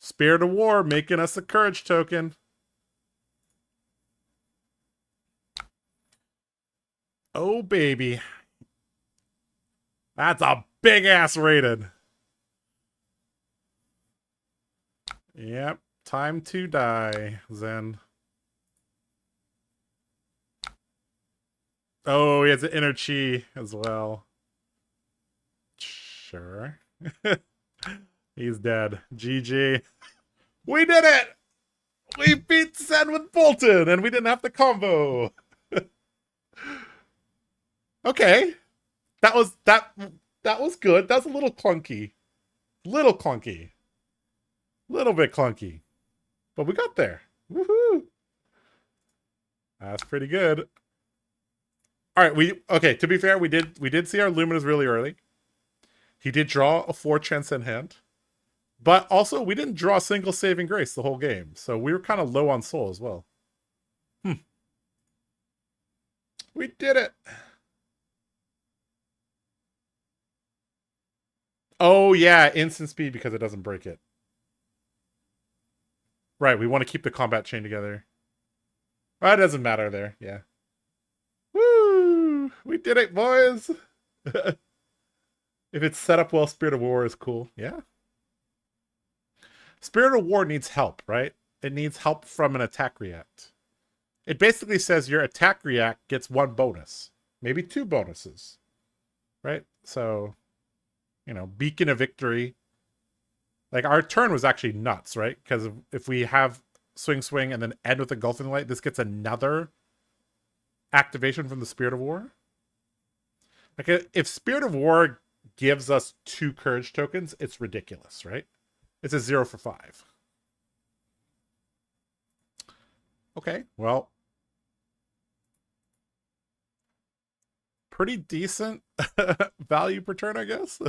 A: Spirit of War making us a Courage token. Oh, baby. That's a big-ass rated. Yep. Time to die, Zen. Oh, he has an inner chi as well. Sure. He's dead. GG. We did it! We beat Zen with Boltyn, and we didn't have to combo. Okay. That was good. That was a little clunky. Little clunky. Little bit clunky. But we got there. Woohoo! That's pretty good. All right, okay, to be fair, we did see our Luminas really early. He did draw a 4 Transcend hand. But also, we didn't draw a single Saving Grace the whole game. So we were kind of low on soul as well. We did it. Oh, yeah, instant speed because it doesn't break it. Right, we want to keep the combat chain together. Well, it doesn't matter there, yeah. Woo! We did it, boys! If it's set up well, Spirit of War is cool. Yeah. Spirit of War needs help, right? It needs help from an attack react. It basically says your attack react gets 1 bonus. Maybe 2 bonuses. Right? So, you know, Beacon of Victory. Like, our turn was actually nuts, right? Because if we have swing, swing, and then end with Engulfing Light, this gets another activation from the Spirit of War. Like, if Spirit of War gives us 2 Courage tokens, it's ridiculous, right? It's a 0 for 5. Okay, well. Pretty decent value per turn, I guess.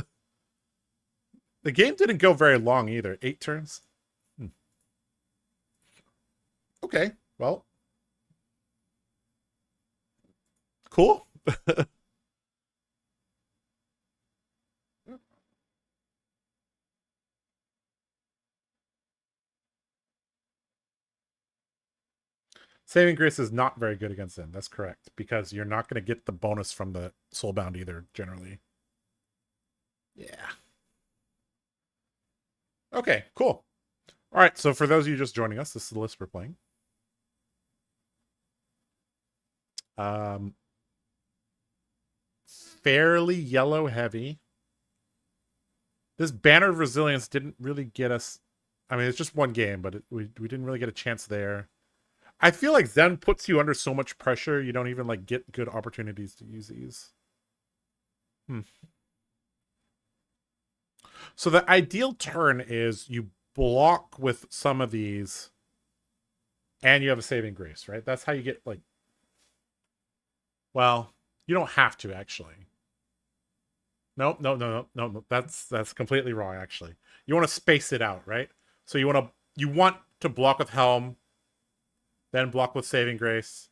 A: The game didn't go very long either. 8 turns. Okay, well. Cool. Saving Grace is not very good against them. That's correct. Because you're not going to get the bonus from the Soulbound either, generally. Yeah. Okay, cool. All right, so for those of you just joining us, this is the list we're playing. Fairly yellow heavy. This Banner of Resilience didn't really get us... I mean, it's just one game, but we didn't really get a chance there. I feel like Zen puts you under so much pressure, you don't even like get good opportunities to use these. So the ideal turn is you block with some of these and you have a Saving Grace, right? That's how you get like... Well, you don't have to actually. Nope, no. That's completely wrong, actually. You want to space it out, right? So you want to block with Helm, then block with Saving Grace,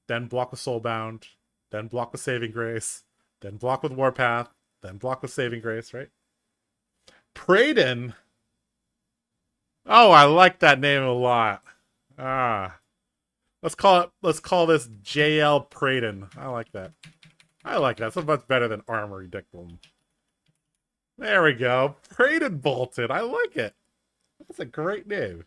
A: then block with Soulbound, then block with Saving Grace, then block with Warpath, then block with Saving Grace, right? Praeden. Oh, I like that name a lot. Ah. Let's call this JL Praden. I like that. I like that. So much better than Armory Dickbloom. There we go. Praden Boltyn. I like it. That's a great name.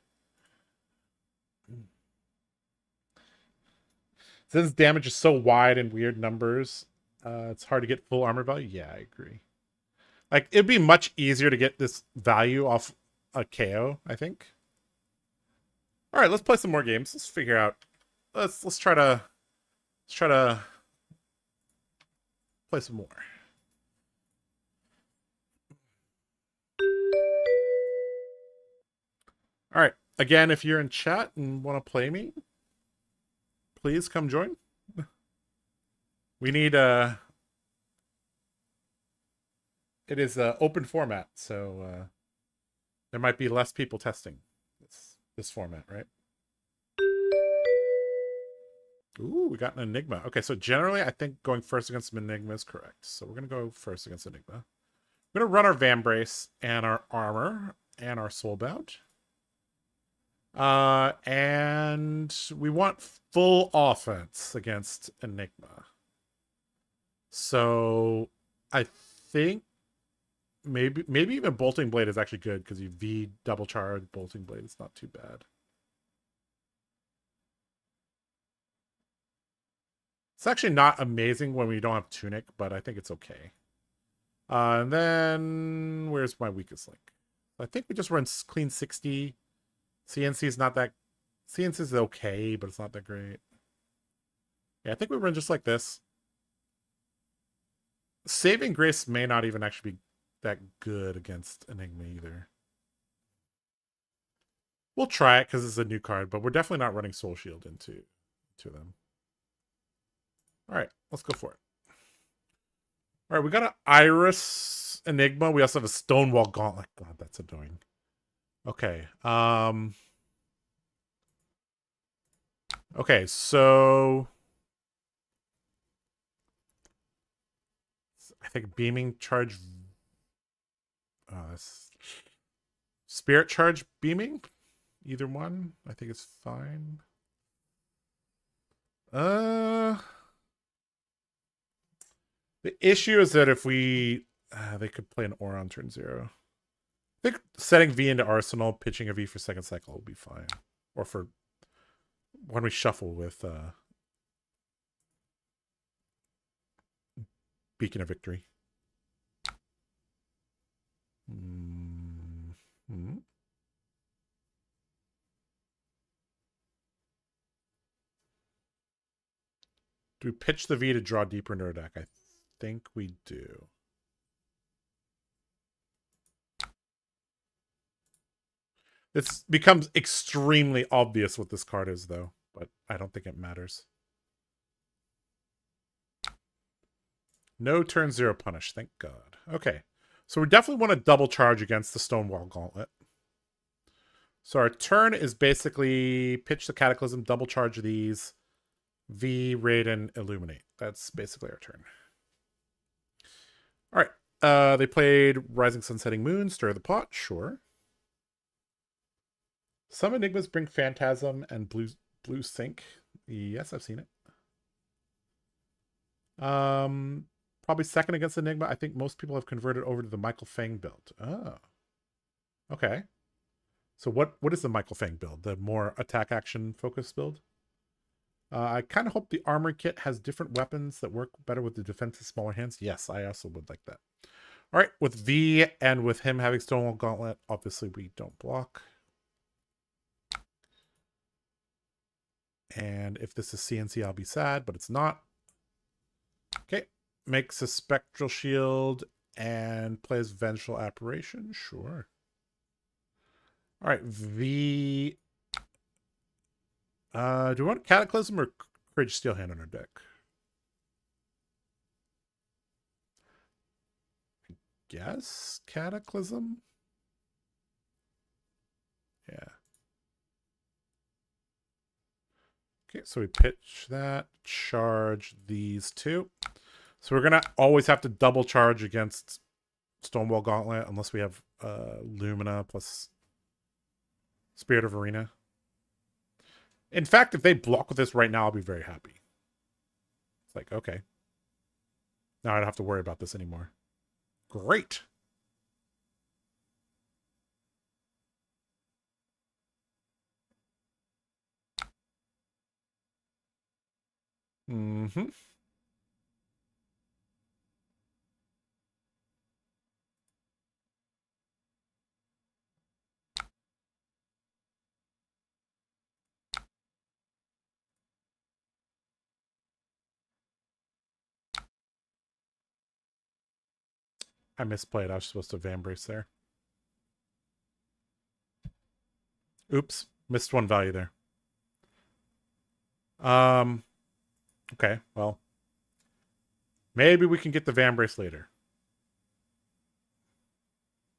A: Since damage is so wide and weird numbers, it's hard to get full armor value. Yeah, I agree. Like, it'd be much easier to get this value off a Kayo, I think. All right, let's play some more games. Let's figure out. Let's try to play some more. All right. Again, if you're in chat and want to play me, please come join. We need it is an open format, so there might be less people testing this format, right? Ooh, we got an Enigma. Okay, so generally I think going first against an Enigma is correct. So we're gonna go first against Enigma. We're gonna run our Vambrace and our armor and our Soulbound. And we want full offense against Enigma. So I think maybe even Bolting Blade is actually good because you V double charge Bolting Blade. It's not too bad. It's actually not amazing when we don't have Tunic, but I think it's okay. And then where's my weakest link? I think we just run clean 60. CNC is not that. CNC is okay, but it's not that great. Yeah, I think we run just like this. Saving Grace may not even actually be that good against Enigma either. We'll try it because it's a new card, but we're definitely not running Soul Shield into them. All right, let's go for it. All right, we got an Iris Enigma. We also have a Stonewall Gauntlet. God, that's annoying. Okay. Okay, so I think Beaming Charge. Spirit Charge Beaming. Either one, I think it's fine. The issue is that if we they could play an Aura on turn 0. I think setting V into Arsenal, pitching a V for second cycle will be fine. Or for when we shuffle with Beacon of Victory. Mm-hmm. Do we pitch the V to draw deeper into our deck? I think we do. This becomes extremely obvious what this card is, though, but I don't think it matters. No turn 0 punish, thank God. Okay, so we definitely want to double charge against the Stonewall Gauntlet. So our turn is basically pitch the Cataclysm, double charge these, V, Raid, and Illuminate. That's basically our turn. All right, they played Rising Sun, Setting Moon, Stir the Pot, sure. Some Enigmas bring Phantasm and Blue Sync. Yes, I've seen it. Probably second against Enigma. I think most people have converted over to the Michael Fang build. Oh. Okay. So what is the Michael Fang build? The more attack action focused build? I kind of hope the armor kit has different weapons that work better with the defensive smaller hands. Yes, I also would like that. All right, with V and with him having Stonewall Gauntlet, obviously we don't block. And if this is CNC, I'll be sad, but it's not. Okay, makes a Spectral Shield and plays Vengeful Apparition. Sure. All right, V. Do we want Cataclysm or Courage Steelhand on our deck? I guess Cataclysm. Yeah. Okay, so we pitch that, charge these two. So we're going to always have to double charge against Stonewall Gauntlet unless we have Lumina plus Spirit of Arena. In fact, if they block with this right now, I'll be very happy. It's like, okay. Now I don't have to worry about this anymore. Great. Mm-hmm. I misplayed. I was supposed to Vambrace there. Oops. Missed one value there. Okay, well. Maybe we can get the Vambrace later.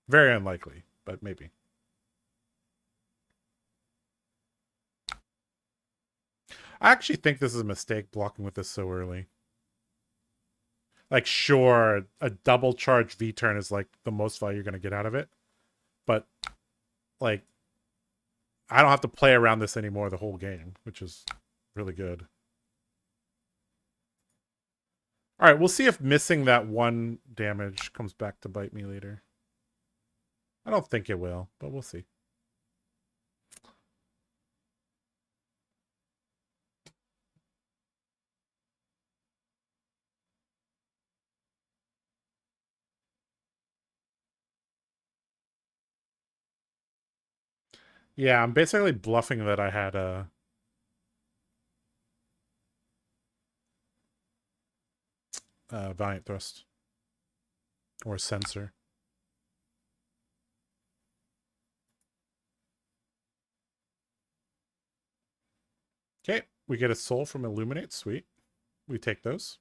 A: Very unlikely, but maybe. I actually think this is a mistake blocking with this so early. Like, sure, a double charge V-turn is like the most value you're going to get out of it. But, like, I don't have to play around this anymore the whole game, which is really good. All right, we'll see if missing that one damage comes back to bite me later. I don't think it will, but we'll see. Yeah, I'm basically bluffing that I had a Valiant Thrust or a Sensor. Okay, we get a soul from Illuminate. Sweet. We take those.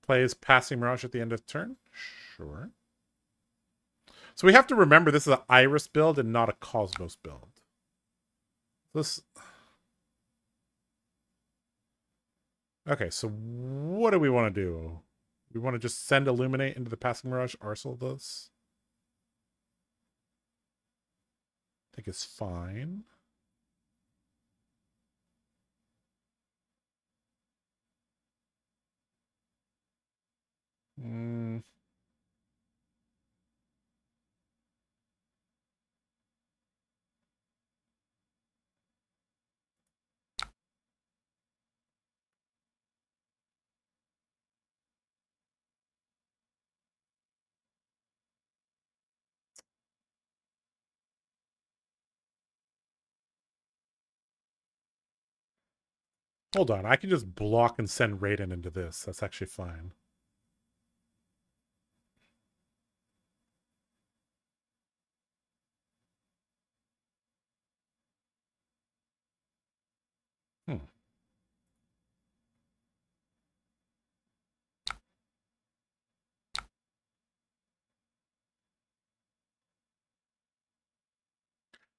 A: Plays Passing Mirage at the end of turn. Sure. So we have to remember this is an Iris build and not a Cosmos build. This. Okay, so what do we want to do? We want to just send Illuminate into the Passing Mirage. Arsenal does. I think it's fine. Hold on, I can just block and send Raiden into this. That's actually fine.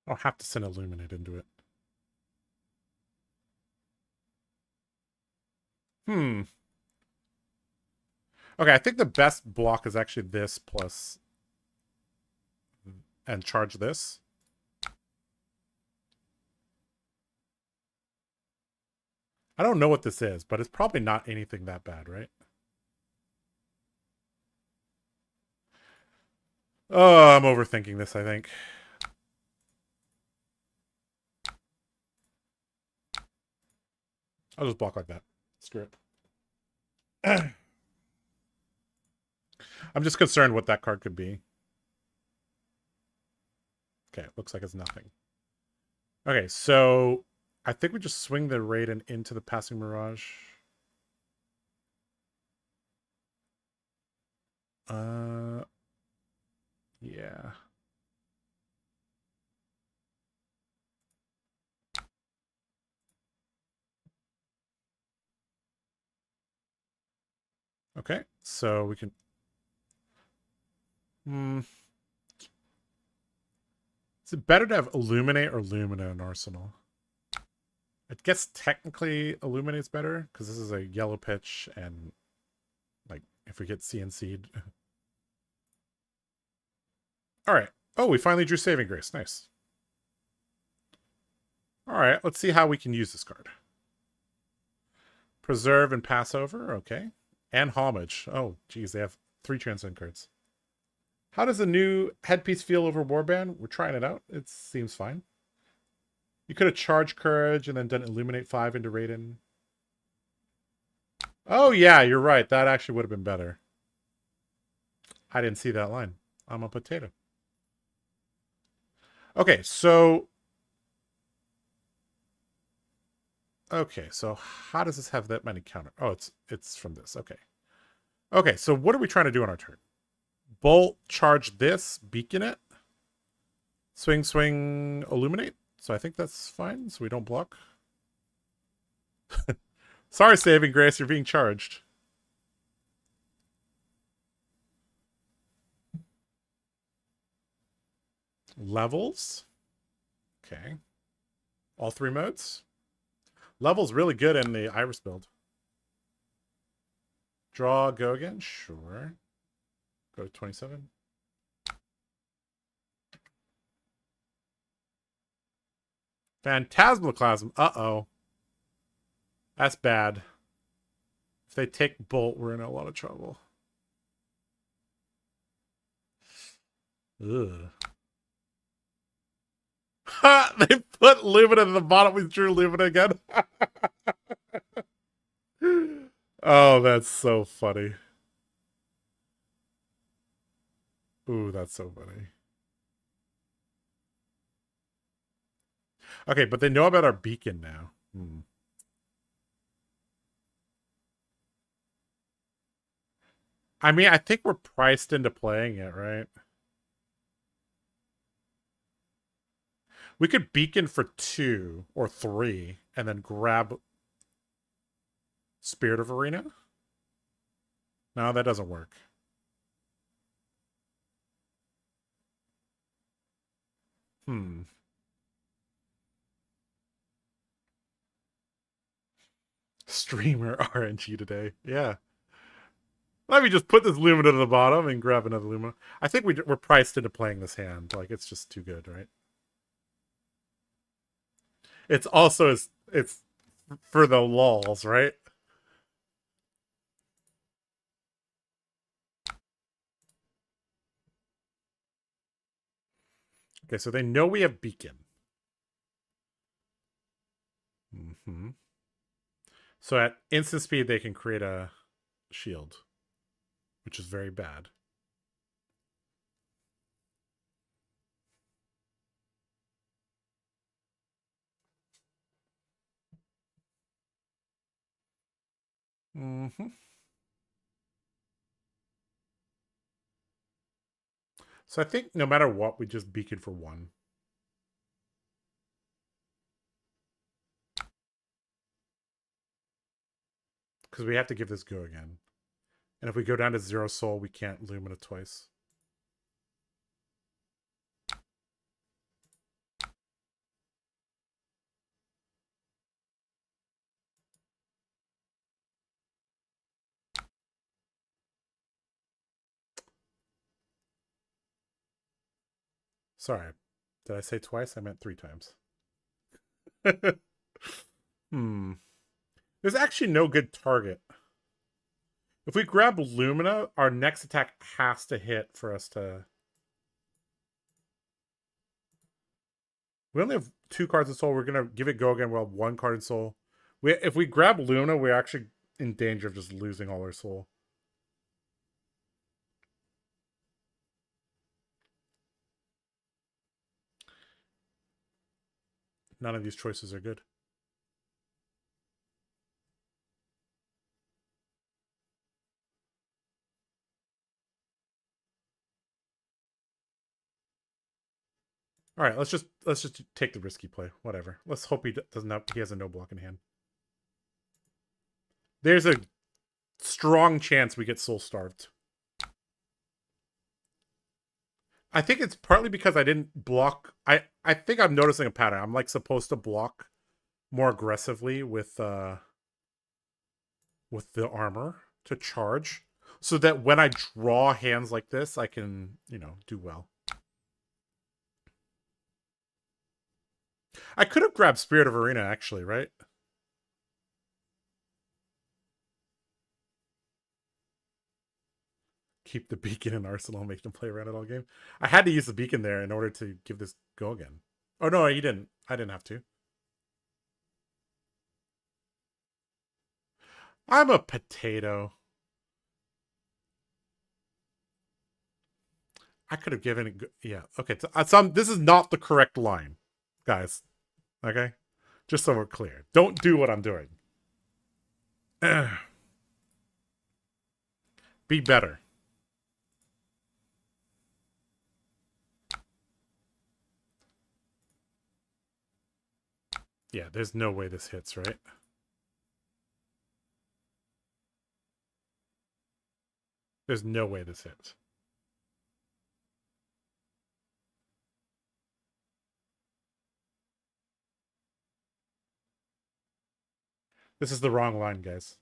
A: I'll have to send Illuminate into it. Okay, I think the best block is actually this plus and charge this. I don't know what this is, but it's probably not anything that bad, right? Oh, I'm overthinking this, I think. I'll just block like that. Screw it. I'm just concerned what that card could be. Okay, looks like it's nothing. Okay, so I think we just swing the Raiden into the Passing Mirage. Yeah. Okay, so we can... Is it better to have Illuminate or Lumina in Arsenal? I guess technically Illuminate's better, because this is a yellow pitch, and, like, if we get CNC'd... Alright. Oh, we finally drew Saving Grace. Nice. All right, let's see how we can use this card. Preserve and pass over, okay. And homage. Oh, geez, they have 3 transcend cards. How does the new headpiece feel over Warband? We're trying it out. It seems fine. You could have charged Courage and then done Illuminate 5 into Raiden. Oh, yeah, you're right. That actually would have been better. I didn't see that line. I'm a potato. Okay, so... Okay, so how does this have that many counter? Oh, it's from this. Okay. Okay, so what are we trying to do on our turn? Bolt, charge this, beacon it. Swing, swing, illuminate. So I think that's fine, so we don't block. Sorry, Saving Grace, you're being charged. Levels. Okay. All 3 modes. Level's really good in the Iris build. Draw, go again? Sure. Go to 27. Phantasmoclasm. Uh-oh. That's bad. If they take Bolt, we're in a lot of trouble. Ugh. Ha! They put Lumina at the bottom. We drew Lumina again. Oh, that's so funny. Ooh, that's so funny. Okay, but they know about our beacon now. I mean, I think we're priced into playing it, right? We could beacon for 2 or 3 and then grab Spirit of Arena. No, that doesn't work. Streamer RNG today. Yeah. Let me just put this Lumina to the bottom and grab another Lumina. I think we're priced into playing this hand. Like, it's just too good, right? It's also, it's for the lulz, right? Okay, so they know we have beacon. So at instant speed, they can create a shield, which is very bad. So I think no matter what, we just beacon for 1. Because we have to give this go again. And if we go down to 0 soul, we can't Lumina twice. Sorry. Did I say twice? I meant 3 times. There's actually no good target. If we grab Lumina, our next attack has to hit for us to... We only have 2 cards in soul. We're going to give it go again. We'll have 1 card in soul. If we grab Lumina, we're actually in danger of just losing all our soul. None of these choices are good. All right, let's just take the risky play. Whatever. Let's hope he doesn't have, he has a no block in hand. There's a strong chance we get soul starved. I think it's partly because I didn't block. I think I'm noticing a pattern. I'm like supposed to block more aggressively with the armor to charge, so that when I draw hands like this, I can, you know, do well. I could have grabbed Spirit of Arena, actually, right? Keep the beacon in Arsenal, make them play around it all game. I had to use the beacon there in order to give this go again. Oh, no, you didn't. I didn't have to. I'm a potato. I could have given it... Yeah, okay. This is not the correct line, guys. Okay? Just so we're clear. Don't do what I'm doing. Be better. Yeah, there's no way this hits, right? There's no way this hits. This is the wrong line, guys.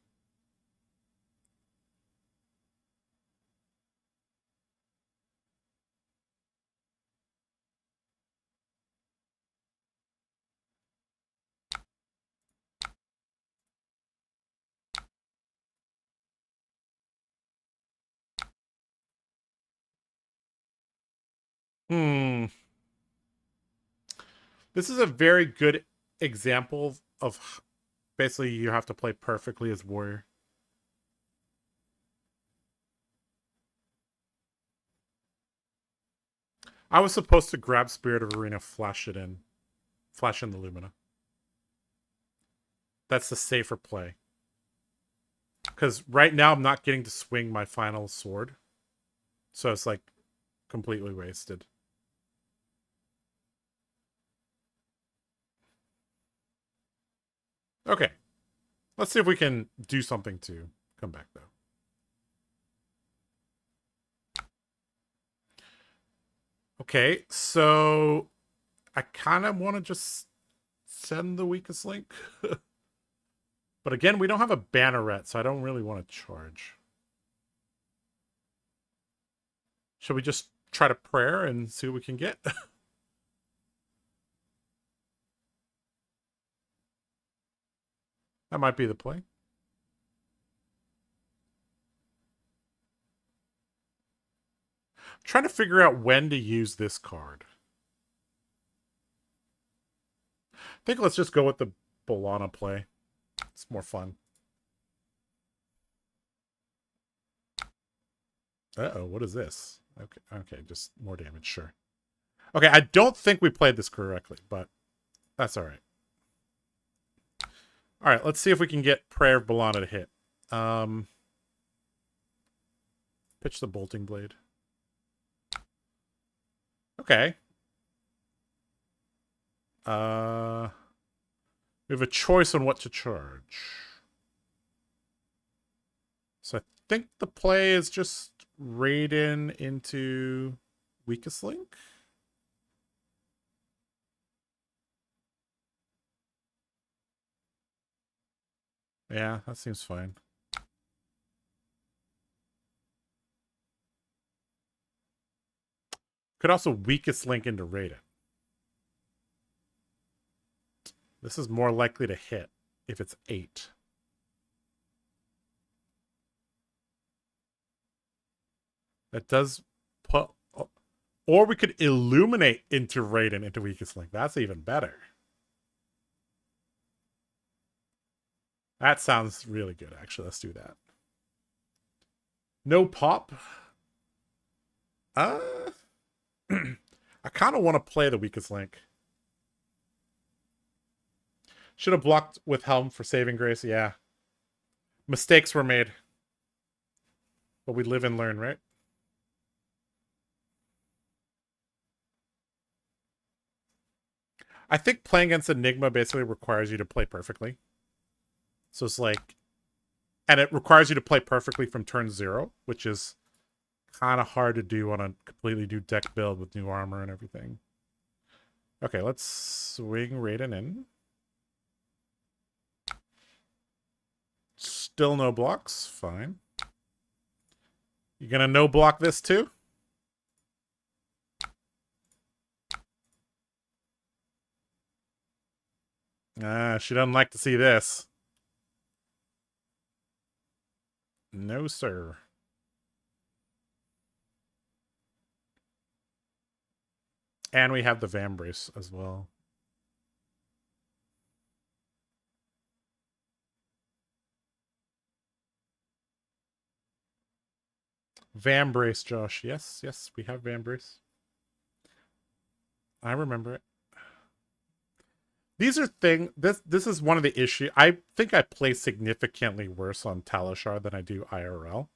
A: This is a very good example of basically you have to play perfectly as warrior. I was supposed to grab Spirit of Arena, flash in the Lumina. That's the safer play. Because right now I'm not getting to swing my final sword. So it's like completely wasted. Okay. Let's see if we can do something to come back, though. Okay, so I kind of want to just send the weakest link. But again, we don't have a banneret, so I don't really want to charge. Should we just try to prayer and see what we can get? That might be the play. I'm trying to figure out when to use this card. I think let's just go with the Boltyn play. It's more fun. Uh-oh, what is this? Okay, just more damage, sure. Okay, I don't think we played this correctly, but that's all right. All right, let's see if we can get Prayer of Boltyn to hit. Pitch the Bolting Blade. Okay. We have a choice on what to charge. So I think the play is just Raiden into Weakest Link. Yeah, that seems fine. Could also Weakest Link into Raiden. This is more likely to hit if it's 8. That does put... Or we could Illuminate into Raiden into Weakest Link. That's even better. That sounds really good, actually. Let's do that. No pop. I kind of want to play the Weakest Link. Should have blocked with Helm for saving grace. Yeah. Mistakes were made. But we live and learn, right? I think playing against Enigma basically requires you to play perfectly. So it's like... And it requires you to play perfectly from turn 0, which is kind of hard to do on a completely new deck build with new armor and everything. Okay, let's swing Raiden in. Still no blocks. Fine. You gonna no block this too? She doesn't like to see this. No, sir. And we have the Vambrace as well. Vambrace, Josh. Yes, yes, we have Vambrace. I remember it. These are this is one of the issues. I think I play significantly worse on Talishar than I do IRL.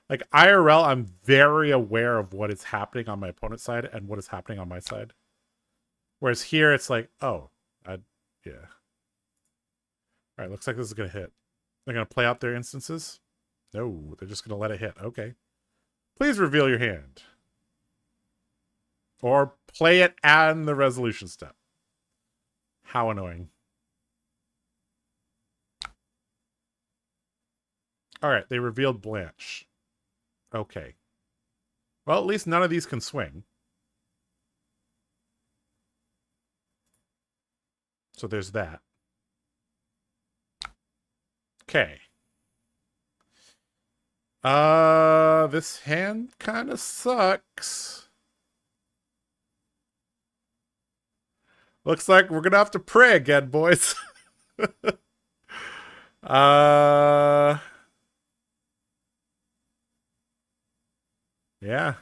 A: Like IRL, I'm very aware of what is happening on my opponent's side and what is happening on my side. Whereas here, it's like, oh, yeah. All right, looks like this is gonna hit. They're gonna play out their instances. No, they're just gonna let it hit. Okay. Please reveal your hand. Or play it and the resolution step. How annoying. Alright, they revealed Blanche. Okay. Well, at least none of these can swing. So there's that. Okay. This hand kind of sucks. Looks like we're gonna have to pray again, boys. Yeah.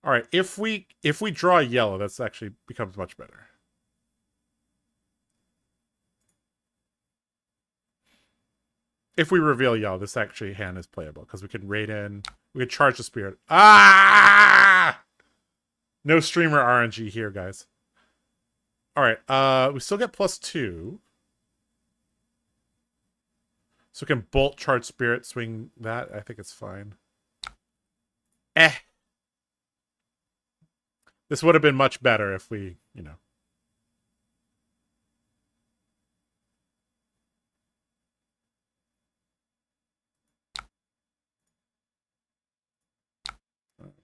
A: All right, if we draw a yellow, that's actually becomes much better. If we reveal yellow, this actually hand is playable because we can raid in. We can charge the spirit. Ah! No streamer RNG here, guys. All right, we still get +2. So we can bolt, charge spirit, swing that. I think it's fine. This would have been much better if we, you know.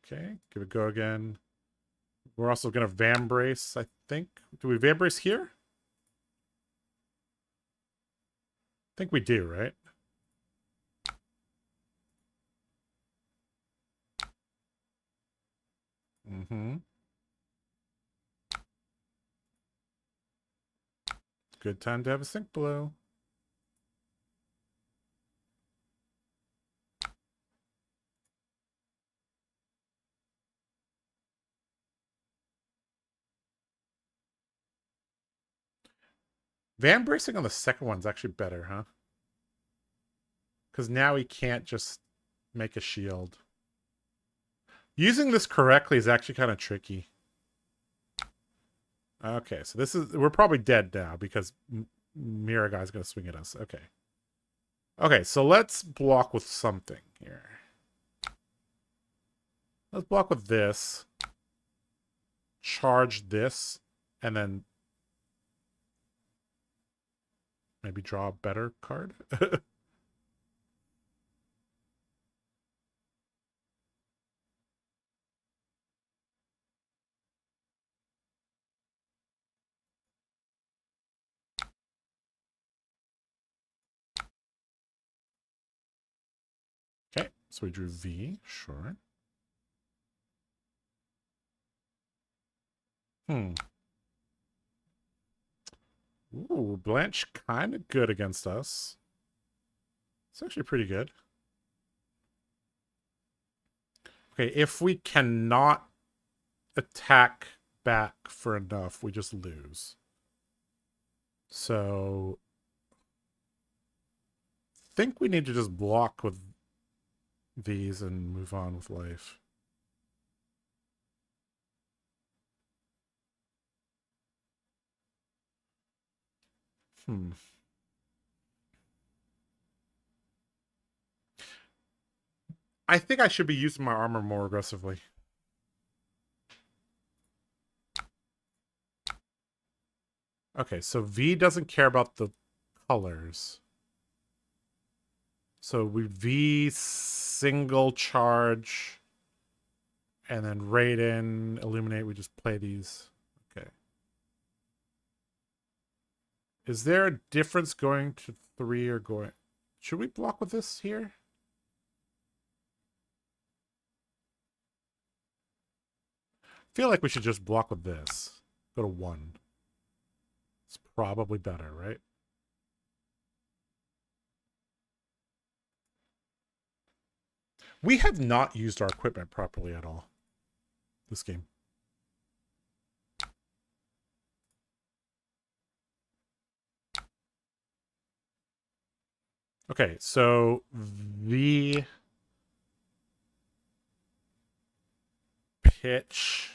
A: Okay, give it a go again. We're also going to Vambrace, I think. Do we Vambrace here? I think we do, right? Mm-hmm. Good time to have a sync blow. Vambracing on the second one's actually better, huh? Because now he can't just make a shield. Using this correctly is actually kind of tricky. Okay, so this is... We're probably dead now because Mira Guy's going to swing at us. Okay. Okay, so let's block with something here. Let's block with this. Charge this. And then maybe draw a better card. Okay, so we drew V, sure. Ooh, Blanche kind of good against us. It's actually pretty good. Okay, if we cannot attack back for enough, we just lose. So I think we need to just block with these and move on with life. I think I should be using my armor more aggressively. Okay, so V doesn't care about the colors. So we V single charge And then Raiden, Illuminate, we just play these. Okay. Is there a difference going to 3 or going... Should we block with this here? I feel like we should just block with this. Go to 1. It's probably better, right? We have not used our equipment properly at all this game. Okay, so the pitch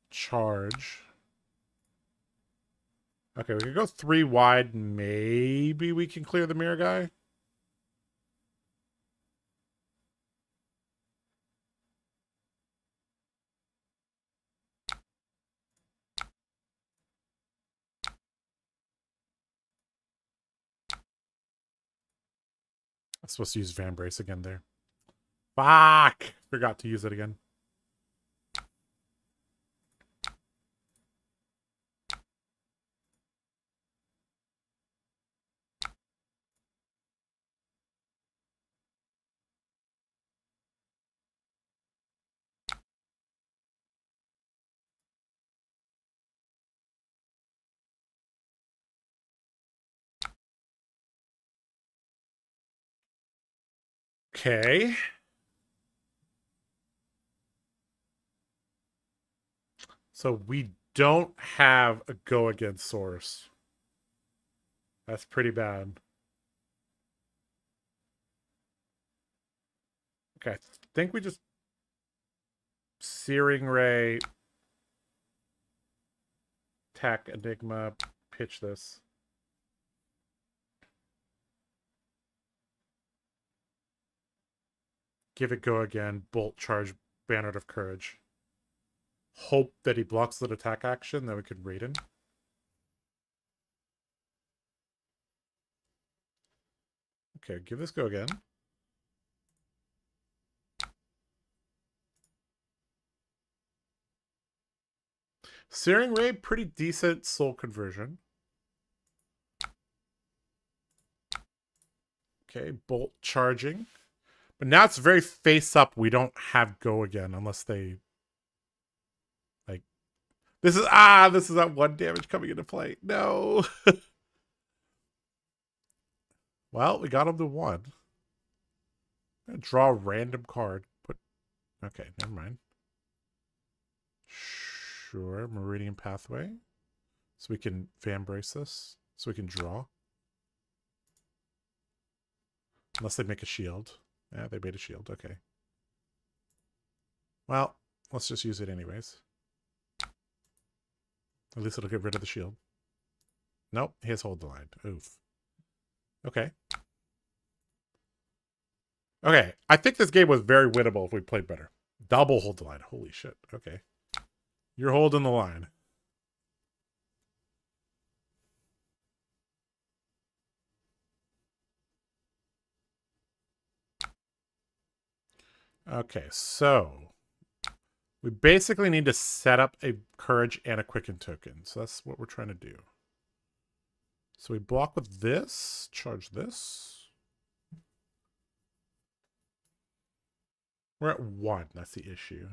A: charge. Okay, we can go 3 wide. Maybe we can clear the mirror guy. I'm supposed to use Van Brace again there. Fuck! Forgot to use it again. Okay. So we don't have a go against source. That's pretty bad. Okay, I think we just Searing Ray, attack Enigma, pitch this. Give it go again, bolt charge, Banner of Courage. Hope that he blocks the attack action, then we could Raiden. Okay, give this go again. Searing Ray, pretty decent soul conversion. Okay, bolt charging. But now it's very face up. We don't have go again unless they like this is that 1 damage coming into play. No. Well, we got him to 1. I'm gonna draw a random card. Okay, never mind. Sure, Meridian Pathway. So we can Fan Brace this. So we can draw. Unless they make a shield. Yeah, they made a shield. Okay. Well, let's just use it anyways. At least it'll get rid of the shield. Nope, he has Hold the Line. Oof. Okay. Okay, I think this game was very winnable if we played better. Double Hold the Line. Holy shit. Okay. You're holding the line. Okay, so we basically need to set up a Courage and a Quicken token. So that's what we're trying to do. So we block with this, charge this. We're at 1. That's the issue.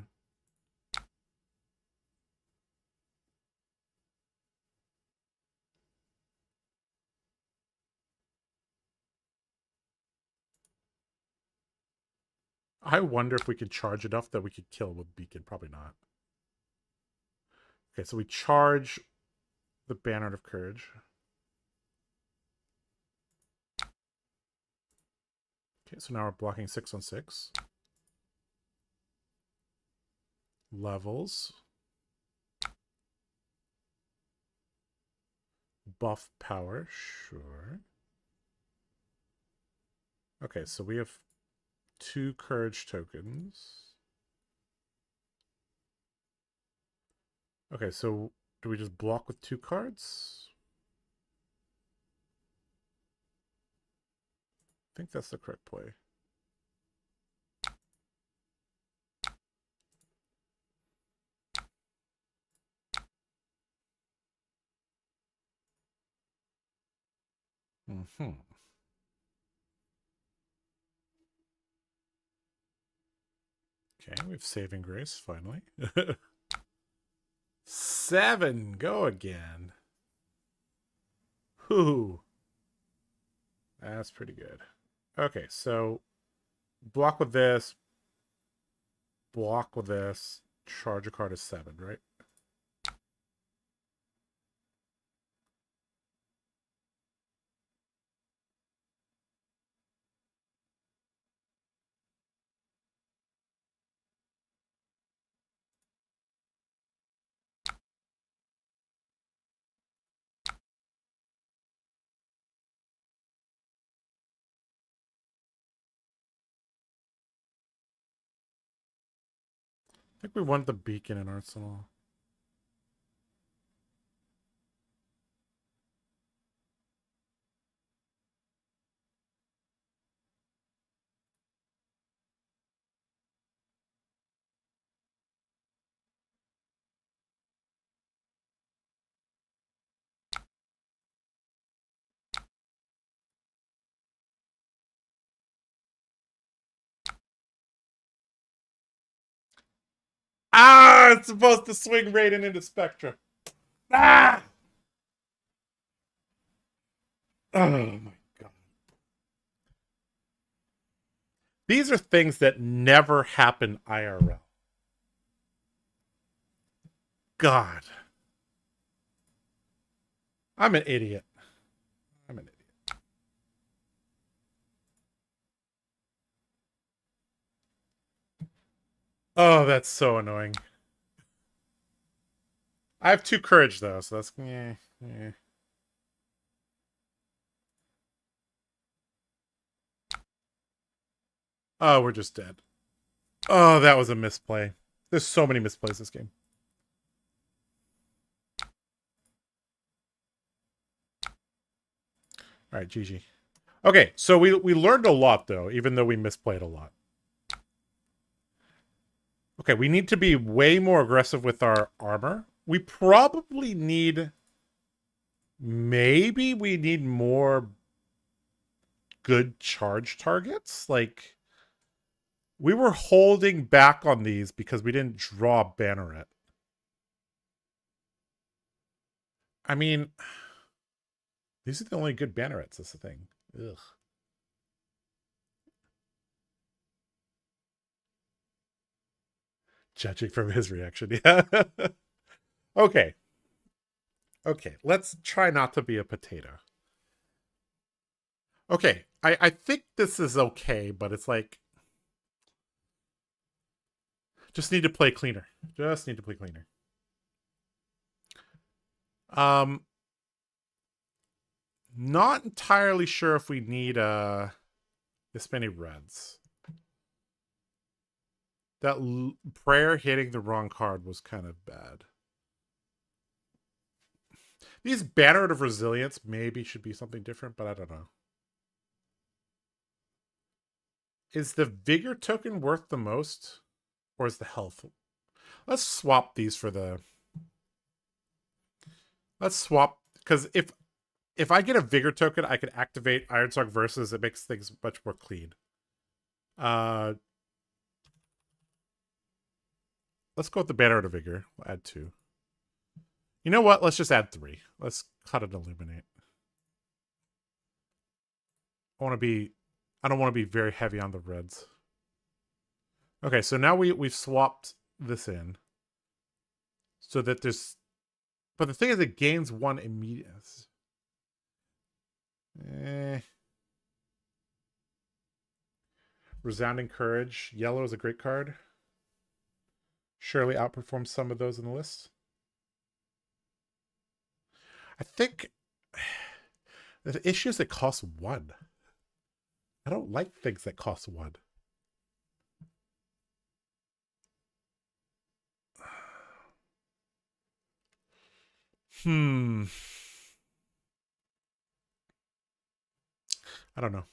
A: I wonder if we could charge enough that we could kill with Beacon. Probably not. Okay, so we charge the Banner of Courage. Okay, so now we're blocking 6 on 6. Levels. Buff power, sure. Okay, so we have 2 Courage tokens. Okay, so do we just block with 2 cards? I think that's the correct play. Mm-hmm. Okay, we have saving grace, finally. 7, go again. Whoo. That's pretty good. Okay, so block with this, block with this, charge a card is 7, right? I think we want the beacon in Arsenal. Ah, it's supposed to swing Raiden into Spectra. Ah! Oh my god. These are things that never happen IRL. God. I'm an idiot. I'm an idiot. Oh, that's so annoying. I have 2 courage, though, so that's... Oh, we're just dead. Oh, that was a misplay. There's so many misplays this game. All right, GG. Okay, so we learned a lot, though, even though we misplayed a lot. Okay, we need to be way more aggressive with our armor. We probably need... Maybe we need more good charge targets. Like, we were holding back on these because we didn't draw Banneret. I mean, these are the only good Bannerets, that's the thing. Ugh. Judging from his reaction, yeah. Okay. Okay, let's try not to be a potato. Okay, I think this is okay, but it's like... Just need to play cleaner. Just need to play cleaner. Not entirely sure if we need this many reds. That prayer hitting the wrong card was kind of bad. These Banneret of Resilience maybe should be something different, but I don't know. Is the Vigor token worth the most? Or is the health? Let's swap these for the... Let's swap, because if I get a Vigor token, I can activate Ironsong Versus. It makes things much more clean. Let's go with the Banner of Vigor. We'll add 2. You know what? Let's just add 3. Let's cut and illuminate. I don't want to be very heavy on the reds. Okay, so now we've swapped this in. So that there's... But the thing is, it gains 1 immediate... Resounding Courage. Yellow is a great card. Surely outperforms some of those in the list. I think the issue is that costs 1. I don't like things that cost 1. I don't know.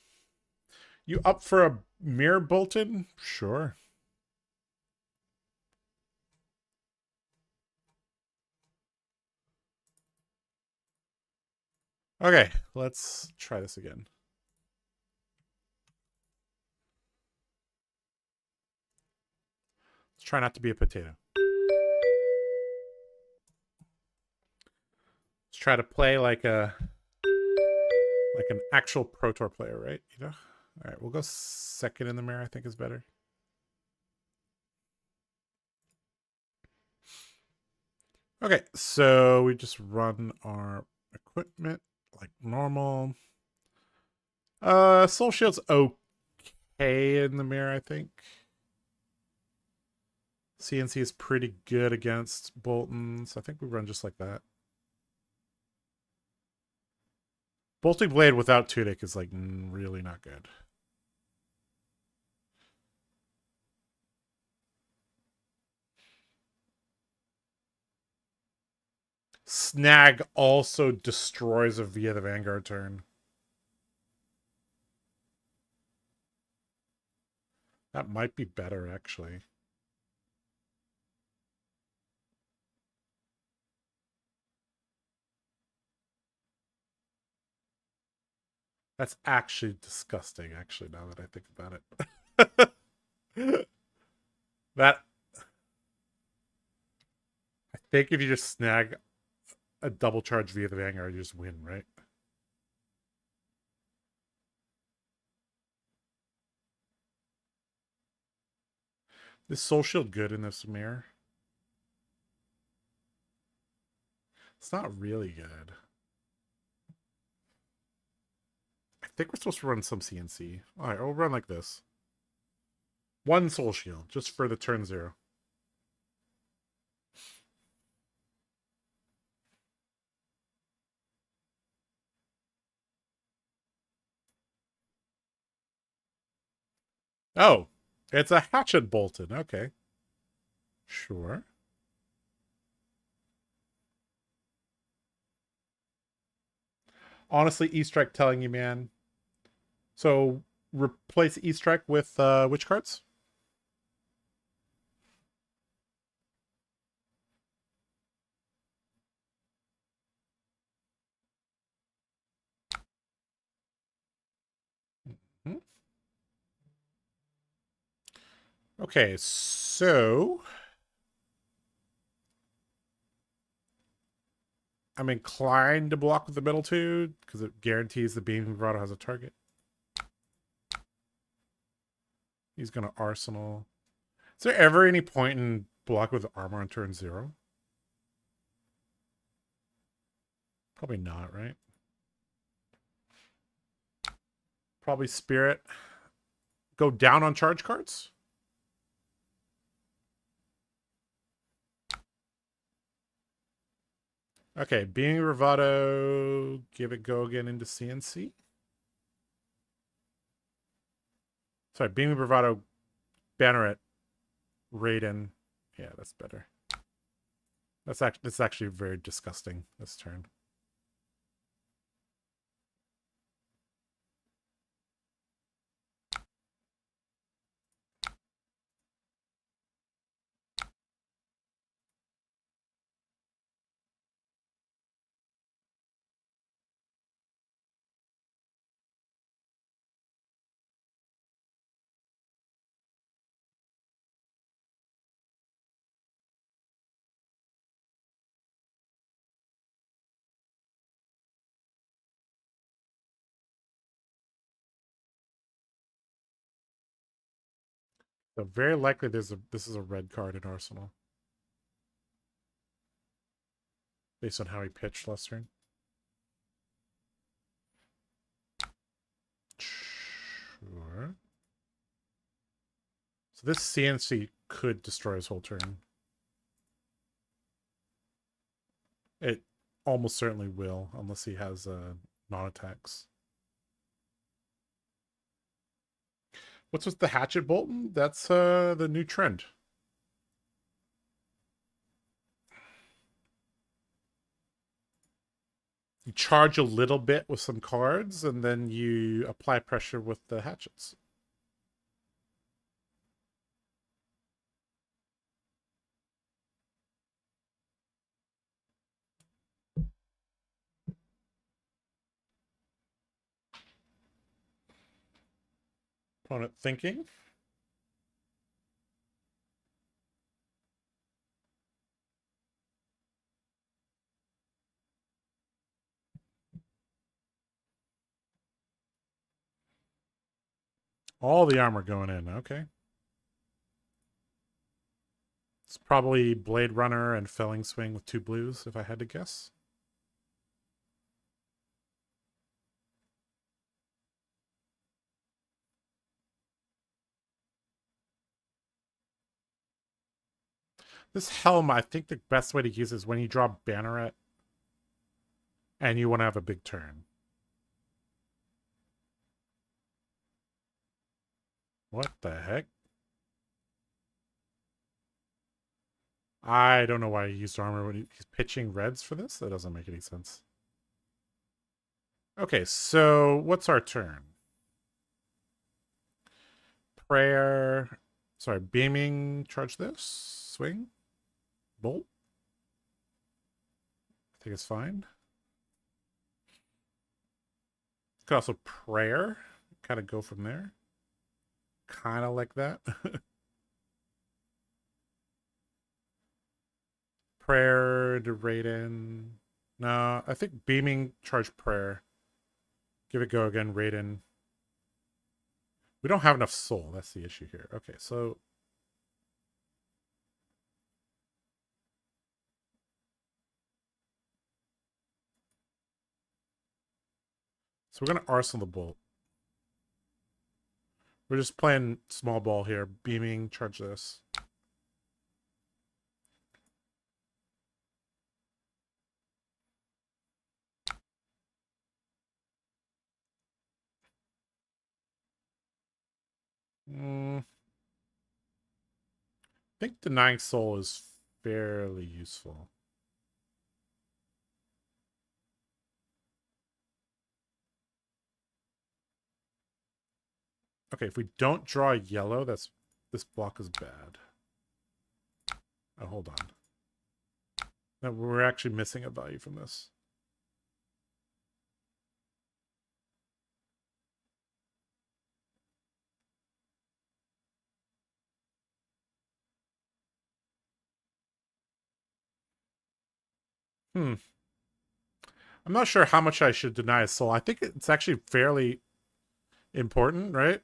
A: You up for a mirror Boltyn? Sure. Okay, let's try this again. Let's try not to be a potato. Let's try to play like an actual Pro Tour player, right? You know? All right, we'll go second in the mirror, I think is better. Okay, so we just run our equipment like normal. Soul Shield's okay in the mirror, I think. CNC is pretty good against Boltyn, so I think we run just like that. Bolting Blade without Tunic is like really not good. Snag also destroys a via the Vanguard turn. That might be better, actually. That's actually disgusting, actually, now that I think about it. That... I think if you just snag a double charge via the Vanguard, you just win, right? Is Soul Shield good in this mirror? It's not really good. I think we're supposed to run some CNC. Alright, we'll run like this. One Soul Shield, just for the turn 0. Oh, it's a Hatchet Boltyn. Okay. Sure. Honestly, E-Strike telling you, man. So, replace E-Strike with which cards? Hmm? Okay, so... I'm inclined to block with the middle two, because it guarantees the Beam Vibrato has a target. He's going to Arsenal. Is there ever any point in block with armor on turn 0? Probably not, right? Probably Spirit. Go down on charge cards? Okay, Being Bravado, give it go again into CNC. Sorry, Being Bravado, Banneret, Raiden. Yeah, that's better. That's actually very disgusting this turn. So very likely this is a red card in Arsenal. Based on how he pitched last turn. Sure. So this CNC could destroy his whole turn. It almost certainly will, unless he has non-attacks. What's with the Hatchet Boltyn? That's the new trend. You charge a little bit with some cards, and then you apply pressure with the hatchets. Opponent thinking. All the armor going in. Okay. It's probably Blade Runner and Felling Swing with 2 blues, if I had to guess. This Helm, I think the best way to use is when you draw Banneret and you want to have a big turn. What the heck? I don't know why he used armor when he's pitching reds for this. That doesn't make any sense. Okay, so what's our turn? Prayer. Sorry, beaming, charge this. Swing. Bolt. I think it's fine. Could also prayer. Kind of go from there. Kind of like that. Prayer to Raiden. No, I think beaming, charge prayer. Give it go again, Raiden. We don't have enough soul. That's the issue here. Okay, so we're going to arsenal the bolt. We're just playing small ball here. Beaming, charge this. I think denying soul is fairly useful. Okay, if we don't draw yellow, this block is bad. Oh, hold on. No, we're actually missing a value from this. I'm not sure how much I should deny a soul. I think it's actually fairly important, right?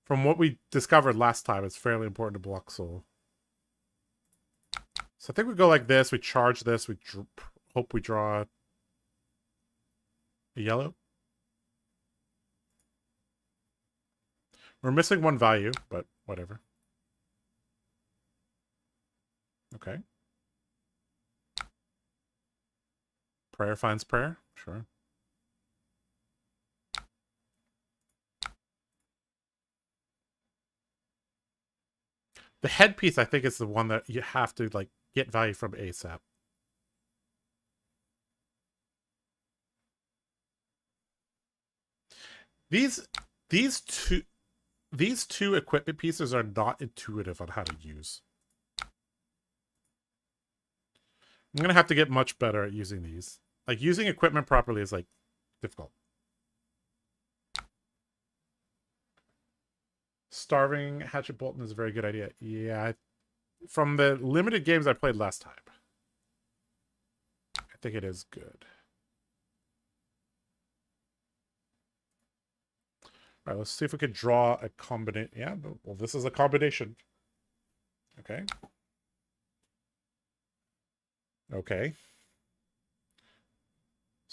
A: From what we discovered last time, it's fairly important to block soul. So I think we go like this. We charge this. We hope we draw a yellow. We're missing one value, but whatever. Okay. Prayer finds prayer. Sure. The headpiece, I think, is the one that you have to like get value from ASAP. These two equipment pieces are not intuitive on how to use. I'm gonna have to get much better at using these. Like using equipment properly is like difficult. Starving Hatchet Boltyn is a very good idea. Yeah, from the limited games I played last time, I think it is good. All right, let's see if we could draw a combination. Yeah, well, this is a combination. Okay. Okay.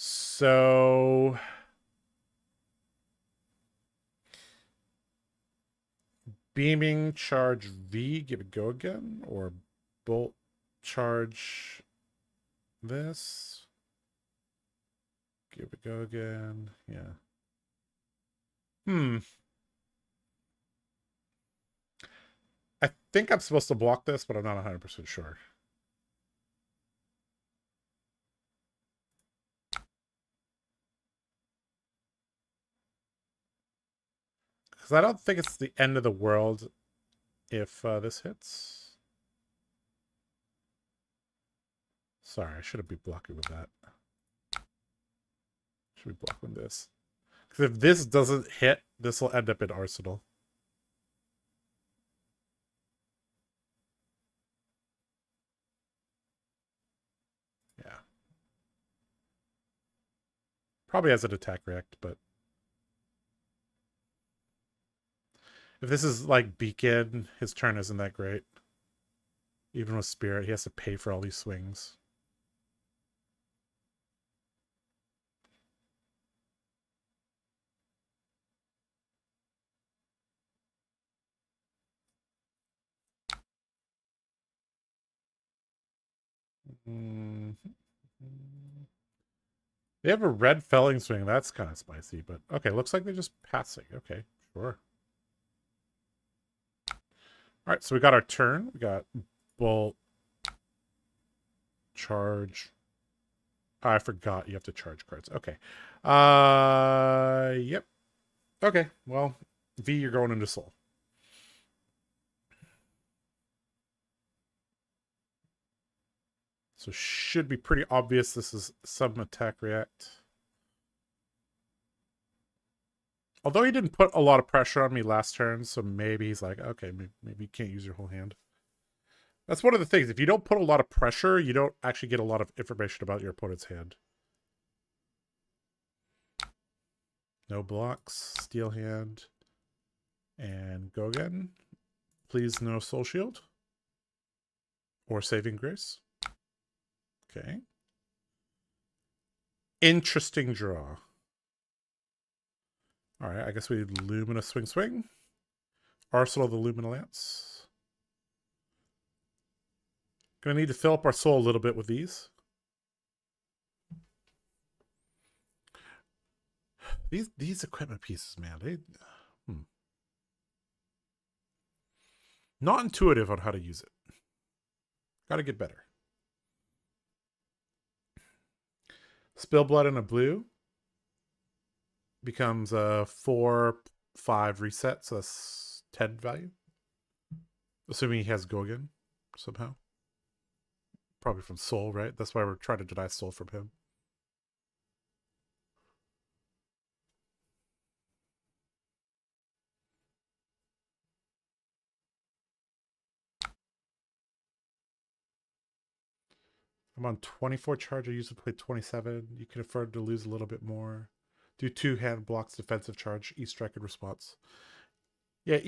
A: So beaming charge V, give it go again, or bolt charge this. Give it go again. Yeah. I think I'm supposed to block this, but I'm not 100% sure. Because I don't think it's the end of the world if this hits. Sorry, I shouldn't be blocking with that. Should be blocking this. Because if this doesn't hit, this will end up in Arsenal. Yeah. Probably has an attack react, but if this is like Beacon, his turn isn't that great. Even with Spirit, he has to pay for all these swings. Mm-hmm. They have a red felling swing. That's kind of spicy, but okay. Looks like they're just passing. Okay, sure. All right, so we got our turn. We got Bolt, charge. Oh, I forgot you have to charge cards. Okay. Yep. Okay. Well, V, you're going into Soul. So should be pretty obvious this is some attack react. Although he didn't put a lot of pressure on me last turn, so maybe he's like, okay, maybe you can't use your whole hand. That's one of the things. If you don't put a lot of pressure, you don't actually get a lot of information about your opponent's hand. No blocks, steel hand, and go again. Please no soul shield. Or saving grace. Okay. Interesting draw. All right, I guess we Lumina swing. Arsenal of the Lumina Lance. Gonna need to fill up our soul a little bit with these. These equipment pieces, man, they not intuitive on how to use it. Gotta get better. Spill blood in a blue becomes a 4/5 reset, so that's 10 value. Assuming he has Gogan somehow. Probably from Soul, right? That's why we're trying to deny Soul from him. I'm on 24 charge. I usually play 27. You can afford to lose a little bit more. Do 2 hand blocks defensive charge. E-strike in response. Yeah,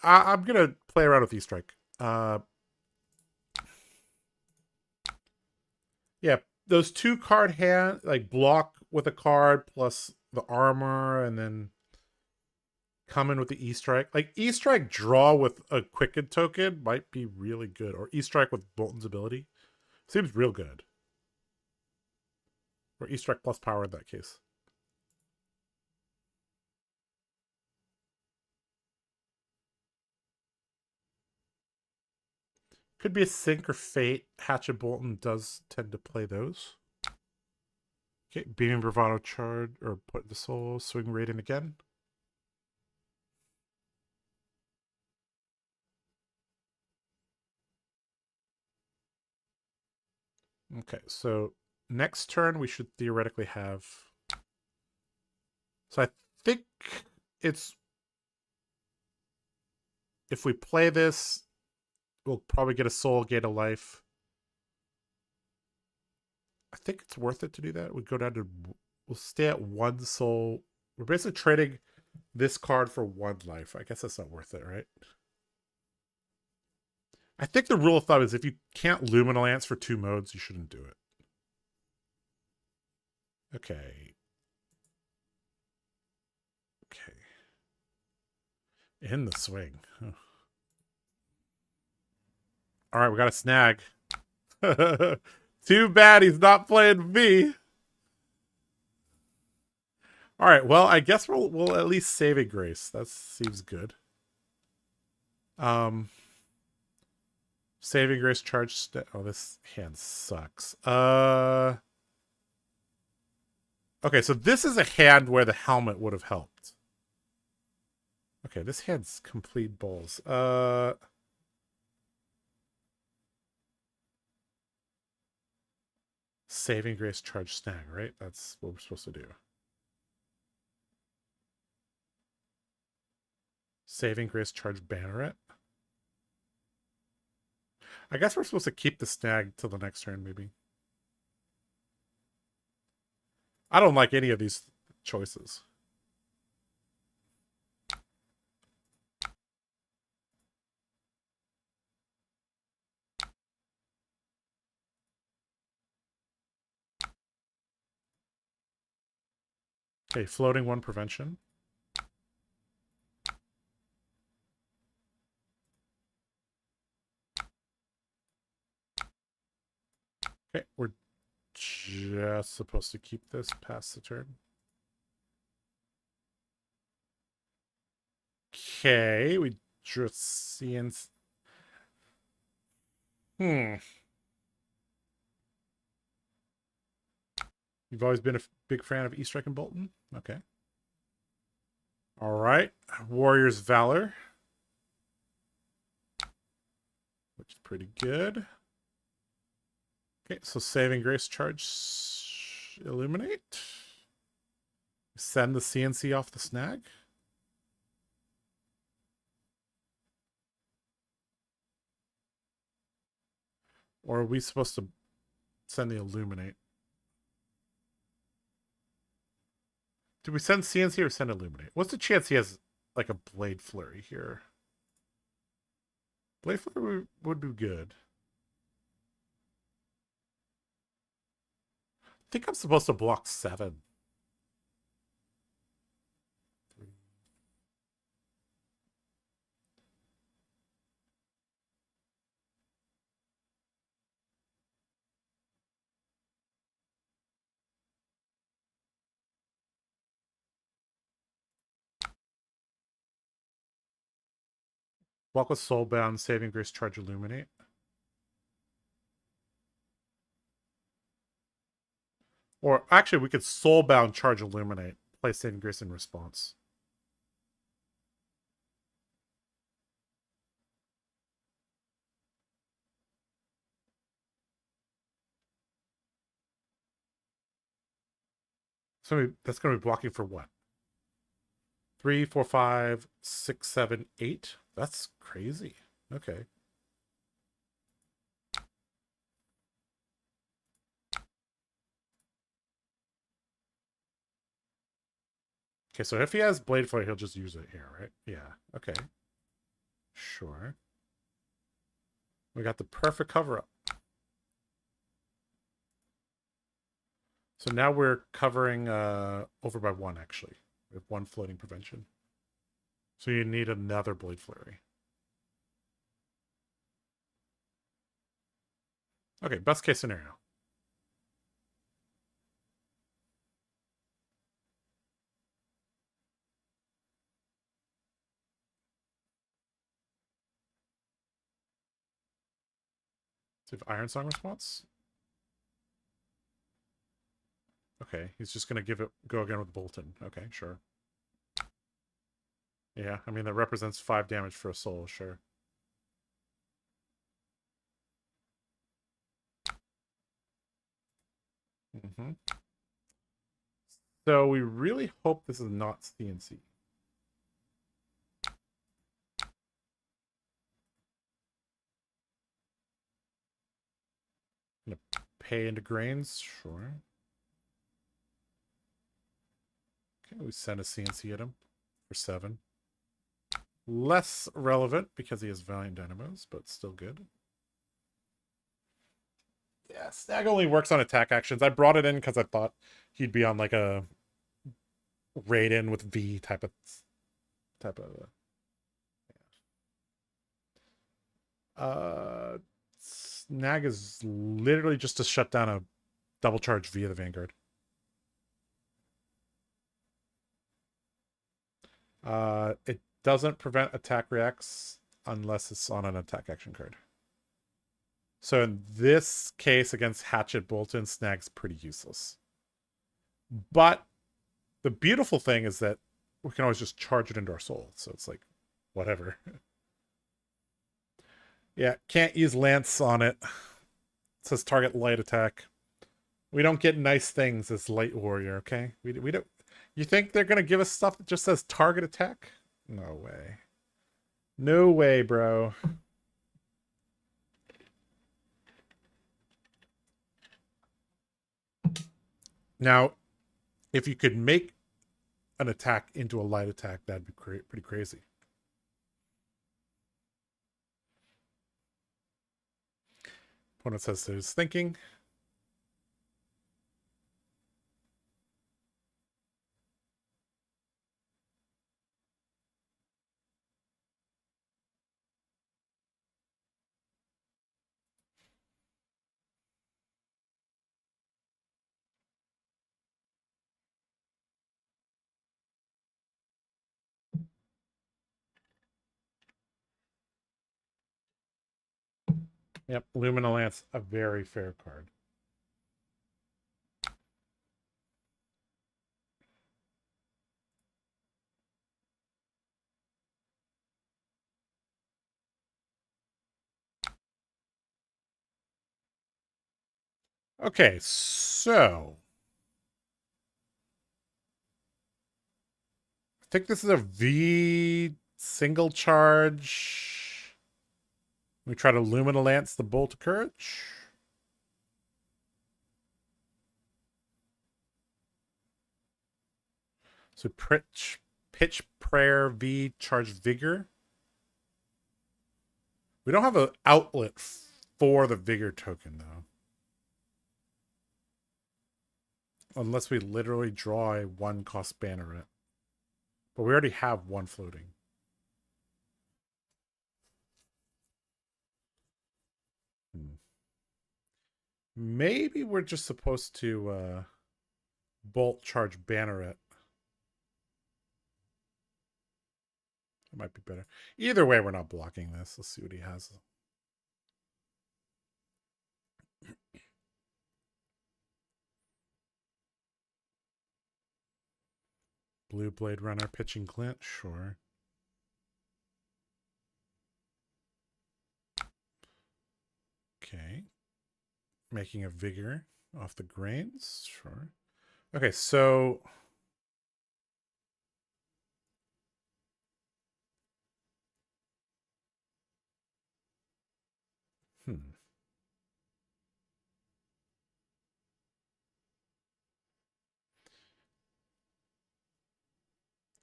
A: I'm going to play around with E-strike. Yeah, those 2 card hand, like block with a card plus the armor and then come in with the E-strike. Like E-strike draw with a quicken token might be really good. Or E-strike with Boltyn's ability. Seems real good. Or E-strike plus power in that case. Could be a Sync or Fate. Hatchet Boltyn does tend to play those. Okay, Beaming Bravado charge, or put the soul, swing rating again. Okay, so next turn we should theoretically have... So I think it's... If we play this, we'll probably get a soul, gain a life. I think it's worth it to do that. We go down to... We'll stay at 1 soul. We're basically trading this card for 1 life. I guess that's not worth it, right? I think the rule of thumb is if you can't Lumina Lance for 2 modes, you shouldn't do it. Okay. Okay. In the swing. Huh. All right, we got a snag. Too bad he's not playing me. All right, well, I guess we'll at least save a grace. That seems good. Saving grace charge. Oh, this hand sucks. Okay, so this is a hand where the helmet would have helped. Okay, this hand's complete balls. Saving grace charge snag, right? That's what we're supposed to do. Saving Grace charge Banneret. I guess we're supposed to keep the snag till the next turn, maybe. I don't like any of these choices. Okay, floating one prevention. Okay, we're just supposed to keep this past the turn. Okay, we just see in. You've always been a big fan of E-Strike and Boltyn? Okay. All right. Warrior's Valor. Which is pretty good. Okay, so Saving Grace charge. Illuminate. Send the CNC off the snag. Or are we supposed to send the Illuminate? Did we send CNC or send Illuminate? What's the chance he has like a Blade Flurry here? Blade Flurry would be good. I think I'm supposed to block 7. Block with Soulbound, Saving Grace, charge Illuminate. Or actually, we could Soulbound, charge Illuminate, play Saving Grace in response. So that's going to be blocking for what? 3, 4, 5, 6, 7, 8. That's crazy. Okay. Okay, so if he has Blade Flare, he'll just use it here, right? Yeah. Okay. Sure. We got the perfect cover up. So now we're covering over by 1, actually. We have 1 floating prevention. So you need another Blade Flurry. Okay, best case scenario. So we have Iron Song response. Okay, he's just gonna go again with Boltyn. Okay, sure. Yeah, I mean that represents 5 damage for a soul, sure. So we really hope this is not CNC. Gonna pay into grains, sure. Okay, we send a CNC at him for 7. Less relevant because he has Valiant Dynamos, but still good. Yeah, Snag only works on attack actions. I brought it in because I thought he'd be on like a raid-in with V type of Snag is literally just to shut down a double charge via the Vanguard. It doesn't prevent attack reacts unless it's on an attack action card. So in this case against Hatchet Boltyn, Snag's pretty useless. But the beautiful thing is that we can always just charge it into our soul. So it's like, whatever. Yeah, can't use Lance on it. It says target light attack. We don't get nice things as light warrior, okay? We don't. You think they're gonna give us stuff that just says target attack? No way. No way, bro. Now, if you could make an attack into a light attack, that'd be pretty crazy. Opponent says there's thinking. Yep, Lumina Lance, a very fair card. Okay, so I think this is a V single charge. We try to Lumina Lance the Bolt of Courage. So pitch prayer V charge vigor. We don't have an outlet for the vigor token though. Unless we literally draw a 1-cost banneret. But we already have one floating. Maybe we're just supposed to bolt charge banneret. It might be better. Either way, we're not blocking this. Let's see what he has. Blue Blade Runner pitching Clint, sure. Okay. Making a vigor off the grains, sure. Okay, so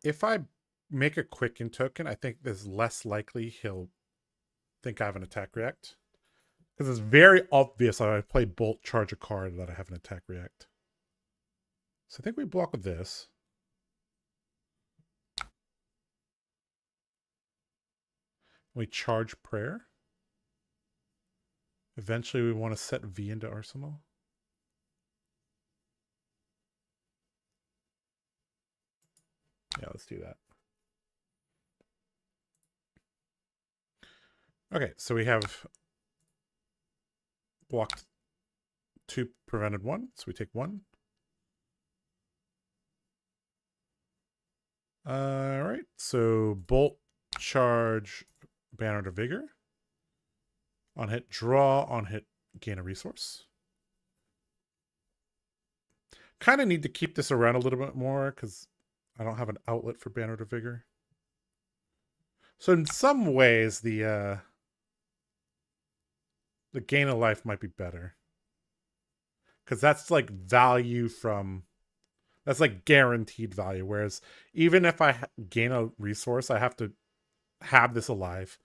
A: if I make a Quicken token, I think there's less likely he'll think I have an attack react. Because it's very obvious that I play Bolt charge a card that I have an attack react. So I think we block with this. We charge prayer. Eventually we want to set V into arsenal. Yeah, let's do that. Okay, so we have blocked 2, prevented 1. So we take 1. All right, so Bolt charge Banner to Vigor. On hit, draw. On hit, gain a resource. Kind of need to keep this around a little bit more because I don't have an outlet for Banner to Vigor. So in some ways, the gain of life might be better. Because that's like value from... That's like guaranteed value. Whereas even if I gain a resource, I have to have this alive.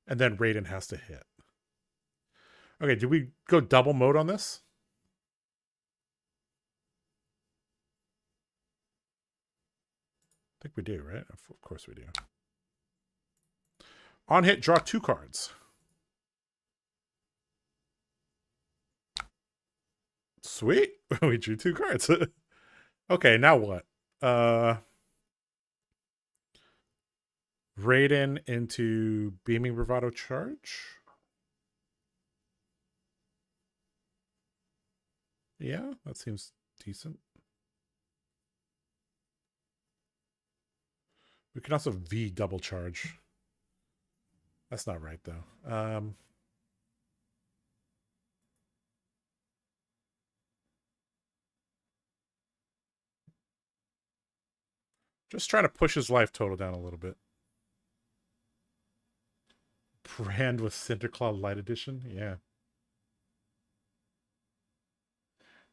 A: And then Raiden has to hit. Okay, did we go double mode on this? I think we do, right? Of course we do. On hit, draw 2 cards. Sweet. We drew 2 cards. Okay, now what? Raiden into Beaming Bravado charge. Yeah, that seems decent. We can also V double charge. That's not right, though. Just trying to push his life total down a little bit. brand with Cinderclaw Light Edition. Yeah.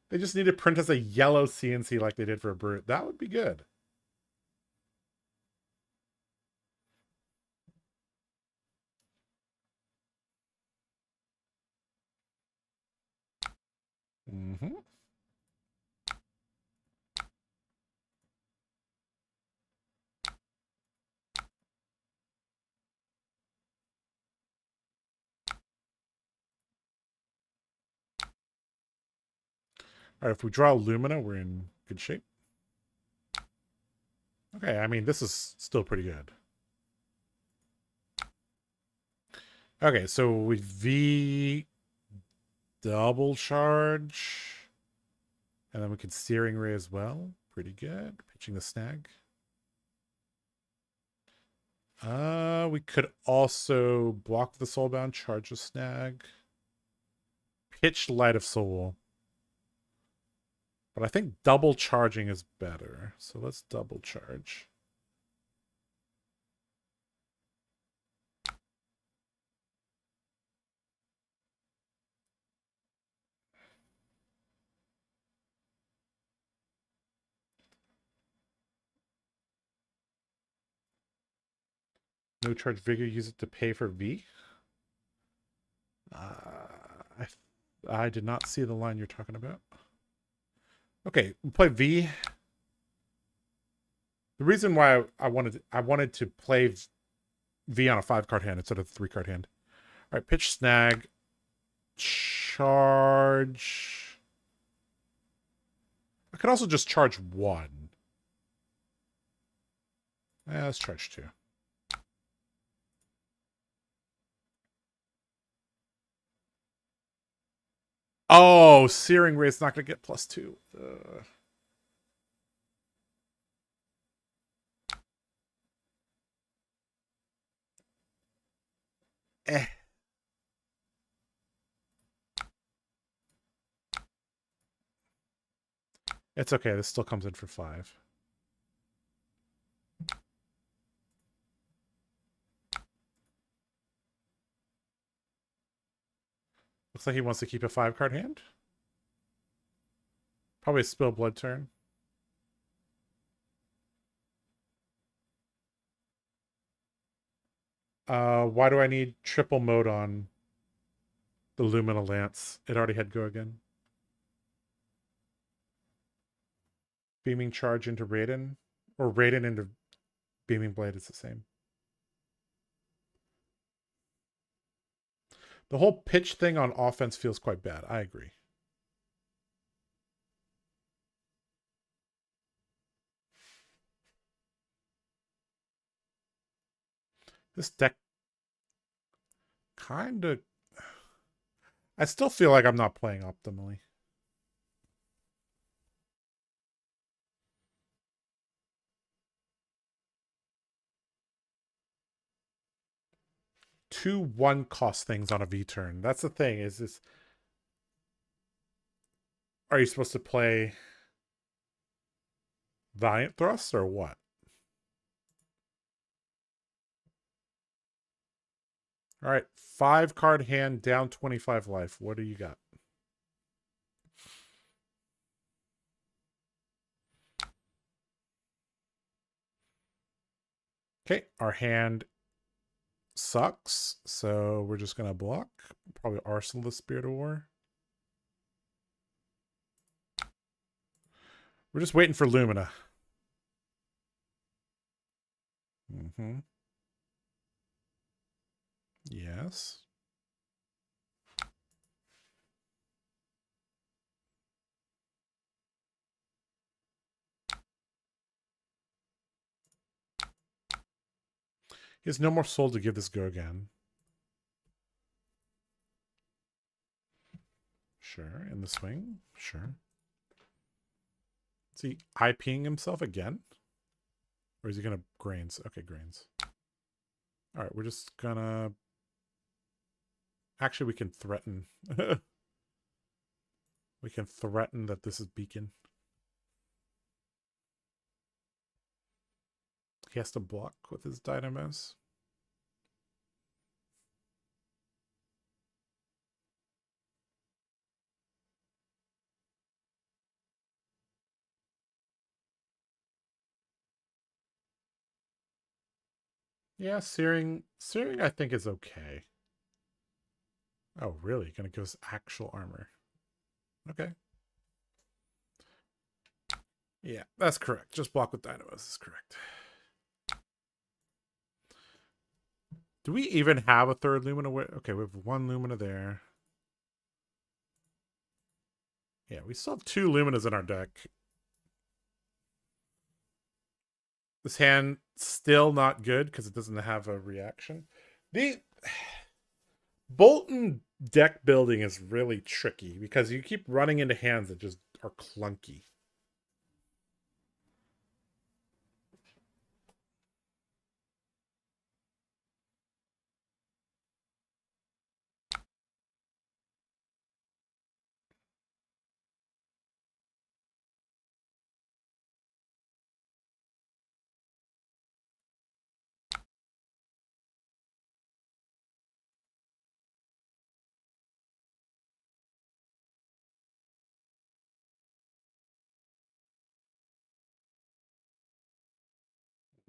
A: They just need to print as a yellow CNC like they did for a Brute. That would be good. Mm-hmm. All right, if we draw Lumina, we're in good shape. Okay, I mean, this is still pretty good. Okay, so we V double charge. And then we can Searing Ray as well. Pretty good. Pitching the snag. We could also block the Soulbound, charge the snag. Pitch Light of Soul. But I think double charging is better. So let's double charge. No charge vigor, use it to pay for V. I did not see the line you're talking about. Okay, we'll play V. The reason why I wanted to play V on a 5-card hand instead of a 3-card hand. All right, pitch snag. Charge. I could also just charge 1. Let's charge 2. Oh, Searing Ray's not going to get +2. Eh. It's okay. This still comes in for 5. Looks like he wants to keep a 5-card hand. Probably a Spill Blood turn. Why do I need triple mode on the Lumina Lance? It already had go again. Beaming Charge into Raiden. Or Raiden into Beaming Blade is the same. The whole pitch thing on offense feels quite bad. I agree. This deck kind of... I still feel like I'm not playing optimally. Two 1-cost things on a V turn. That's the thing, is this... Are you supposed to play Valiant Thrust or what? All right, 5-card hand, down 25 life. What do you got? Okay, our hand sucks, so we're just going to block. Probably Arsenal the Spirit of War. We're just waiting for Lumina. Mm-hmm. Yes. He has no more soul to give this go again. Sure, in the swing. Sure. Is he IPing himself again? Or is he going to Grains? Okay, Grains. All right, we're just going to... Actually, we can threaten. We can threaten that this is Beacon. He has to block with his Dynamos. Yeah, searing I think is okay. Oh, really? Gonna give us actual armor. Okay. Yeah, that's correct. Just block with dynamos is correct. Do we even have a third Lumina? Okay, we have one Lumina there. Yeah, we still have two Luminas in our deck. This hand still not good because it doesn't have a reaction. The Boltyn deck building is really tricky because you keep running into hands that just are clunky.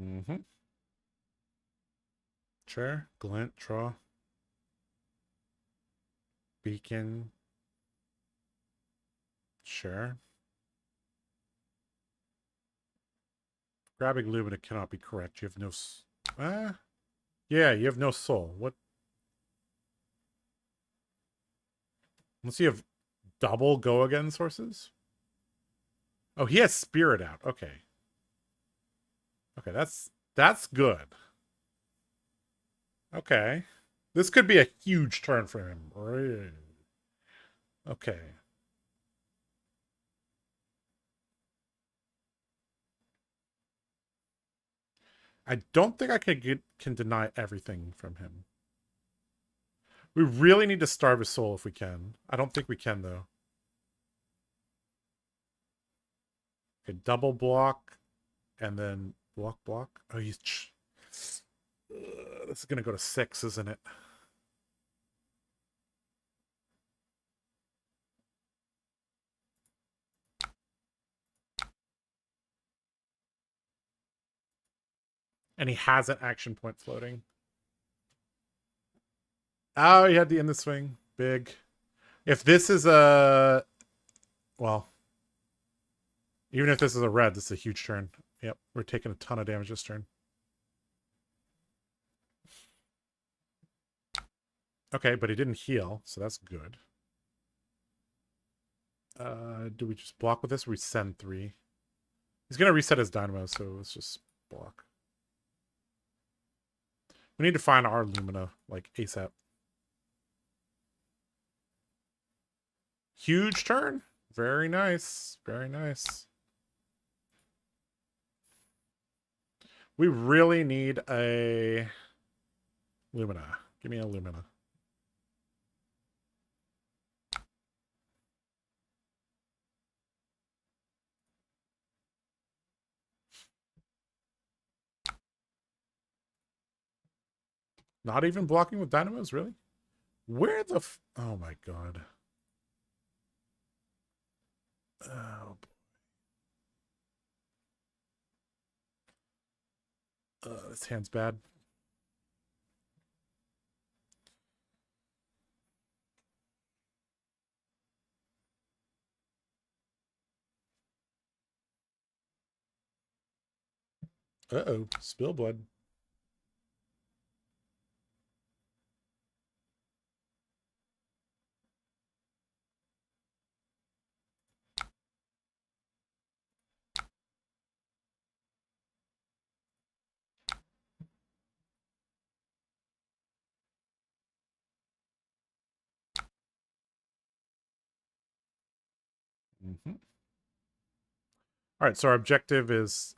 A: Mm-hmm. Sure. Glint, draw. Beacon. Sure. Grabbing Lumina cannot be correct. You have no... yeah, you have no soul. What? Unless you have double go again sources? Oh, he has Spirit out. Okay. Okay, that's good. Okay. This could be a huge turn for him. Okay. I don't think I can deny everything from him. We really need to starve his soul if we can. I don't think we can, though. Okay, double block, and then block. Oh, he's... this is going to go to 6, isn't it? And he has an action point floating. Oh, he had the end the swing. Big. If this is a... well, even if this is a red, this is a huge turn. Yep, we're taking a ton of damage this turn. Okay, but he didn't heal, so that's good. Do we just block with this or we send 3? He's going to reset his dynamo, so let's just block. We need to find our Lumina, like, ASAP. Huge turn. Very nice. Very nice. We really need a Lumina. Give me a Lumina. Not even blocking with dynamos, really? Where the oh my god. Oh, this hand's bad. Uh-oh. Spill blood. Mm-hmm. All right, so our objective is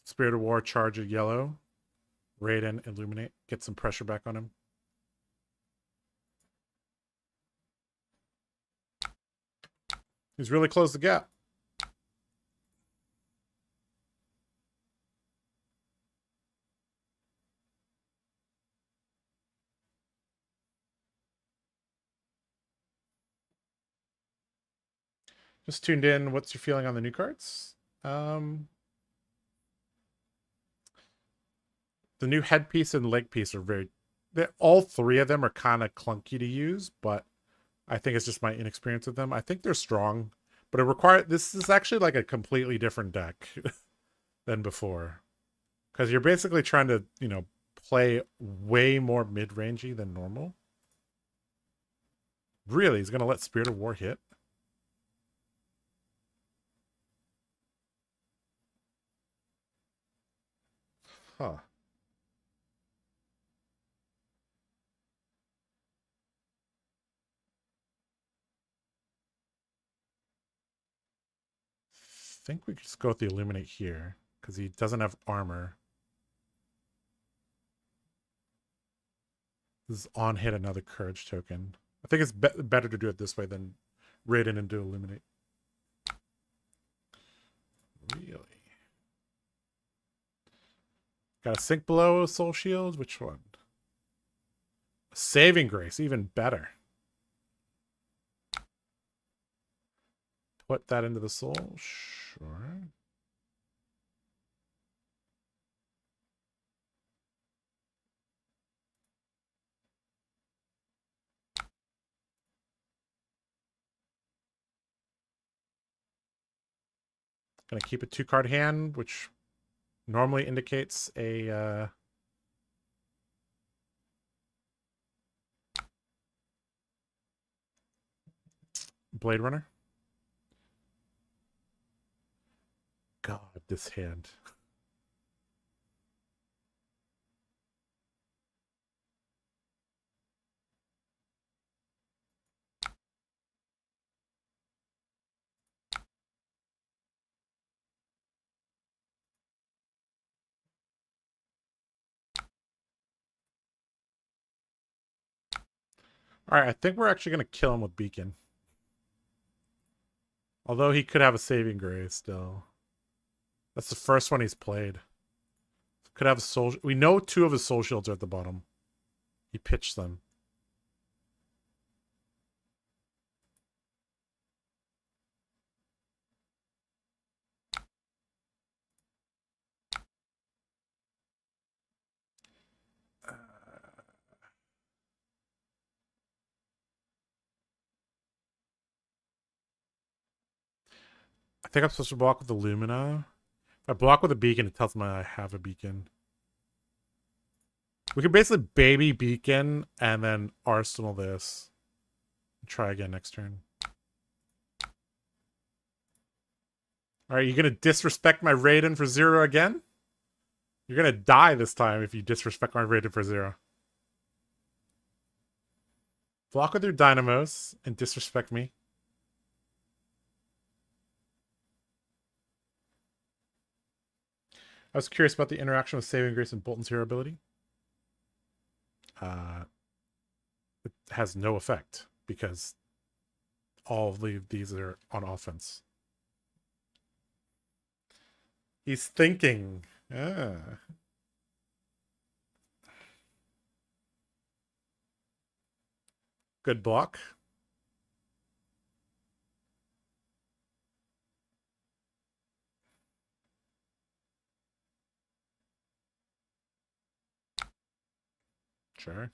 A: Spirit of War, charge a yellow, raid and illuminate, get some pressure back on him. He's really closed the gap. Just tuned in. What's your feeling on the new cards? The new headpiece and leg piece are very... all three of them are kind of clunky to use, but I think it's just my inexperience with them. I think they're strong, but it requires... This is actually like a completely different deck than before. Because you're basically trying to, you know, play way more mid-rangey than normal. Really? He's going to let Spirit of War hit? Huh. I think we could just go with the Illuminate here, because he doesn't have armor. This is on hit another Courage token. I think it's better to do it this way than raid in and do Illuminate. Really? Got a Sink Below Soul Shield? Which one? Saving Grace, even better. Put that into the soul? Sure. Gonna keep a 2-card hand, which normally indicates a Blade Runner. God, this hand. Alright, I think we're actually going to kill him with Beacon. Although he could have a Saving Grace still. That's the first one he's played. Could have a soul... We know 2 of his soul shields are at the bottom. He pitched them. I think I'm supposed to block with the Lumina. If I block with a Beacon, it tells me I have a Beacon. We can basically baby Beacon and then Arsenal this. Try again next turn. Alright, you gonna disrespect my Raiden for 0 again? You're gonna die this time if you disrespect my Raiden for 0. Block with your Dynamos and disrespect me. I was curious about the interaction with Saving Grace and Boltyn's hero ability. It has no effect because all of these are on offense. He's thinking. Ah. Good block. Sure.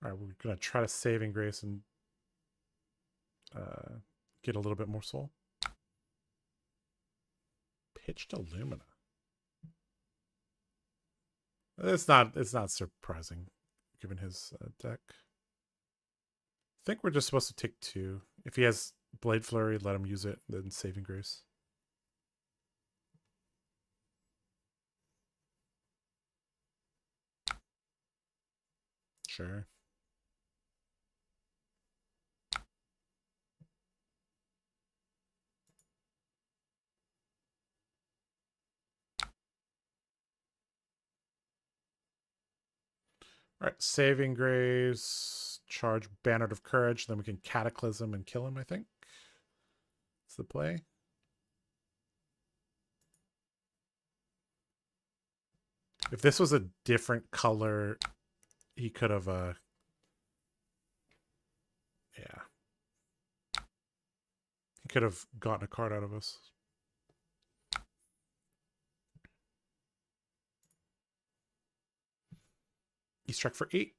A: All right, we're gonna try to Saving Grace and get a little bit more soul. Pitched Illumina. It's not surprising given his deck. I think we're just supposed to take 2. If he has Blade Flurry, let him use it, then Saving Grace. Sure. All right, Saving Grace, charge Banner of Courage, then we can Cataclysm and kill him, I think. That's the play. If this was a different color, he could have, yeah. He could have gotten a card out of us. He struck for 8.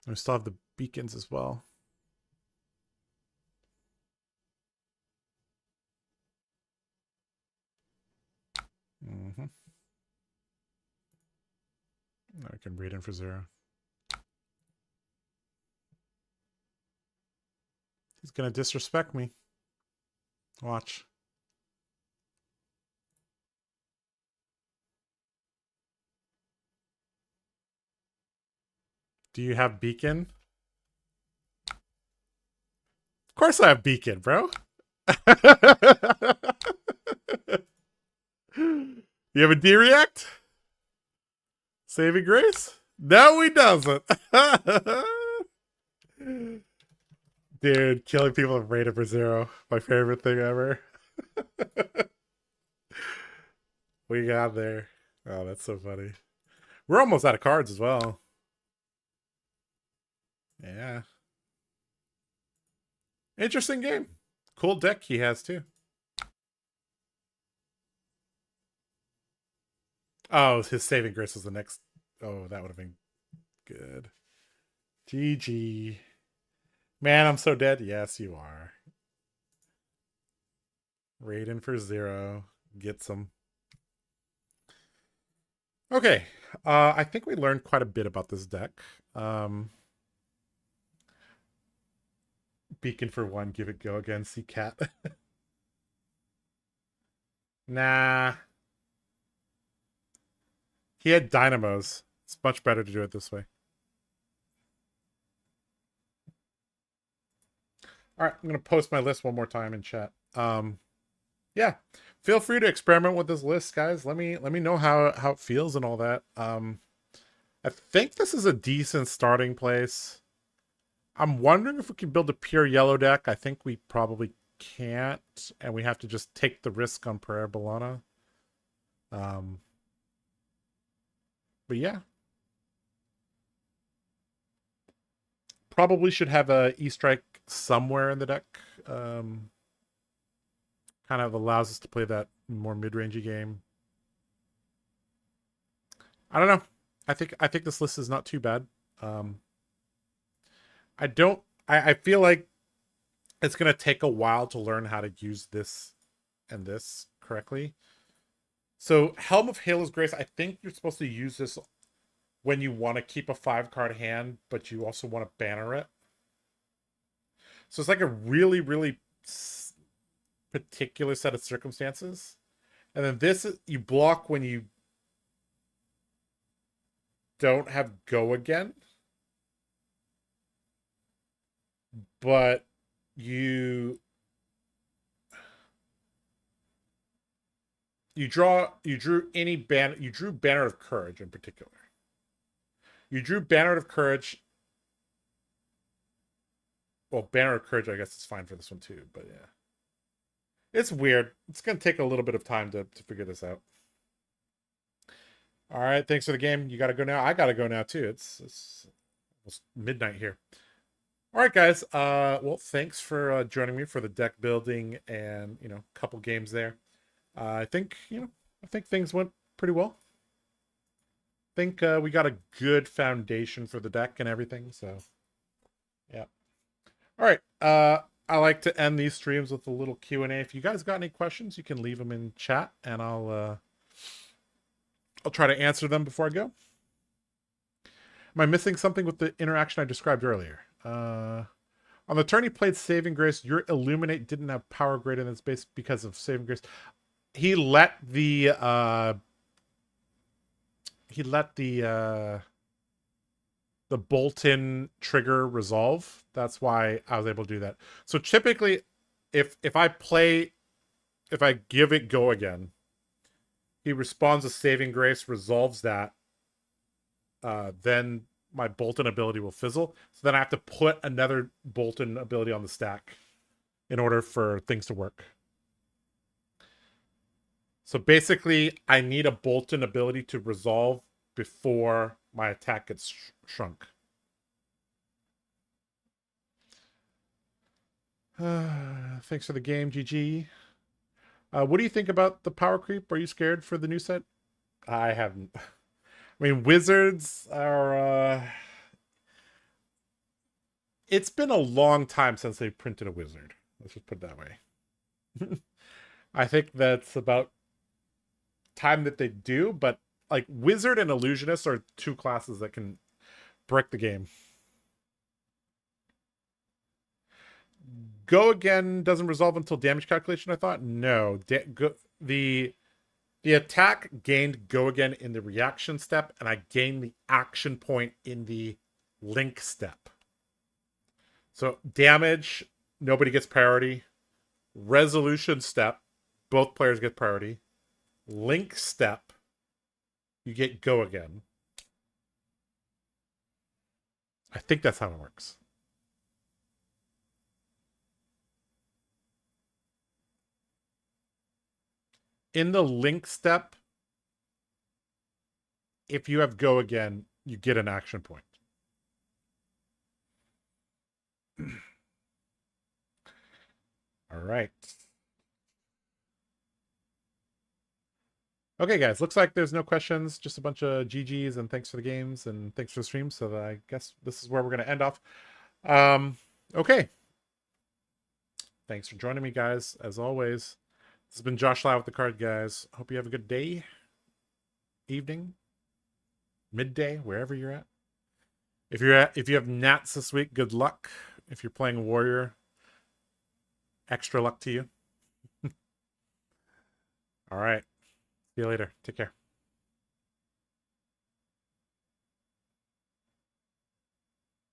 A: And we still have the beacons as well. Mm-hmm. I can read in for 0. He's gonna disrespect me. Watch. Do you have beacon? Of course I have beacon, bro. You have a D-React? Saving grace? No, he doesn't. Dude, killing people with rated for 0. My favorite thing ever. What you got there? Oh, that's so funny. We're almost out of cards as well. Yeah. Interesting game. Cool deck he has too. Oh, his saving grace was the next. Oh, that would have been good. GG. Man, I'm so dead. Yes, you are. Raiden for 0. Get some. Okay. I think we learned quite a bit about this deck. Beacon for 1. Give it go again. See cat. Nah. He had dynamos. It's much better to do it this way. All right, I'm gonna post my list one more time in chat. Yeah, feel free to experiment with this list, guys. Let me know how it feels and all that. I think this is a decent starting place. I'm wondering if we can build a pure yellow deck. I think we probably can't, and we have to just take the risk on Prayer Bologna. But yeah. Probably should have a E-Strike somewhere in the deck. Kind of allows us to play that more mid-rangey game. I don't know. I think this list is not too bad. I feel like it's gonna take a while to learn how to use this and this correctly. So Helm of Halo's Grace, I think you're supposed to use this when you want to keep a 5-card hand, but you also want to banner it. So it's like a really, really particular set of circumstances. And then this, you block when you don't have go again. But you drew Banner of Courage in particular. You drew Banner of Courage. Well, Banner of Courage, I guess, is fine for this one too, but yeah. It's weird. It's going to take a little bit of time to figure this out. All right, thanks for the game. You got to go now. I got to go now too. It's almost midnight here. All right, guys. Well, thanks for joining me for the deck building and, a couple games there. I think things went pretty well. I think we got a good foundation for the deck and everything, so yeah. All right. I like to end these streams with a little Q&A. If you guys got any questions, you can leave them in chat, and I'll try to answer them before I go. Am I missing something with the interaction I described earlier? On the turn he played Saving Grace, your Illuminate didn't have power greater than its base because of Saving Grace. He let the Boltyn trigger resolve. That's why I was able to do that. So typically, if I give it go again, he responds to Saving Grace, resolves that, then my Boltyn ability will fizzle. So then I have to put another Boltyn ability on the stack in order for things to work. So basically, I need a Boltyn ability to resolve before my attack gets shrunk. Thanks for the game, GG. What do you think about the power creep? Are you scared for the new set? I haven't. I mean, wizards are... It's been a long time since they printed a wizard. Let's just put it that way. I think that's about time that they do, but like wizard and illusionist are two classes that can break the game. Go again doesn't resolve until damage calculation, I thought. No. The attack gained go again in the reaction step, and I gained the action point in the link step. So damage, nobody gets priority. Resolution step, both players get priority. Link step, you get go again. I think that's how it works. In the link step, if you have go again, you get an action point. All right. Okay, guys, looks like there's no questions, just a bunch of GGs and thanks for the games and thanks for the stream. So I guess this is where we're going to end off. Okay. Thanks for joining me, guys. As always, this has been Josh Lau with the Card Guys. Hope you have a good day, evening, midday, wherever you're at. If you have Nats this week, good luck. If you're playing Warrior, extra luck to you. All right. See you later. Take care.